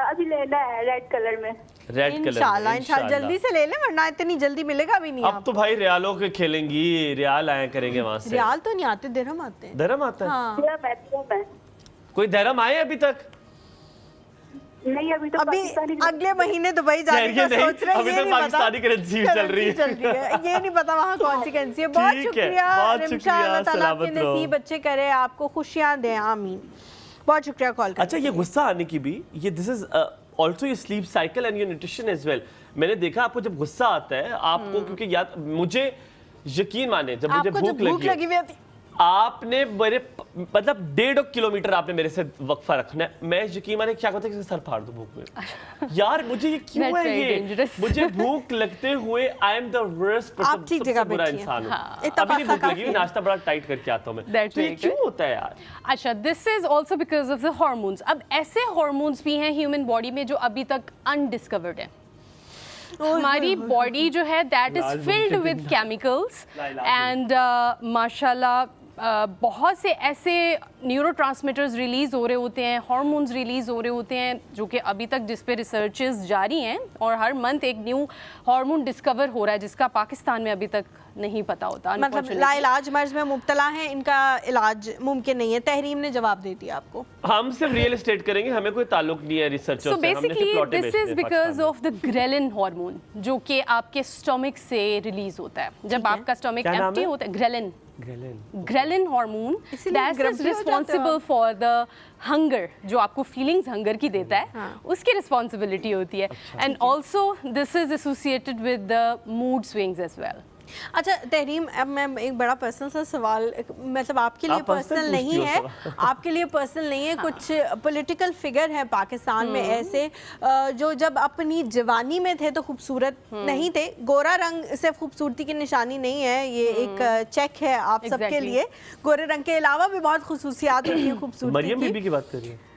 अभी लेना है रेड कलर में। रेड कलर इंशाल्लाह जल्दी से ले लें, वरना इतनी जल्दी मिलेगा भी नहीं। अब तो भाई रियालों के खेलेंगी, रियाल आया करेंगे वहां से। रियाल तो नहीं आते, दिरहम आते हैं। दिरहम आता है? हाँ। कोई दिरहम आए अभी तक? नहीं अभी तो अगले महीने दुबई जाने का सोच रहे हैं। अभी तो पाकिस्तानी करेंसी चल रही है। ये नहीं पता वहाँ कौन सी करेंसी है। बहुत शुक्रिया रिमशा, अल्लाह ताला आपके नसीब अच्छे करे, आपको खुशियाँ दे, आमीन। बहुत शुक्रिया कॉल करने। अच्छा ये गुस्सा आने की भी, ये this is also your sleep cycle and your nutrition as well. मैंने देखा आपको जब गुस्सा आता है आपको, क्योंकि याद मुझे यकीन माने जब मुझे भूख लगी हुई होती, आपने मेरे मतलब 1.5 किलोमीटर आपने मेरे से वक्फा रखना है, मैं यकीन माने क्या कहते हैं सर फाड़ दूं भूख में। यार मुझे ये क्यों है ये, मुझे भूख लगते हुए I am the worst person, सबसे बुरा इंसान हूं। अभी नहीं भूख लगी, नाश्ता बड़ा टाइट करके आता हूं मैं, तो ये क्यों होता है यार? अच्छा this is also because of the hormones. अब ऐसे हार्मोन्स भी हैं ह्यूमन बॉडी में जो अभी तक अनडिस्कवर्ड है। हमारी बॉडी जो है that is filled with chemicals and माशाल्लाह बहुत से ऐसे न्यूरोट्रांसमीटर्स रिलीज़ हो रहे होते हैं, हार्मोन्स रिलीज़ हो रहे होते हैं जो कि अभी तक जिस पे रिसर्चेस जारी हैं, और हर मंथ एक न्यू हार्मोन डिस्कवर हो रहा है जिसका पाकिस्तान में अभी तक नहीं पता होता। मतलब लाइलाज मर्ज में मुब्तला हैं, इनका इलाज मुमकिन नहीं है। तहरीम ने जवाब दे दिया आपको। हम सिर्फ रियल एस्टेट करेंगे, हमें कोई ताल्लुक नहीं है रिसर्च से। So basically this is because of the ghrelin hormone जो कि आपके स्टमक से रिलीज होता है। जब आपका स्टमक एम्प्टी होता है, ghrelin hormone that is responsible for the hunger, जो आपको फीलिंग्स हंगर की देता है, उसकी रिस्पॉन्सिबिलिटी होती है। And also this is associated with the mood swings as well. अच्छा तहरीम, अब मैं एक बड़ा पर्सनल सा सवाल, मतलब आपके लिए पर्सनल नहीं है, आपके लिए पर्सनल नहीं है, कुछ पॉलिटिकल फिगर है पाकिस्तान में ऐसे जो जब अपनी जवानी में थे तो खूबसूरत नहीं थे। गोरा रंग सिर्फ खूबसूरती की निशानी नहीं है, ये एक चेक है आप सबके लिए। गोरे रंग के अलावा भी बहुत खुसूसियात होती हैं खूबसूरती की। मरियम बीबी की बात कर रही है?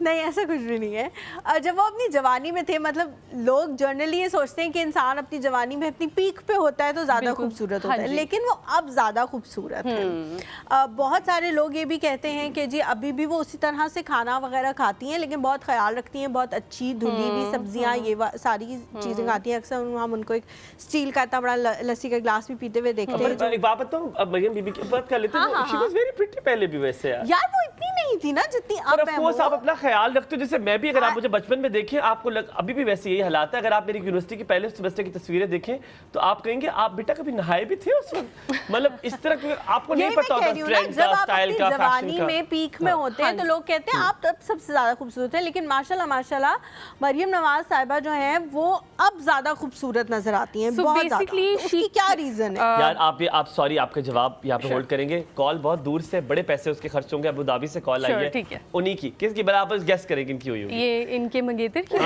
नहीं ऐसा कुछ भी नहीं है। जब वो अपनी जवानी में थे, मतलब लोग जनरली ये सोचते हैं कि इंसान अपनी जवानी में अपनी पीक पे होता है तो ज़्यादा खूबसूरत होता है, लेकिन वो अब ज़्यादा खूबसूरत है। बहुत सारे लोग ये भी कहते हैं कि जी अभी भी वो उसी तरह से खाना वगैरह खाती हैं, लेकिन बहुत ख्याल रखती हैं, बहुत अच्छी धुली हुई सब्जियाँ ये सारी चीज़ें खाती हैं। अक्सर हम उनको एक स्टील का इतना बड़ा लस्सी का गिलास भी पीते हुए देखते हैं। एक बात बताऊं, अब मरियम बीबी की बात कर लेते हैं, शी वाज वेरी प्रिटी पहले भी वैसे यार वो इतनी नहीं थी ना जितनी अब है। आप अपना ख्याल रखते हो, जैसे मैं भी, अगर आप मुझे बचपन में देखें आपको अभी भी वैसे यही हालात है। अगर आप मेरी यूनिवर्सिटी की पहले सेमेस्टर की तस्वीरें देखें तो आप कहेंगे आप बेटा कभी नहाए भी थे उस वक्त, मतलब इस तरह के आपको नहीं पता होता ट्रेंड का, स्टाइल का, जवानी में पीक में होते हैं तो लोग कहते हैं आप तब सबसे ज्यादा खूबसूरत है। लेकिन माशाल्लाह मरियम नवाज साहिबा जो हैं वो अब ज्यादा खूबसूरत नजर आती हैं। बहुत बेसिकली उसकी क्या रीजन है? यार आप सॉरी, आपका जवाब यहाँ पे होल्ड करेंगे। कॉल बहुत दूर से, बड़े पैसे उसके खर्च होंगे, अबू धाबी से कॉल आई है, उन्हीं की, किसकी बराबर गैस करें किनकी हुई होगी? ये इनके मंगेतर की।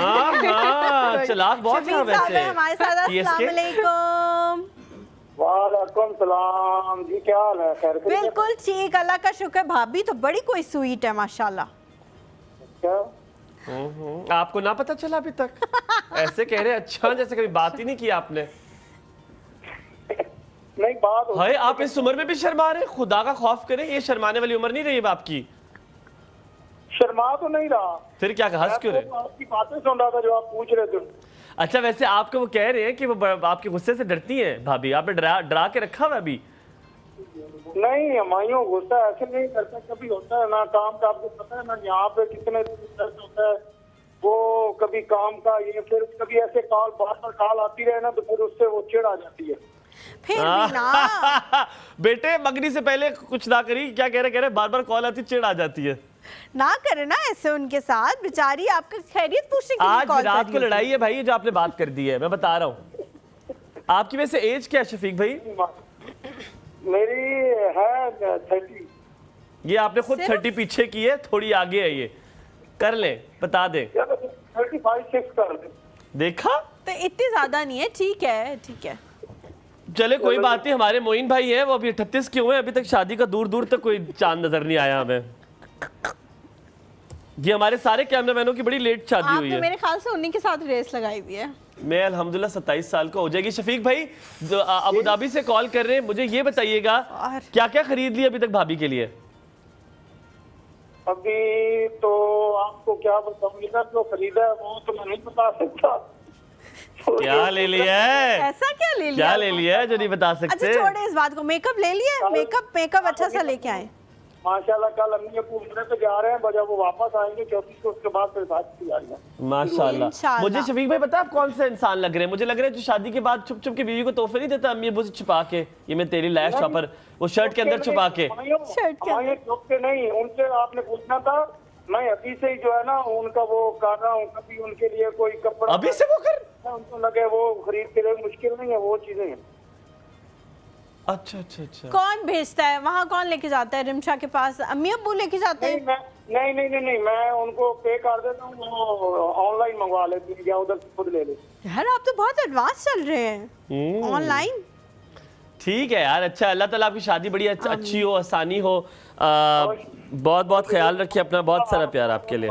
चलाक बहुत है वैसे। हमारे साथ अस्सलाम वालेकुम। वालेकुम सलाम जी, क्या हाल है? खैर बिल्कुल ठीक, अल्लाह का शुक्र। भाभी तो बड़ी कोई स्वीट है माशाल्लाह। क्या आपको ना पता चला अभी तक? ऐसे कह रहे हैं अच्छा, जैसे कभी बात ही नहीं की आपने। नहीं बात भाई आप इस उम्र में भी शर्मा रहे, खुदा का खौफ करें, ये शर्माने वाली उम्र नहीं रही है आपकी। शर्मा तो नहीं रहा, फिर क्या कहा, हंस क्यों रहे? आपकी बातें सुन रहा था जो आप पूछ रहे थे। अच्छा वैसे आपको वो कह रहे हैं कि वो आपके गुस्से से डरती हैं भाभी, आपने डरा के रखा हुआ अभी? नहीं, हमायूं गुस्सा ऐसे नहीं करता, कभी होता है ना काम का, आपको पता है ना यहाँ पे कितने दर्द होता है, वो कभी काम का, ये फिर कभी ऐसे कॉल बार कॉल आती रहे ना तो फिर उससे वो चिढ़ आ जाती है। फिर भी ना बेटे मंगनी से पहले कुछ ना करी, क्या कह रहे बार बार कॉल आती चिढ़ आ जाती है। ना करे ना ऐसे उनके साथ, बेचारी आपका खैरियत पूछने के लिए आज कॉल कर रात को रही होती लड़ाई है भाई, जो आपने बात कर दी है, मैं बता रहा हूँ। आपकी वैसे एज क्या है शफीक भाई? मेरी है 30। ये आपने खुद 30 पीछे की है, थोड़ी आगे है ये, कर ले बता दे। 35-6 कर दे। देखा तो इतनी ज्यादा नहीं है, ठीक है ठीक है। चले कोई बात नहीं, हमारे मोइन भाई हैं वो अभी 38 के हुए हैं, अभी तक शादी का दूर दूर तक कोई चांद नजर नहीं आया हमें। ये हमारे सारे कैमरामैनों की बड़ी लेट शादी हुई आपने है। मेरे ख्याल से उन्हीं के साथ रेस लगाई हुई है। मैं अल्हम्दुलिल्लाह 27 साल का हो जाएगी। शफीक भाई अबू धाबी से कॉल कर रहे हैं, मुझे ये बताइएगा क्या क्या खरीद लिया अभी तक भाभी के लिए? अभी तो आपको क्या बताऊंगा, जो खरीदा है वो तो मैं नहीं बता सकता। क्या ले लिया है? ऐसा क्या ले लिया? क्या ले लिया है जो नहीं बता सकते? अच्छा छोड़े इस बात को, मेकअप ले लिया? मेकअप अच्छा सा लेके आए माशाल्लाह। कल अम्मी अब्बू उम्रे पे जा रहे हैं, जब वो वापस आएंगे 24 को, उसके बाद फिर शादी की जाएगी माशाल्लाह। मुझे शफीक भाई पता है आप कौन से इंसान लग रहे हैं? मुझे लग रहा है जो शादी के बाद छुप छुप के बीवी को तोहफे नहीं देता अम्मी अब्बू से छुपा के, ये मैं तेरी लाइफ शॉपर, वो शर्ट के अंदर छुपा के। छुप के नहीं, उनसे आपने पूछना था, मैं अभी से ही जो है ना उनका वो कर रहा हूँ, कभी उनके लिए कोई कपड़ा अभी से वो कर, उनको लगे वो खरीद के लिए मुश्किल नहीं है, वो चीजें हैं। अच्छा अच्छा अच्छा। कौन भेजता है वहाँ, कौन लेके जाता है? रिमशा के पास अम्मी अब्बू लेके जाते हैं? नहीं, मैं उनको पे कर देता हूँ, वो ऑनलाइन मंगवा लेती हूँ या उधर खुद ले लेती। यार आप तो बहुत एडवांस चल रहे हैं ऑनलाइन। ठीक है यार, अच्छा अल्लाह ताला आपकी शादी बड़ी अच्छी हो, आसानी हो। बहुत बहुत ख्याल रखिए अपना, बहुत सारा प्यार आपके लिए।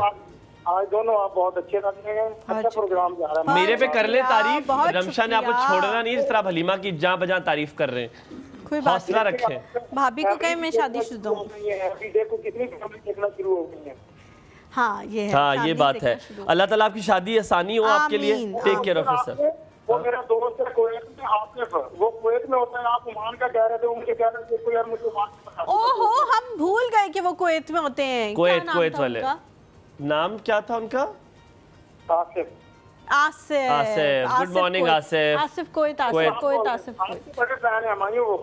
आज दोनों आप बहुत अच्छे लग रहे हैं, अच्छा प्रोग्राम जा रहा है। मेरे पे कर ले तारीफ, रमशा ने आपको छोड़ना नहीं, जिस तरह आप हलीमा की जहाँ बजां तारीफ कर रहे हैं। हौसला रखें। भाभी को कहे मैं शादीशुदा हूँ। अभी देखो कितनी फैमिली देखना शुरू हो गई है। हाँ ये है, हाँ ये बात है। अल्लाह ताला आपकी शादी आसानी हो आपके लिए। Take care of yourself. वो मेरा दोस्त है कुवैत में, आसिफ, वो कुवैत में होता है, आप ओमान का कह रहे थे, उनके कह रहे थे यार मुझे ओमान का बता। ओहो हम भूल गए कि वो कुवैत में होते हैं। कुवैत वाले, नाम क्या था उनका? Asif. Asif, good morning Asif. Asif Kuwait, Asif बड़े फैन है हमारे वो।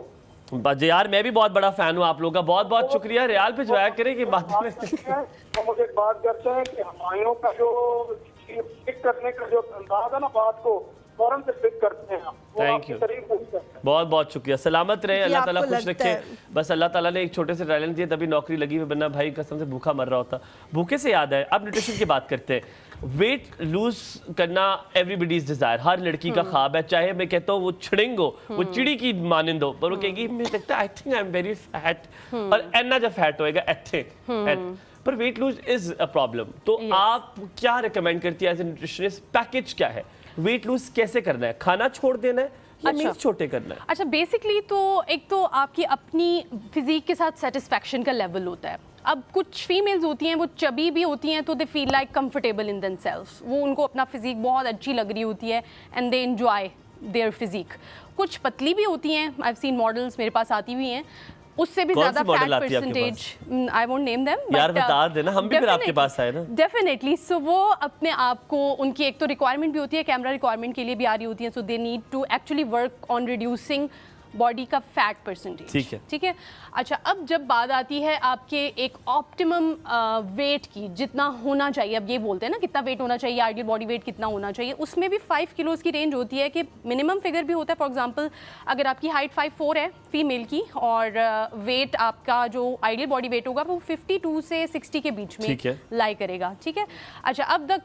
यार मैं भी बहुत बड़ा फैन हूँ आप लोगों का, बहुत बहुत शुक्रिया। रियाल पे ज्वाया करें कि बात में हम मुझे एक बात करते हैं कि हमायों का जो पिक करने का जो अंदाज है ना, बात को फौरन से पिक करते हैं। थैंक यू, बहुत बहुत शुक्रिया। सलामत रहे, अल्लाह ताला खुश रखे। बस अल्लाह ताला ने एक छोटे से टैलेंट दिए तभी नौकरी लगी हुई, वरना भाई कसम से भूखा मर रहा होता। भूखे से याद है, अब न्यूट्रिशन की बात करते हैं। वेट लूज करना एवरीबडीज डिजायर, हर लड़की का ख्वाब है। चाहे मैं कहता हूँ वो छिड़िंग हो, वो चिड़ी की मानिंद हो, पर वो कहेगी मुझे लगता है I think I am very fat, और एना जब फैट होएगा एथे, पर weight lose is a problem. तो आप क्या रिकमेंड करती है एज ए न्यूट्रिशनिस्ट? पैकेज क्या है? वेट लूज कैसे करना है? खाना छोड़ देना है या मील्स छोटे करना है? अच्छा बेसिकली तो एक तो आपकी अपनी फिजिक के साथ सेटिस्फैक्शन का लेवल होता है। अब कुछ फीमेल्स होती हैं वो चबी भी होती हैं तो they feel like comfortable in themselves, वो उनको अपना फिजिक बहुत अच्छी लग रही होती है and they enjoy their physique. कुछ पतली भी होती हैं, आई हैव सीन मॉडल्स मेरे पास आती हुई हैं, उससे भी ज्यादा fat percentage, I won't name them, यार बता देना, हम भी फिर आपके पास आए ना। डेफिनेटली, सो वो अपने आप को, उनकी एक तो रिक्वायरमेंट भी होती है, कैमरा रिक्वायरमेंट के लिए भी आ रही होती है, so they need to actually work on reducing body का फैट परसेंटेज। ठीक है। अच्छा अब जब बात आती है आपके एक ऑप्टिमम वेट की, जितना होना चाहिए, अब ये बोलते हैं ना कितना वेट होना चाहिए, आइडियल बॉडी वेट कितना होना चाहिए, उसमें भी 5 किलोज की रेंज होती है कि मिनिमम फिगर भी होता है। फॉर एग्जांपल अगर आपकी हाइट 5'4" है फीमेल की और वेट आपका जो आइडियल बॉडी वेट होगा वो 52 से 60 के बीच में लाई करेगा। ठीक है। अच्छा अब the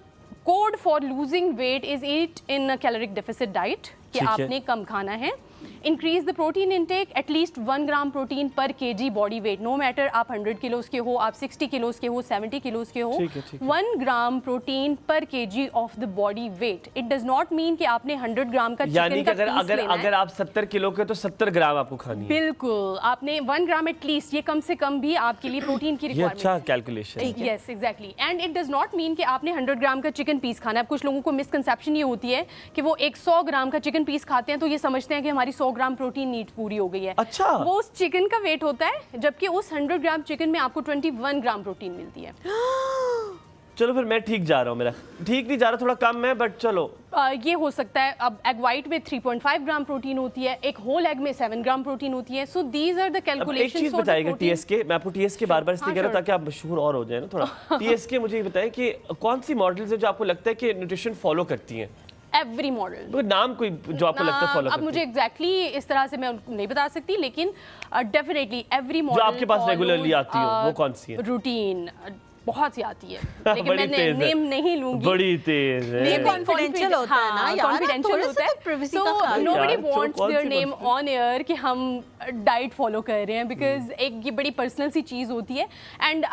code for losing weight is eat in caloric deficit diet, कि आपने कम खाना है, increase the protein intake, at least 1 gram protein per KG body weight, no matter आप 100 किलोज के हो, आप 60 किलोज के हो, 70 किलोज के हो, 1 gram protein per KG of the body weight. It does not mean कि आपने 100 ग्राम का यानी कि चिकन का पीस लेना है। अगर आप 70 किलो के तो 70 ग्राम आपको खानी है। बिल्कुल, आपने 1 ग्राम एटलीस्ट, ये कम से कम भी आपके लिए प्रोटीन की ये रिक्वायरमेंट अच्छा कैलकुलेशन है। Yes exactly, and it does not mean कि आपने 100 ग्राम का चिकन पीस खाना है। अब कुछ लोगों को मिसकंसेप्शन ये होती है कि वो 100 ग्राम का चिकन पीस खाते हैं तो ये समझते हैं कि हमारी 100 ग्राम प्रोटीन नीड पूरी हो गई है। अच्छा, वो उस चिकन का वेट होता है, जबकि उस 100 ग्राम चिकन में आपको 21 ग्राम प्रोटीन मिलती है। चलो फिर मैं ठीक जा रहा हूँ, मेरा ठीक नहीं जा रहा, थोड़ा कम है, बट चलो ये हो सकता है। अब एग वाइट में 3.5 ग्राम प्रोटीन होती है, एक होल एग में 7 ग्राम प्रोटीन होती है। सो दीज आर द एक कैलकुलेशंस। चीज बताइएगा टीएसके, मैं आपको टीएसके बार-बार इसलिए कह रहा हूं ताकि आप मशहूर और हो जाए ना थोड़ा। टीएसके मुझे ये बताएं कि कौन सी मॉडल्स है जो आपको लगता है कि न्यूट्रिशन फॉलो करती हैं? एवरी मॉडल, कोई नाम कोई जो आपको लगता है फॉलो अब करती मुझे है? एग्जैक्टली इस तरह से मैं नहीं बता सकती, लेकिन डेफिनेटली एवरी मॉडल जो आपके पास रेगुलरली आती हो वो कौन सी है? रूटीन बहुत सी आती है, लेकिन बड़ी मैं तेज है। नेम नहीं लूंगी। बड़ी तेज है। ये कॉन्फिडेंशियल होता है ना यार, कॉन्फिडेंशियल होता है। प्राइवेसी सो का ख्याल नोबडी यार, वांट्स कौन their see name on air कि हम डाइट फॉलो कर रहे हैं, बिकॉज एक ये बड़ी पर्सनल सी चीज़ होती है। एंड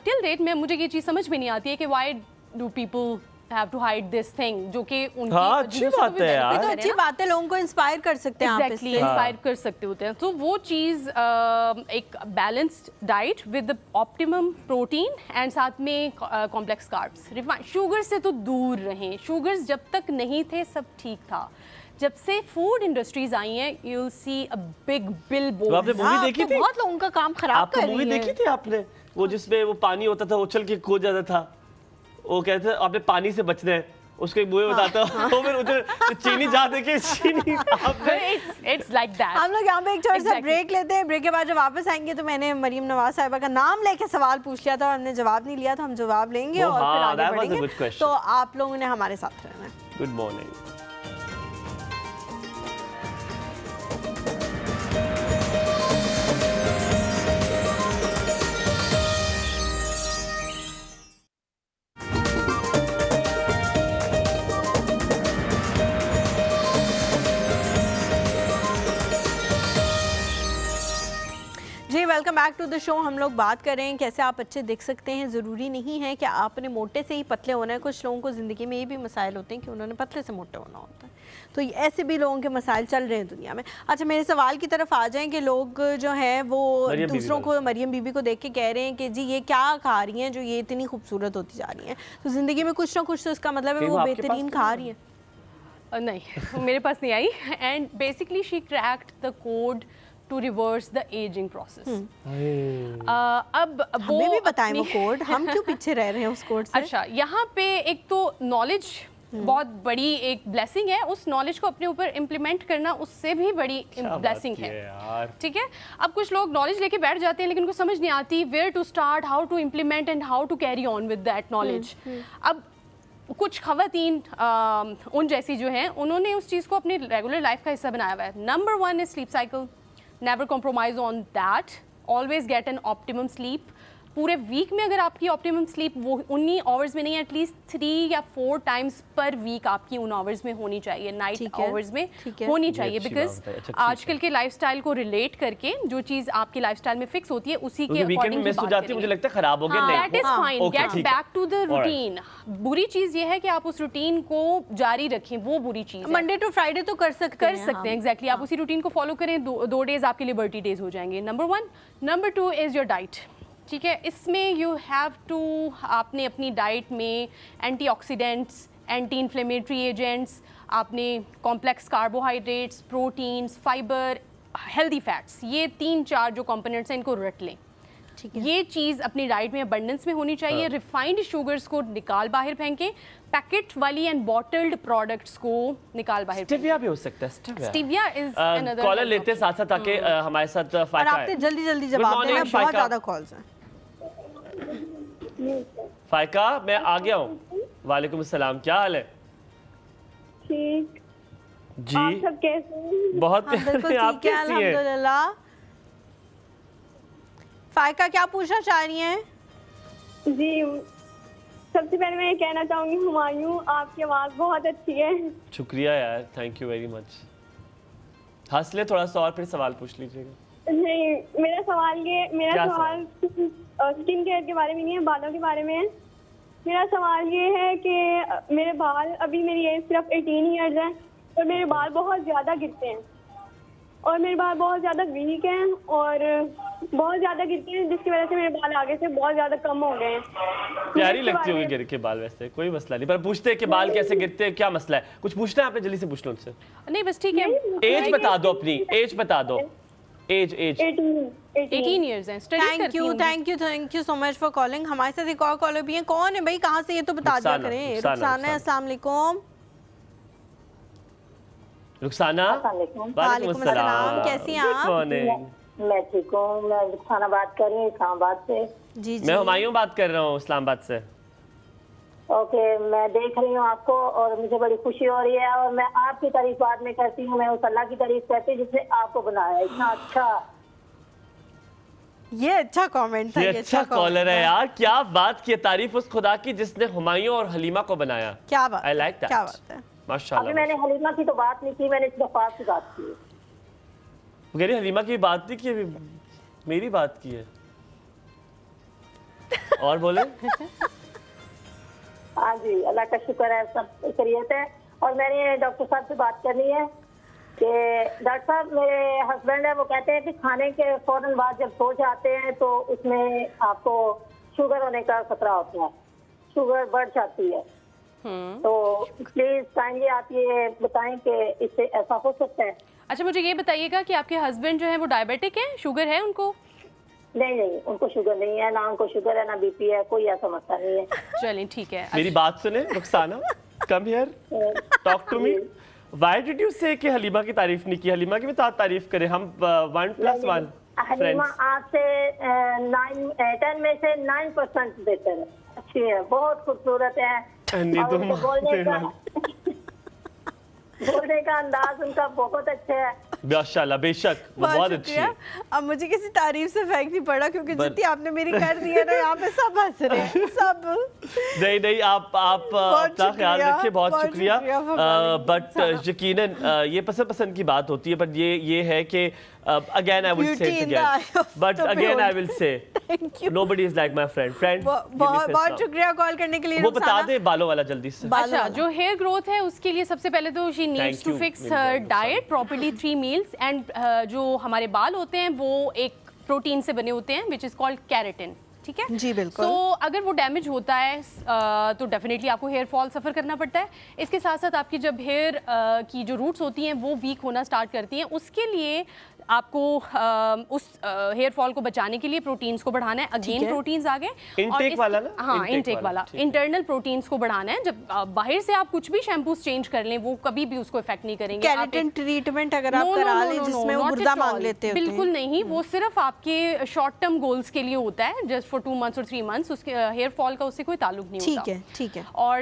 टिल डेट में मुझे ये चीज़ समझ में नहीं आती है कि why do people have to hide this thing, जो कि उनकी हाँ, अच्छी बात है यार। तो अच्छी बात है, लोगों को इंस्पायर कर सकते हैं आप एग्जैक्टली इससे। इंस्पायर कर सकते होते हैं। तो वो चीज़ एक balanced diet with optimum protein and साथ में कॉम्प्लेक्स कार्ब्स, रिफाइंड शुगर से तो दूर रहें। शुगर्स जब तक नहीं थे सब ठीक था, जब से फूड इंडस्ट्रीज आई हैं you will see a big billboard. तो आपने मूवी देखी थी? बहुत लोगों का काम खराब आपको कर रही मूवी है। देखी थी आपने, वो जिसमें वो पानी होता था, उछल के कूद जाता था, वो कहते थे आपने पानी से बचना है, उसको एक मुझे बताता वो फिर उधर चीनी जा दे के चीनी इट्स लाइक दैट। हम लोग यहाँ पे एक छोटा सा ब्रेक लेते हैं। ब्रेक के बाद जब वापस आएंगे तो मैंने मरियम नवाज साहिबा का नाम लेके सवाल पूछ लिया था और हमने जवाब नहीं लिया, तो हम जवाब लेंगे और फिर आगे बढ़ेंगे। तो आप लोगों ने हमारे साथ रहना है। Good morning. Welcome back to the show. हम लोग बात कर रहे हैं कैसे आप अच्छे दिख सकते हैं। ज़रूरी नहीं है कि आपने मोटे से ही पतले होना है। कुछ लोगों को ज़िंदगी में ये भी मसाइल होते हैं कि उन्होंने पतले से मोटे होना होता है, तो ऐसे भी लोगों के मसाइल चल रहे हैं दुनिया में। अच्छा, मेरे सवाल की तरफ आ जाएं कि लोग जो हैं वो दूसरों को, मरियम बीबी को देख के कह रहे हैं कि जी ये क्या खा रही हैं जो ये इतनी खूबसूरत होती जा रही हैं। तो ज़िंदगी में कुछ ना कुछ तो इसका मतलब है वो बेहतरीन खा रही है। नहीं, मेरे पास नहीं आई। And basically she cracked the code to reverse the aging process. अब वो हमें भी बताएं वो कोड, हम क्यों पीछे रह रहे हैं उस कोड से? अच्छा, यहाँ पे एक तो नॉलेज बहुत बड़ी एक ब्लेसिंग है, उस नॉलेज को अपने ऊपर इम्प्लीमेंट करना उससे भी बड़ी ब्लेसिंग है। ठीक है, अब कुछ लोग नॉलेज लेके बैठ जाते हैं लेकिन उनको समझ नहीं आती where to start, how to implement and how to carry on with that knowledge. अब कुछ खवातीन उन जैसी जो हैं उन्होंने उस चीज़ को अपने रेगुलर लाइफ का हिस्सा बनाया हुआ है। Number 1 is sleep cycle, never compromise on that, always get an optimum sleep। पूरे वीक में अगर आपकी ऑप्टिमम स्लीप वो उन्हीं आवर्स में नहीं, एटलीस्ट 3 या 4 टाइम्स पर वीक आपकी उन आवर्स में होनी चाहिए, नाइट आवर्स में होनी चाहिए। बिकॉज आजकल के लाइफस्टाइल को रिलेट करके जो चीज़ आपकी लाइफस्टाइल में फिक्स होती है उसी के अकॉर्डिंग मिस हो जाती है, मुझे लगता है खराब हो गया। That is fine, get back to the routine. बुरी चीज़ ये है कि आप उस रूटीन को जारी रखें, वो बुरी चीज़। मंडे टू फ्राइडे तो कर सकते हैं एग्जैक्टली। आप उसी रूटीन को फॉलो करें, 2 डेज आपके लिबर्टी डेज हो जाएंगे। Number 1। Number 2 is your diet. ठीक है, इसमें यू हैव टू, आपने अपनी डाइट में एंटीऑक्सीडेंट्स, एंटी इन्फ्लेमेटरी एजेंट्स, आपने complex carbohydrates, proteins, fibre, healthy fats, ये 3-4 जो कंपोनेंट्स हैं इनको रट लें। ठीक है, ये चीज़ अपनी डाइट में अबंडेंस में होनी चाहिए। रिफाइंड शुगर्स को निकाल बाहर फेंकें, पैकेट वाली एंड बॉटल्ड प्रोडक्ट्स को निकाल बाहर। स्टीविया भी हो सकता है। Stevia is another. कॉलर लेते हैं साथ साथ ताकि हमारे साथ फायका है। आपने जल्दी जल्दी जवाब देना, बहुत ज़्यादा कॉल्स हैं। फायका, मैं आ गया हूँ। वालेकुम अस्सलाम, क्या हाल है? ठीक जी, आप सब कैसे हैं? बहुत बिल्कुल आप ठीक है, कैसी हैं? अल्हम्दुलिल्लाह। फायका क्या पूछना चाह रही हैं? जी, सबसे पहले मैं ये कहना चाहूंगी हुमायूं, आपकी आवाज़ बहुत अच्छी है। शुक्रिया यार, थैंक यू वेरी मच। हंस ले थोड़ा सा और फिर सवाल पूछ लीजिएगा। नहीं, मेरा सवाल क्या सवाल स्किन केयर के बारे में नहीं है, बालों के बारे में है। मेरा सवाल ये है कि मेरे बाल, अभी मेरी एज सिर्फ 18 ईयर्स है और मेरे बाल बहुत ज़्यादा गिरते हैं और मेरे बाल बहुत ज़्यादा वीक हैं और बहुत ज़्यादा गिरते हैं, जिसकी वजह से मेरे बाल आगे से बहुत ज़्यादा कम हो गए हैं। प्यारी लगती होगी गिर के बाल, वैसे कोई मसला नहीं, पर पूछते हैं कि बाल कैसे गिरते हैं, क्या मसला है? कुछ पूछना है आपने, जल्दी से पूछ लो उनसे। नहीं बस ठीक है, एज बता दो अपनी, एज बता दो, एज 18 इयर्स हैं। Thank you so much for calling. हमारे साथ एक और कॉलर भी है। कौन है भाई, कहाँ से, ये तो बता दिया करें। रुखसाना, अस्सलाम वालेकुम। रुखसाना, वालेकुम अस्सलाम, कैसी हैं आप? मैं ठीक हूँ, मैं रुखसाना बात कर रही हूँ इस्लामाबाद से। जी मैं हुमायूं बात कर रहा हूँ इस्लामाबाद से। ओके, मैं देख रही हूँ आपको और मुझे बड़ी खुशी हो रही है और मैं आपकी तारीफ बाद में करती हूँ। मैं उस अल्लाह की तारीफ करती हूँ जिसने आपको बनाया इतना अच्छा। ये अच्छा कमेंट था, ये अच्छा कॉलर है यार, क्या बात की, तारीफ उस खुदा की जिसने हुमायूं और हलीमा को बनाया। क्या बात, आई लाइक दैट, क्या बात है। माशाल्लाह। अभी मैंने हलीमा की तो बात नहीं की, मैंने सिर्फ आपकी बात की। मेरी हलीमा की बात नहीं की, अभी मेरी बात की है। और बोले। हाँ जी, अल्लाह का शुक्र है, सब खैरियत है। और मैंने डॉक्टर साहब से बात करनी है कि डॉक्टर साहब, मेरे हस्बैंड है, वो कहते हैं कि खाने के फौरन बाद जब सो जाते हैं तो उसमें आपको शुगर होने का खतरा होता है, शुगर बढ़ जाती है। तो प्लीज काइंडली आप ये बताएं कि इससे ऐसा हो सकता है? अच्छा, मुझे ये बताइएगा कि आपके हस्बैंड जो है वो डायबिटिक है, शुगर है उनको? नहीं, उनको शुगर नहीं है, ना उनको शुगर है ना बीपी है, कोई ऐसा मसला नहीं है। चलिए ठीक है। मेरी बात सुने Rukhsana, come here, talk to me. Why did you say कि हलीमा की तारीफ नहीं की? हलीमा की भी तारीफ करें हम, 1+1 हलीमा आपसे 10 में से 9% बेहतर है, अच्छी है, बहुत खूबसूरत है। बोलने का अंदाज उनका बहुत अच्छा है। माशाल्लाह, बेशक वो बहुत अच्छी है। अब मुझे किसी तारीफ से फर्क नहीं पड़ा क्योंकि जितनी आपने मेरी कर दी है ना, यहाँ पे सब हंस रहे हैं, सब। नहीं, आप अपना ख्याल रखिए, बहुत शुक्रिया। बट यकीनन ये पसंद की बात होती है, बट ये है कि again I will say it again, but again I will say nobody is like my friend. बहुत शुक्रिया कॉल करने के लिए। वो बता दे बालों वाला जल्दी से। अच्छा, जो हेयर ग्रोथ है उसके लिए सबसे पहले तो she needs to fix her diet properly 3 meals and जो हमारे बाल होते हैं वो एक प्रोटीन से बने होते हैं विच इज कॉल्ड कैरेटिन। ठीक है जी बिल्कुल। तो अगर वो डैमेज होता है तो डेफिनेटली आपको हेयर फॉल सफ़र करना पड़ता है। इसके साथ साथ आपकी जब हेयर की जो रूट्स होती हैं वो वीक होना स्टार्ट करती हैं, उसके लिए आपको उस हेयर फॉल को बचाने के लिए प्रोटीन्स को बढ़ाना है। अगेन प्रोटीन्स आ गए, इनटेक वाला ना? हाँ, इनटेक वाला, इंटरनल प्रोटीन्स को बढ़ाना है। जब बाहर से आप कुछ भी शैम्पूस चेंज कर लें वो कभी भी उसको इफेक्ट नहीं करेंगे। केराटिन ट्रीटमेट अगर आप करा लें जिसमें वो गुर्दा मांग लेते हैं, बिल्कुल नहीं, वो सिर्फ आपके शॉर्ट टर्म गोल्स के लिए होता है, जस्ट फॉर 2 मंथ्स और 3 मंथ्स। उसके हेयर फॉल का उससे कोई ताल्लुक नहीं होता। ठीक है। और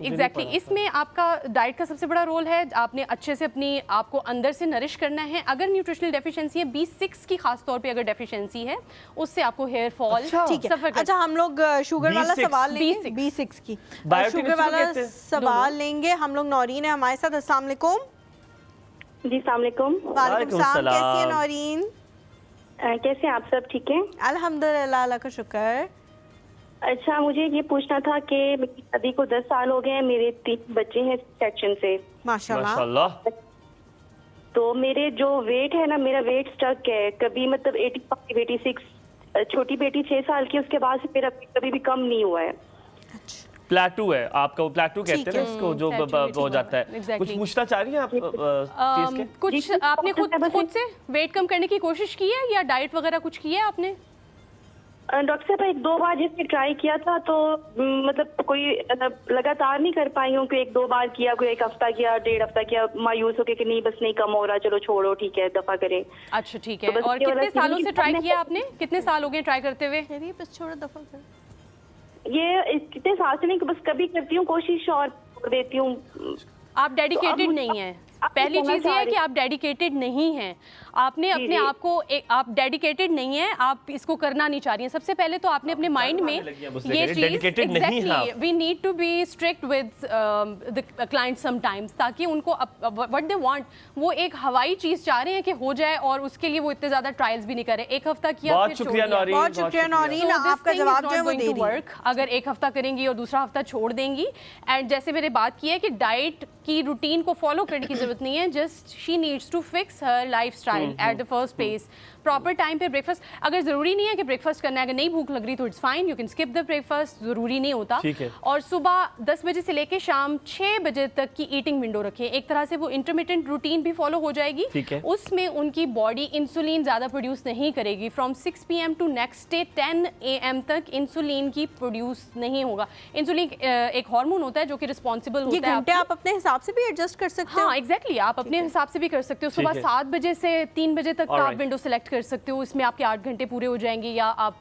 एग्जैक्टली इसमें आपका डाइट का सबसे बड़ा रोल है। आपने अच्छे से अपनी आपको अंदर से नरिश करना है। अगर न्यूट्रिशनल डेफिशिएंसी है, B6 की खास तौर पे अगर डेफिशिएंसी है, उससे आपको हेयर फॉल सफर कर। अच्छा, हम लोग शुगर वाला सवाल लेंगे, B6 की शुगर वाला सवाल लेंगे हम लोग। नौरीन है हमारे साथ, अस्सलाम वालेकुम। जी अस्सलाम वालेकुम। वालेकुम सलाम, कैसी है नौरीन? कैसे आप सब ठीक हैं? अल्हम्दुलिल्लाह, अल्लाह का शुक्र। अच्छा, मुझे ये पूछना था कि मेरी शादी को 10 साल हो गए हैं, मेरे 3 बच्चे हैं सेक्शन से। माशाल्लाह। तो मेरे जो वेट है ना, मेरा वेट स्टक है, कभी मतलब 85, 86। छोटी बेटी 6 साल की, उसके बाद से मेरा कभी भी कम नहीं हुआ है। प्लेटू है आपका, वो प्लेटू कहते हैं ना इसको, जो हो जाता है। कुछ पूछना चाह रही हैं आप? कुछ आपने खुद से वेट कम करने की कोशिश की है या डाइट वगैरह कुछ की है आपने? डॉक्टर साहब 1-2 बार जिसने ट्राई किया था तो मतलब कोई लगातार नहीं कर पाई हूँ कि 1-2 बार किया, कोई 1 हफ्ता किया, 1.5 हफ्ता किया, मायूस होके कि नहीं बस नहीं कम हो रहा, चलो छोड़ो ठीक है, दफा करें। अच्छा ठीक है। तो और कितने सालों से ट्राई किया आपने? कितने साल हो गए ट्राई करते हुए? बस छोड़ो, दफा कर। ये कितने साल से नहीं, बस कभी करती हूँ कोशिश और छोड़ देती हूँ। आप डेडिकेटेड नहीं है? पहली चीज ये है कि आप डेडिकेटेड नहीं हैं, आपने अपने आप को आप डेडिकेटेड नहीं है, आप इसको करना नहीं चाह रही हैं। सबसे पहले तो आपने अपने माइंड में ये चीज exactly we need to be strict with the client sometimes, ताकि उनको व्हाट दे वांट वो एक हवाई चीज चाह रहे हैं कि हो जाए, और उसके लिए वो इतने ज्यादा ट्रायल्स भी नहीं कर रहे। एक हफ्ता किया, बहुत शुक्रिया नौरीन, आपका जवाब जो है वो दे दी। अगर एक हफ्ता करेंगी और दूसरा हफ्ता छोड़ देंगी, एंड जैसे मैंने बात की है कि डाइट की रूटीन को फॉलो करने की जरूरत नहीं है, just she needs to fix her lifestyle at the first place. Proper time पे ब्रेकफास्ट, अगर जरूरी नहीं है कि ब्रेकफास्ट करना है, अगर नहीं भूख लग रही तो it's fine, you can skip the breakfast, जरूरी नहीं होता। और सुबह 10 बजे से लेके शाम 6 बजे तक की ईटिंग विंडो रखें, एक तरह से वो इंटरमिटेंट रूटीन भी फॉलो हो जाएगी। उसमें उनकी बॉडी इंसुलिन ज्यादा प्रोड्यूस नहीं करेगी। From 6 PM to next day 10 AM तक इंसुलिन की प्रोड्यूस नहीं होगा। इंसुलिन एक हार्मोन होता है जो कि रिस्पॉन्सिबल होता है। घंटे आप अपने हिसाब से भी एडजस्ट कर सकते हो। हाँ एग्जैक्टली, आप अपने हिसाब से भी कर सकते हो। सुबह 7 बजे से 3 बजे तक का आप विंडो सेलेक्ट कर सकते हो, इसमें आपके 8 घंटे पूरे हो जाएंगे। या आप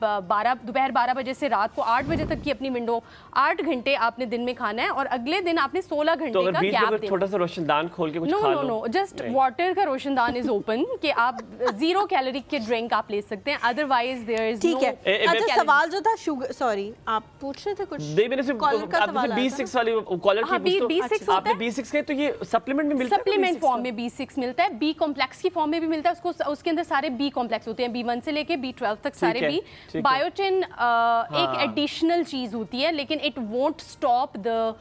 दोपहर 12 बजे से रात को 8 बजे तक की अपनी विंडो, 8 घंटे आपने दिन में खाना है, और अगले दिन आपने 16 घंटे का गैप देना। थोड़ा सा रोशनदान खोल के कुछ खा लो। नो, जस्ट वाटर का रोशनदान इज ओपन कि आप 0 कैलोरी के ड्रिंक आप ले सकते हैं, अदरवाइज देयर इज ठीक है। अच्छा, सवाल जो था शुगर, सॉरी आप पूछ रहे थे कुछ? मैंने से B6 वाली कॉलर की पूछ, तो आपने B6 के, तो ये सप्लीमेंट में मिलता है? सप्लीमेंट फॉर्म में B6 मिलता है, B कॉम्प्लेक्स की फॉर्म में भी मिलता है। उसको उसके अंदर सारे B कॉम्प्लेक्स होते हैं, B1 से लेके B12 तक सारे B। बायोटिन एक एडिशनल चीज होती है, लेकिन it won't stop the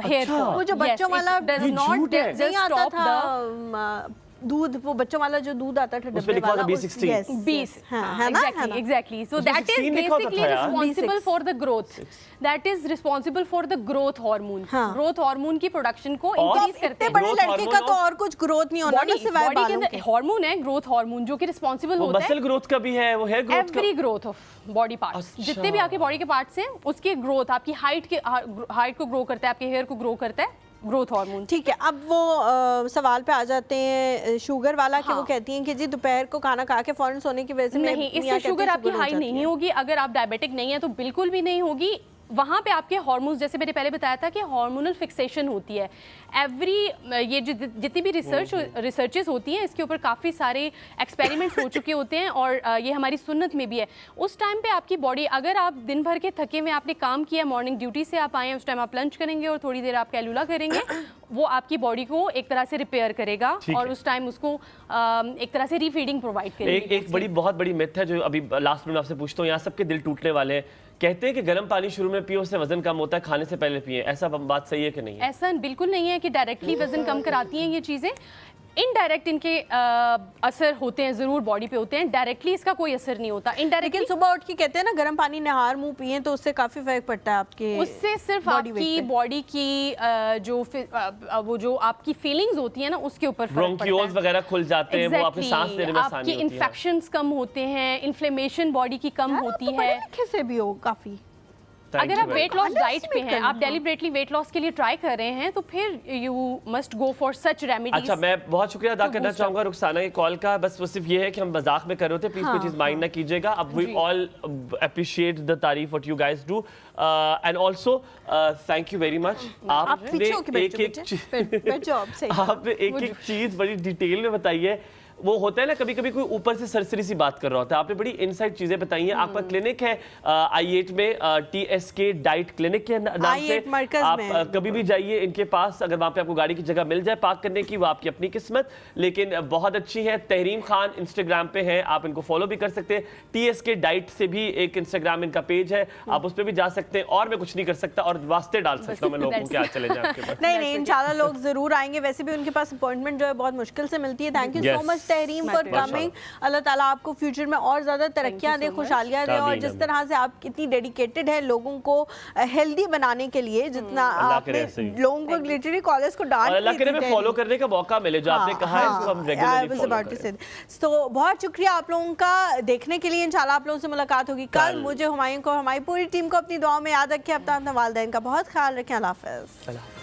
hair fall. वो जो बच्चों वाला डज नॉट नहीं आता था दूध, वो बच्चों वाला जो दूध आता था डब्बे वाला, exactly. So that is basically responsible for the growth, that is responsible for the growth hormone. Growth hormone की प्रोडक्शन को इंक्रीज करते हैं। बड़े लड़के का तो और कुछ ग्रोथ नहीं होना, सिवाय बालों के। हार्मोन है ग्रोथ हार्मोन, जो कि रिस्पांसिबल होता है मसल ग्रोथ का भी है, वो हेयर ग्रोथ का, every growth of body parts. जितने भी आपके बॉडी के पार्ट्स हैं उसकी ग्रोथ, आपकी हाइट को ग्रो करता है, आपके हेयर को ग्रो करता है ग्रोथ हार्मोन। ठीक है, अब वो सवाल पे आ जाते हैं शुगर वाला। कि वो कहती हैं कि जी दोपहर को खाना खा के फौरन सोने की वजह से नहीं, इससे शुगर आपकी हाई नहीं होगी। अगर आप डायबिटिक नहीं है तो बिल्कुल भी नहीं होगी। वहाँ पे आपके हार्मोन्स, जैसे मैंने पहले बताया था कि हार्मोनल फिक्सेशन होती है। ये जितनी भी रिसर्चेस होती हैं, इसके ऊपर काफ़ी सारे एक्सपेरिमेंट्स हो चुके होते हैं, और ये हमारी सुन्नत में भी है। उस टाइम पे आपकी बॉडी, अगर आप दिन भर के थके हुए आपने काम किया, मॉर्निंग ड्यूटी से आप आए हैं, उस टाइम आप लंच करेंगे और थोड़ी देर आप कैलुला करेंगे, वो आपकी बॉडी को एक तरह से रिपेयर करेगा, और उस टाइम उसको एक तरह से रीफीडिंग प्रोवाइड करेगा। एक बहुत बड़ी मिथ है जो अभी लास्ट में आपसे पूछता हूँ, यहाँ सबके दिल टूटने वाले हैं। कहते हैं कि गर्म पानी शुरू में पियो, उससे वजन कम होता है, खाने से पहले पिए। ऐसा बात सही है कि नहीं है? ऐसा बिल्कुल नहीं है कि डायरेक्टली वजन कम कराती हैं ये चीज़ें। इनडायरेक्ट इनके असर होते हैं, जरूर बॉडी पे होते हैं, डायरेक्टली इसका कोई असर नहीं होता। इनडायरेक्टली सुबह उठ के कहते हैं ना गर्म पानी नहार मुंह पिए, तो उससे काफी फर्क पड़ता है आपके, उससे सिर्फ आपकी बॉडी की वो जो आपकी फीलिंग्स होती है ना, उसके ऊपर फर्क पड़ता है। वगैरह खुल जाते हैं, वो आपके सांस लेने में आसानी होती है, आपकी इन्फेक्शंस कम होते हैं, इन्फ्लेमेशन बॉडी की कम होती है। से भी हो काफी। अगर आप वेट लॉस डाइट पे हैं, आप डेलिबरेटली वेट लॉस के लिए ट्राई कर रहे हैं, तो फिर you must go for such remedies. अच्छा, मैं बहुत शुक्रिया अदा करना चाहूंगा रुखसाना की कॉल का। बस वो सिर्फ ये है कि हम मजाक में कर रहे थे, प्लीज कोई चीज माइंड ना कीजिएगा। अब वी ऑल अप्रिशिएट द तारीफ what you guys do, and also thank you very much. आपने एक चीज बड़ी डिटेल में बताई है। वो होता है ना, कभी कभी कोई ऊपर से सरसरी सी बात कर रहा होता है, आपने बड़ी इनसाइड चीजें बताई हैं। आपका क्लिनिक है I8 में, TSK डाइट क्लिनिक के नाम से। आप कभी भी जाइए इनके पास, अगर वहाँ पे आपको गाड़ी की जगह मिल जाए पार्क करने की, वो आपकी अपनी किस्मत, लेकिन बहुत अच्छी है। तहरीम खान इंस्टाग्राम पे है, आप इनको फॉलो भी कर सकते हैं। TSK डाइट से भी एक इंस्टाग्राम इनका पेज है, आप उस पर भी जा सकते हैं। और मैं कुछ नहीं कर सकता और वास्ते डाल सकता हूँ मैं लोगों के, आज चले जाए। नहीं, इंशाल्लाह लोग जरूर आएंगे। वैसे भी उनके पास अपॉइंटमेंट जो है बहुत मुश्किल से मिलती है। Thank you so much Tahreem for coming. अल्लाह ताला आपको फ्यूचर में और ज्यादा तरक्कियां दे, खुशहालियां दे, और जिस तरह से आप कितनी डेडिकेटेड है लोगों को हेल्दी बनाने के लिए, जितना आपने लोगों को लिटरली कॉलेज को डांट अल्लाह करे में फॉलो करने का मौका मिले, जो आपने कहा है इसको हम रेगुलरली फॉलो करें। तो बहुत शुक्रिया आप लोगों का देखने के लिए। इंशाल्लाह आप लोगों से मुलाकात होगी कल। मुझे, हुमायूं को, हमारी पूरी टीम को अपनी दुआओं में याद रखें। अपना वालिदैन का बहुत ख्याल रखें। अल्लाह हाफ़िज़।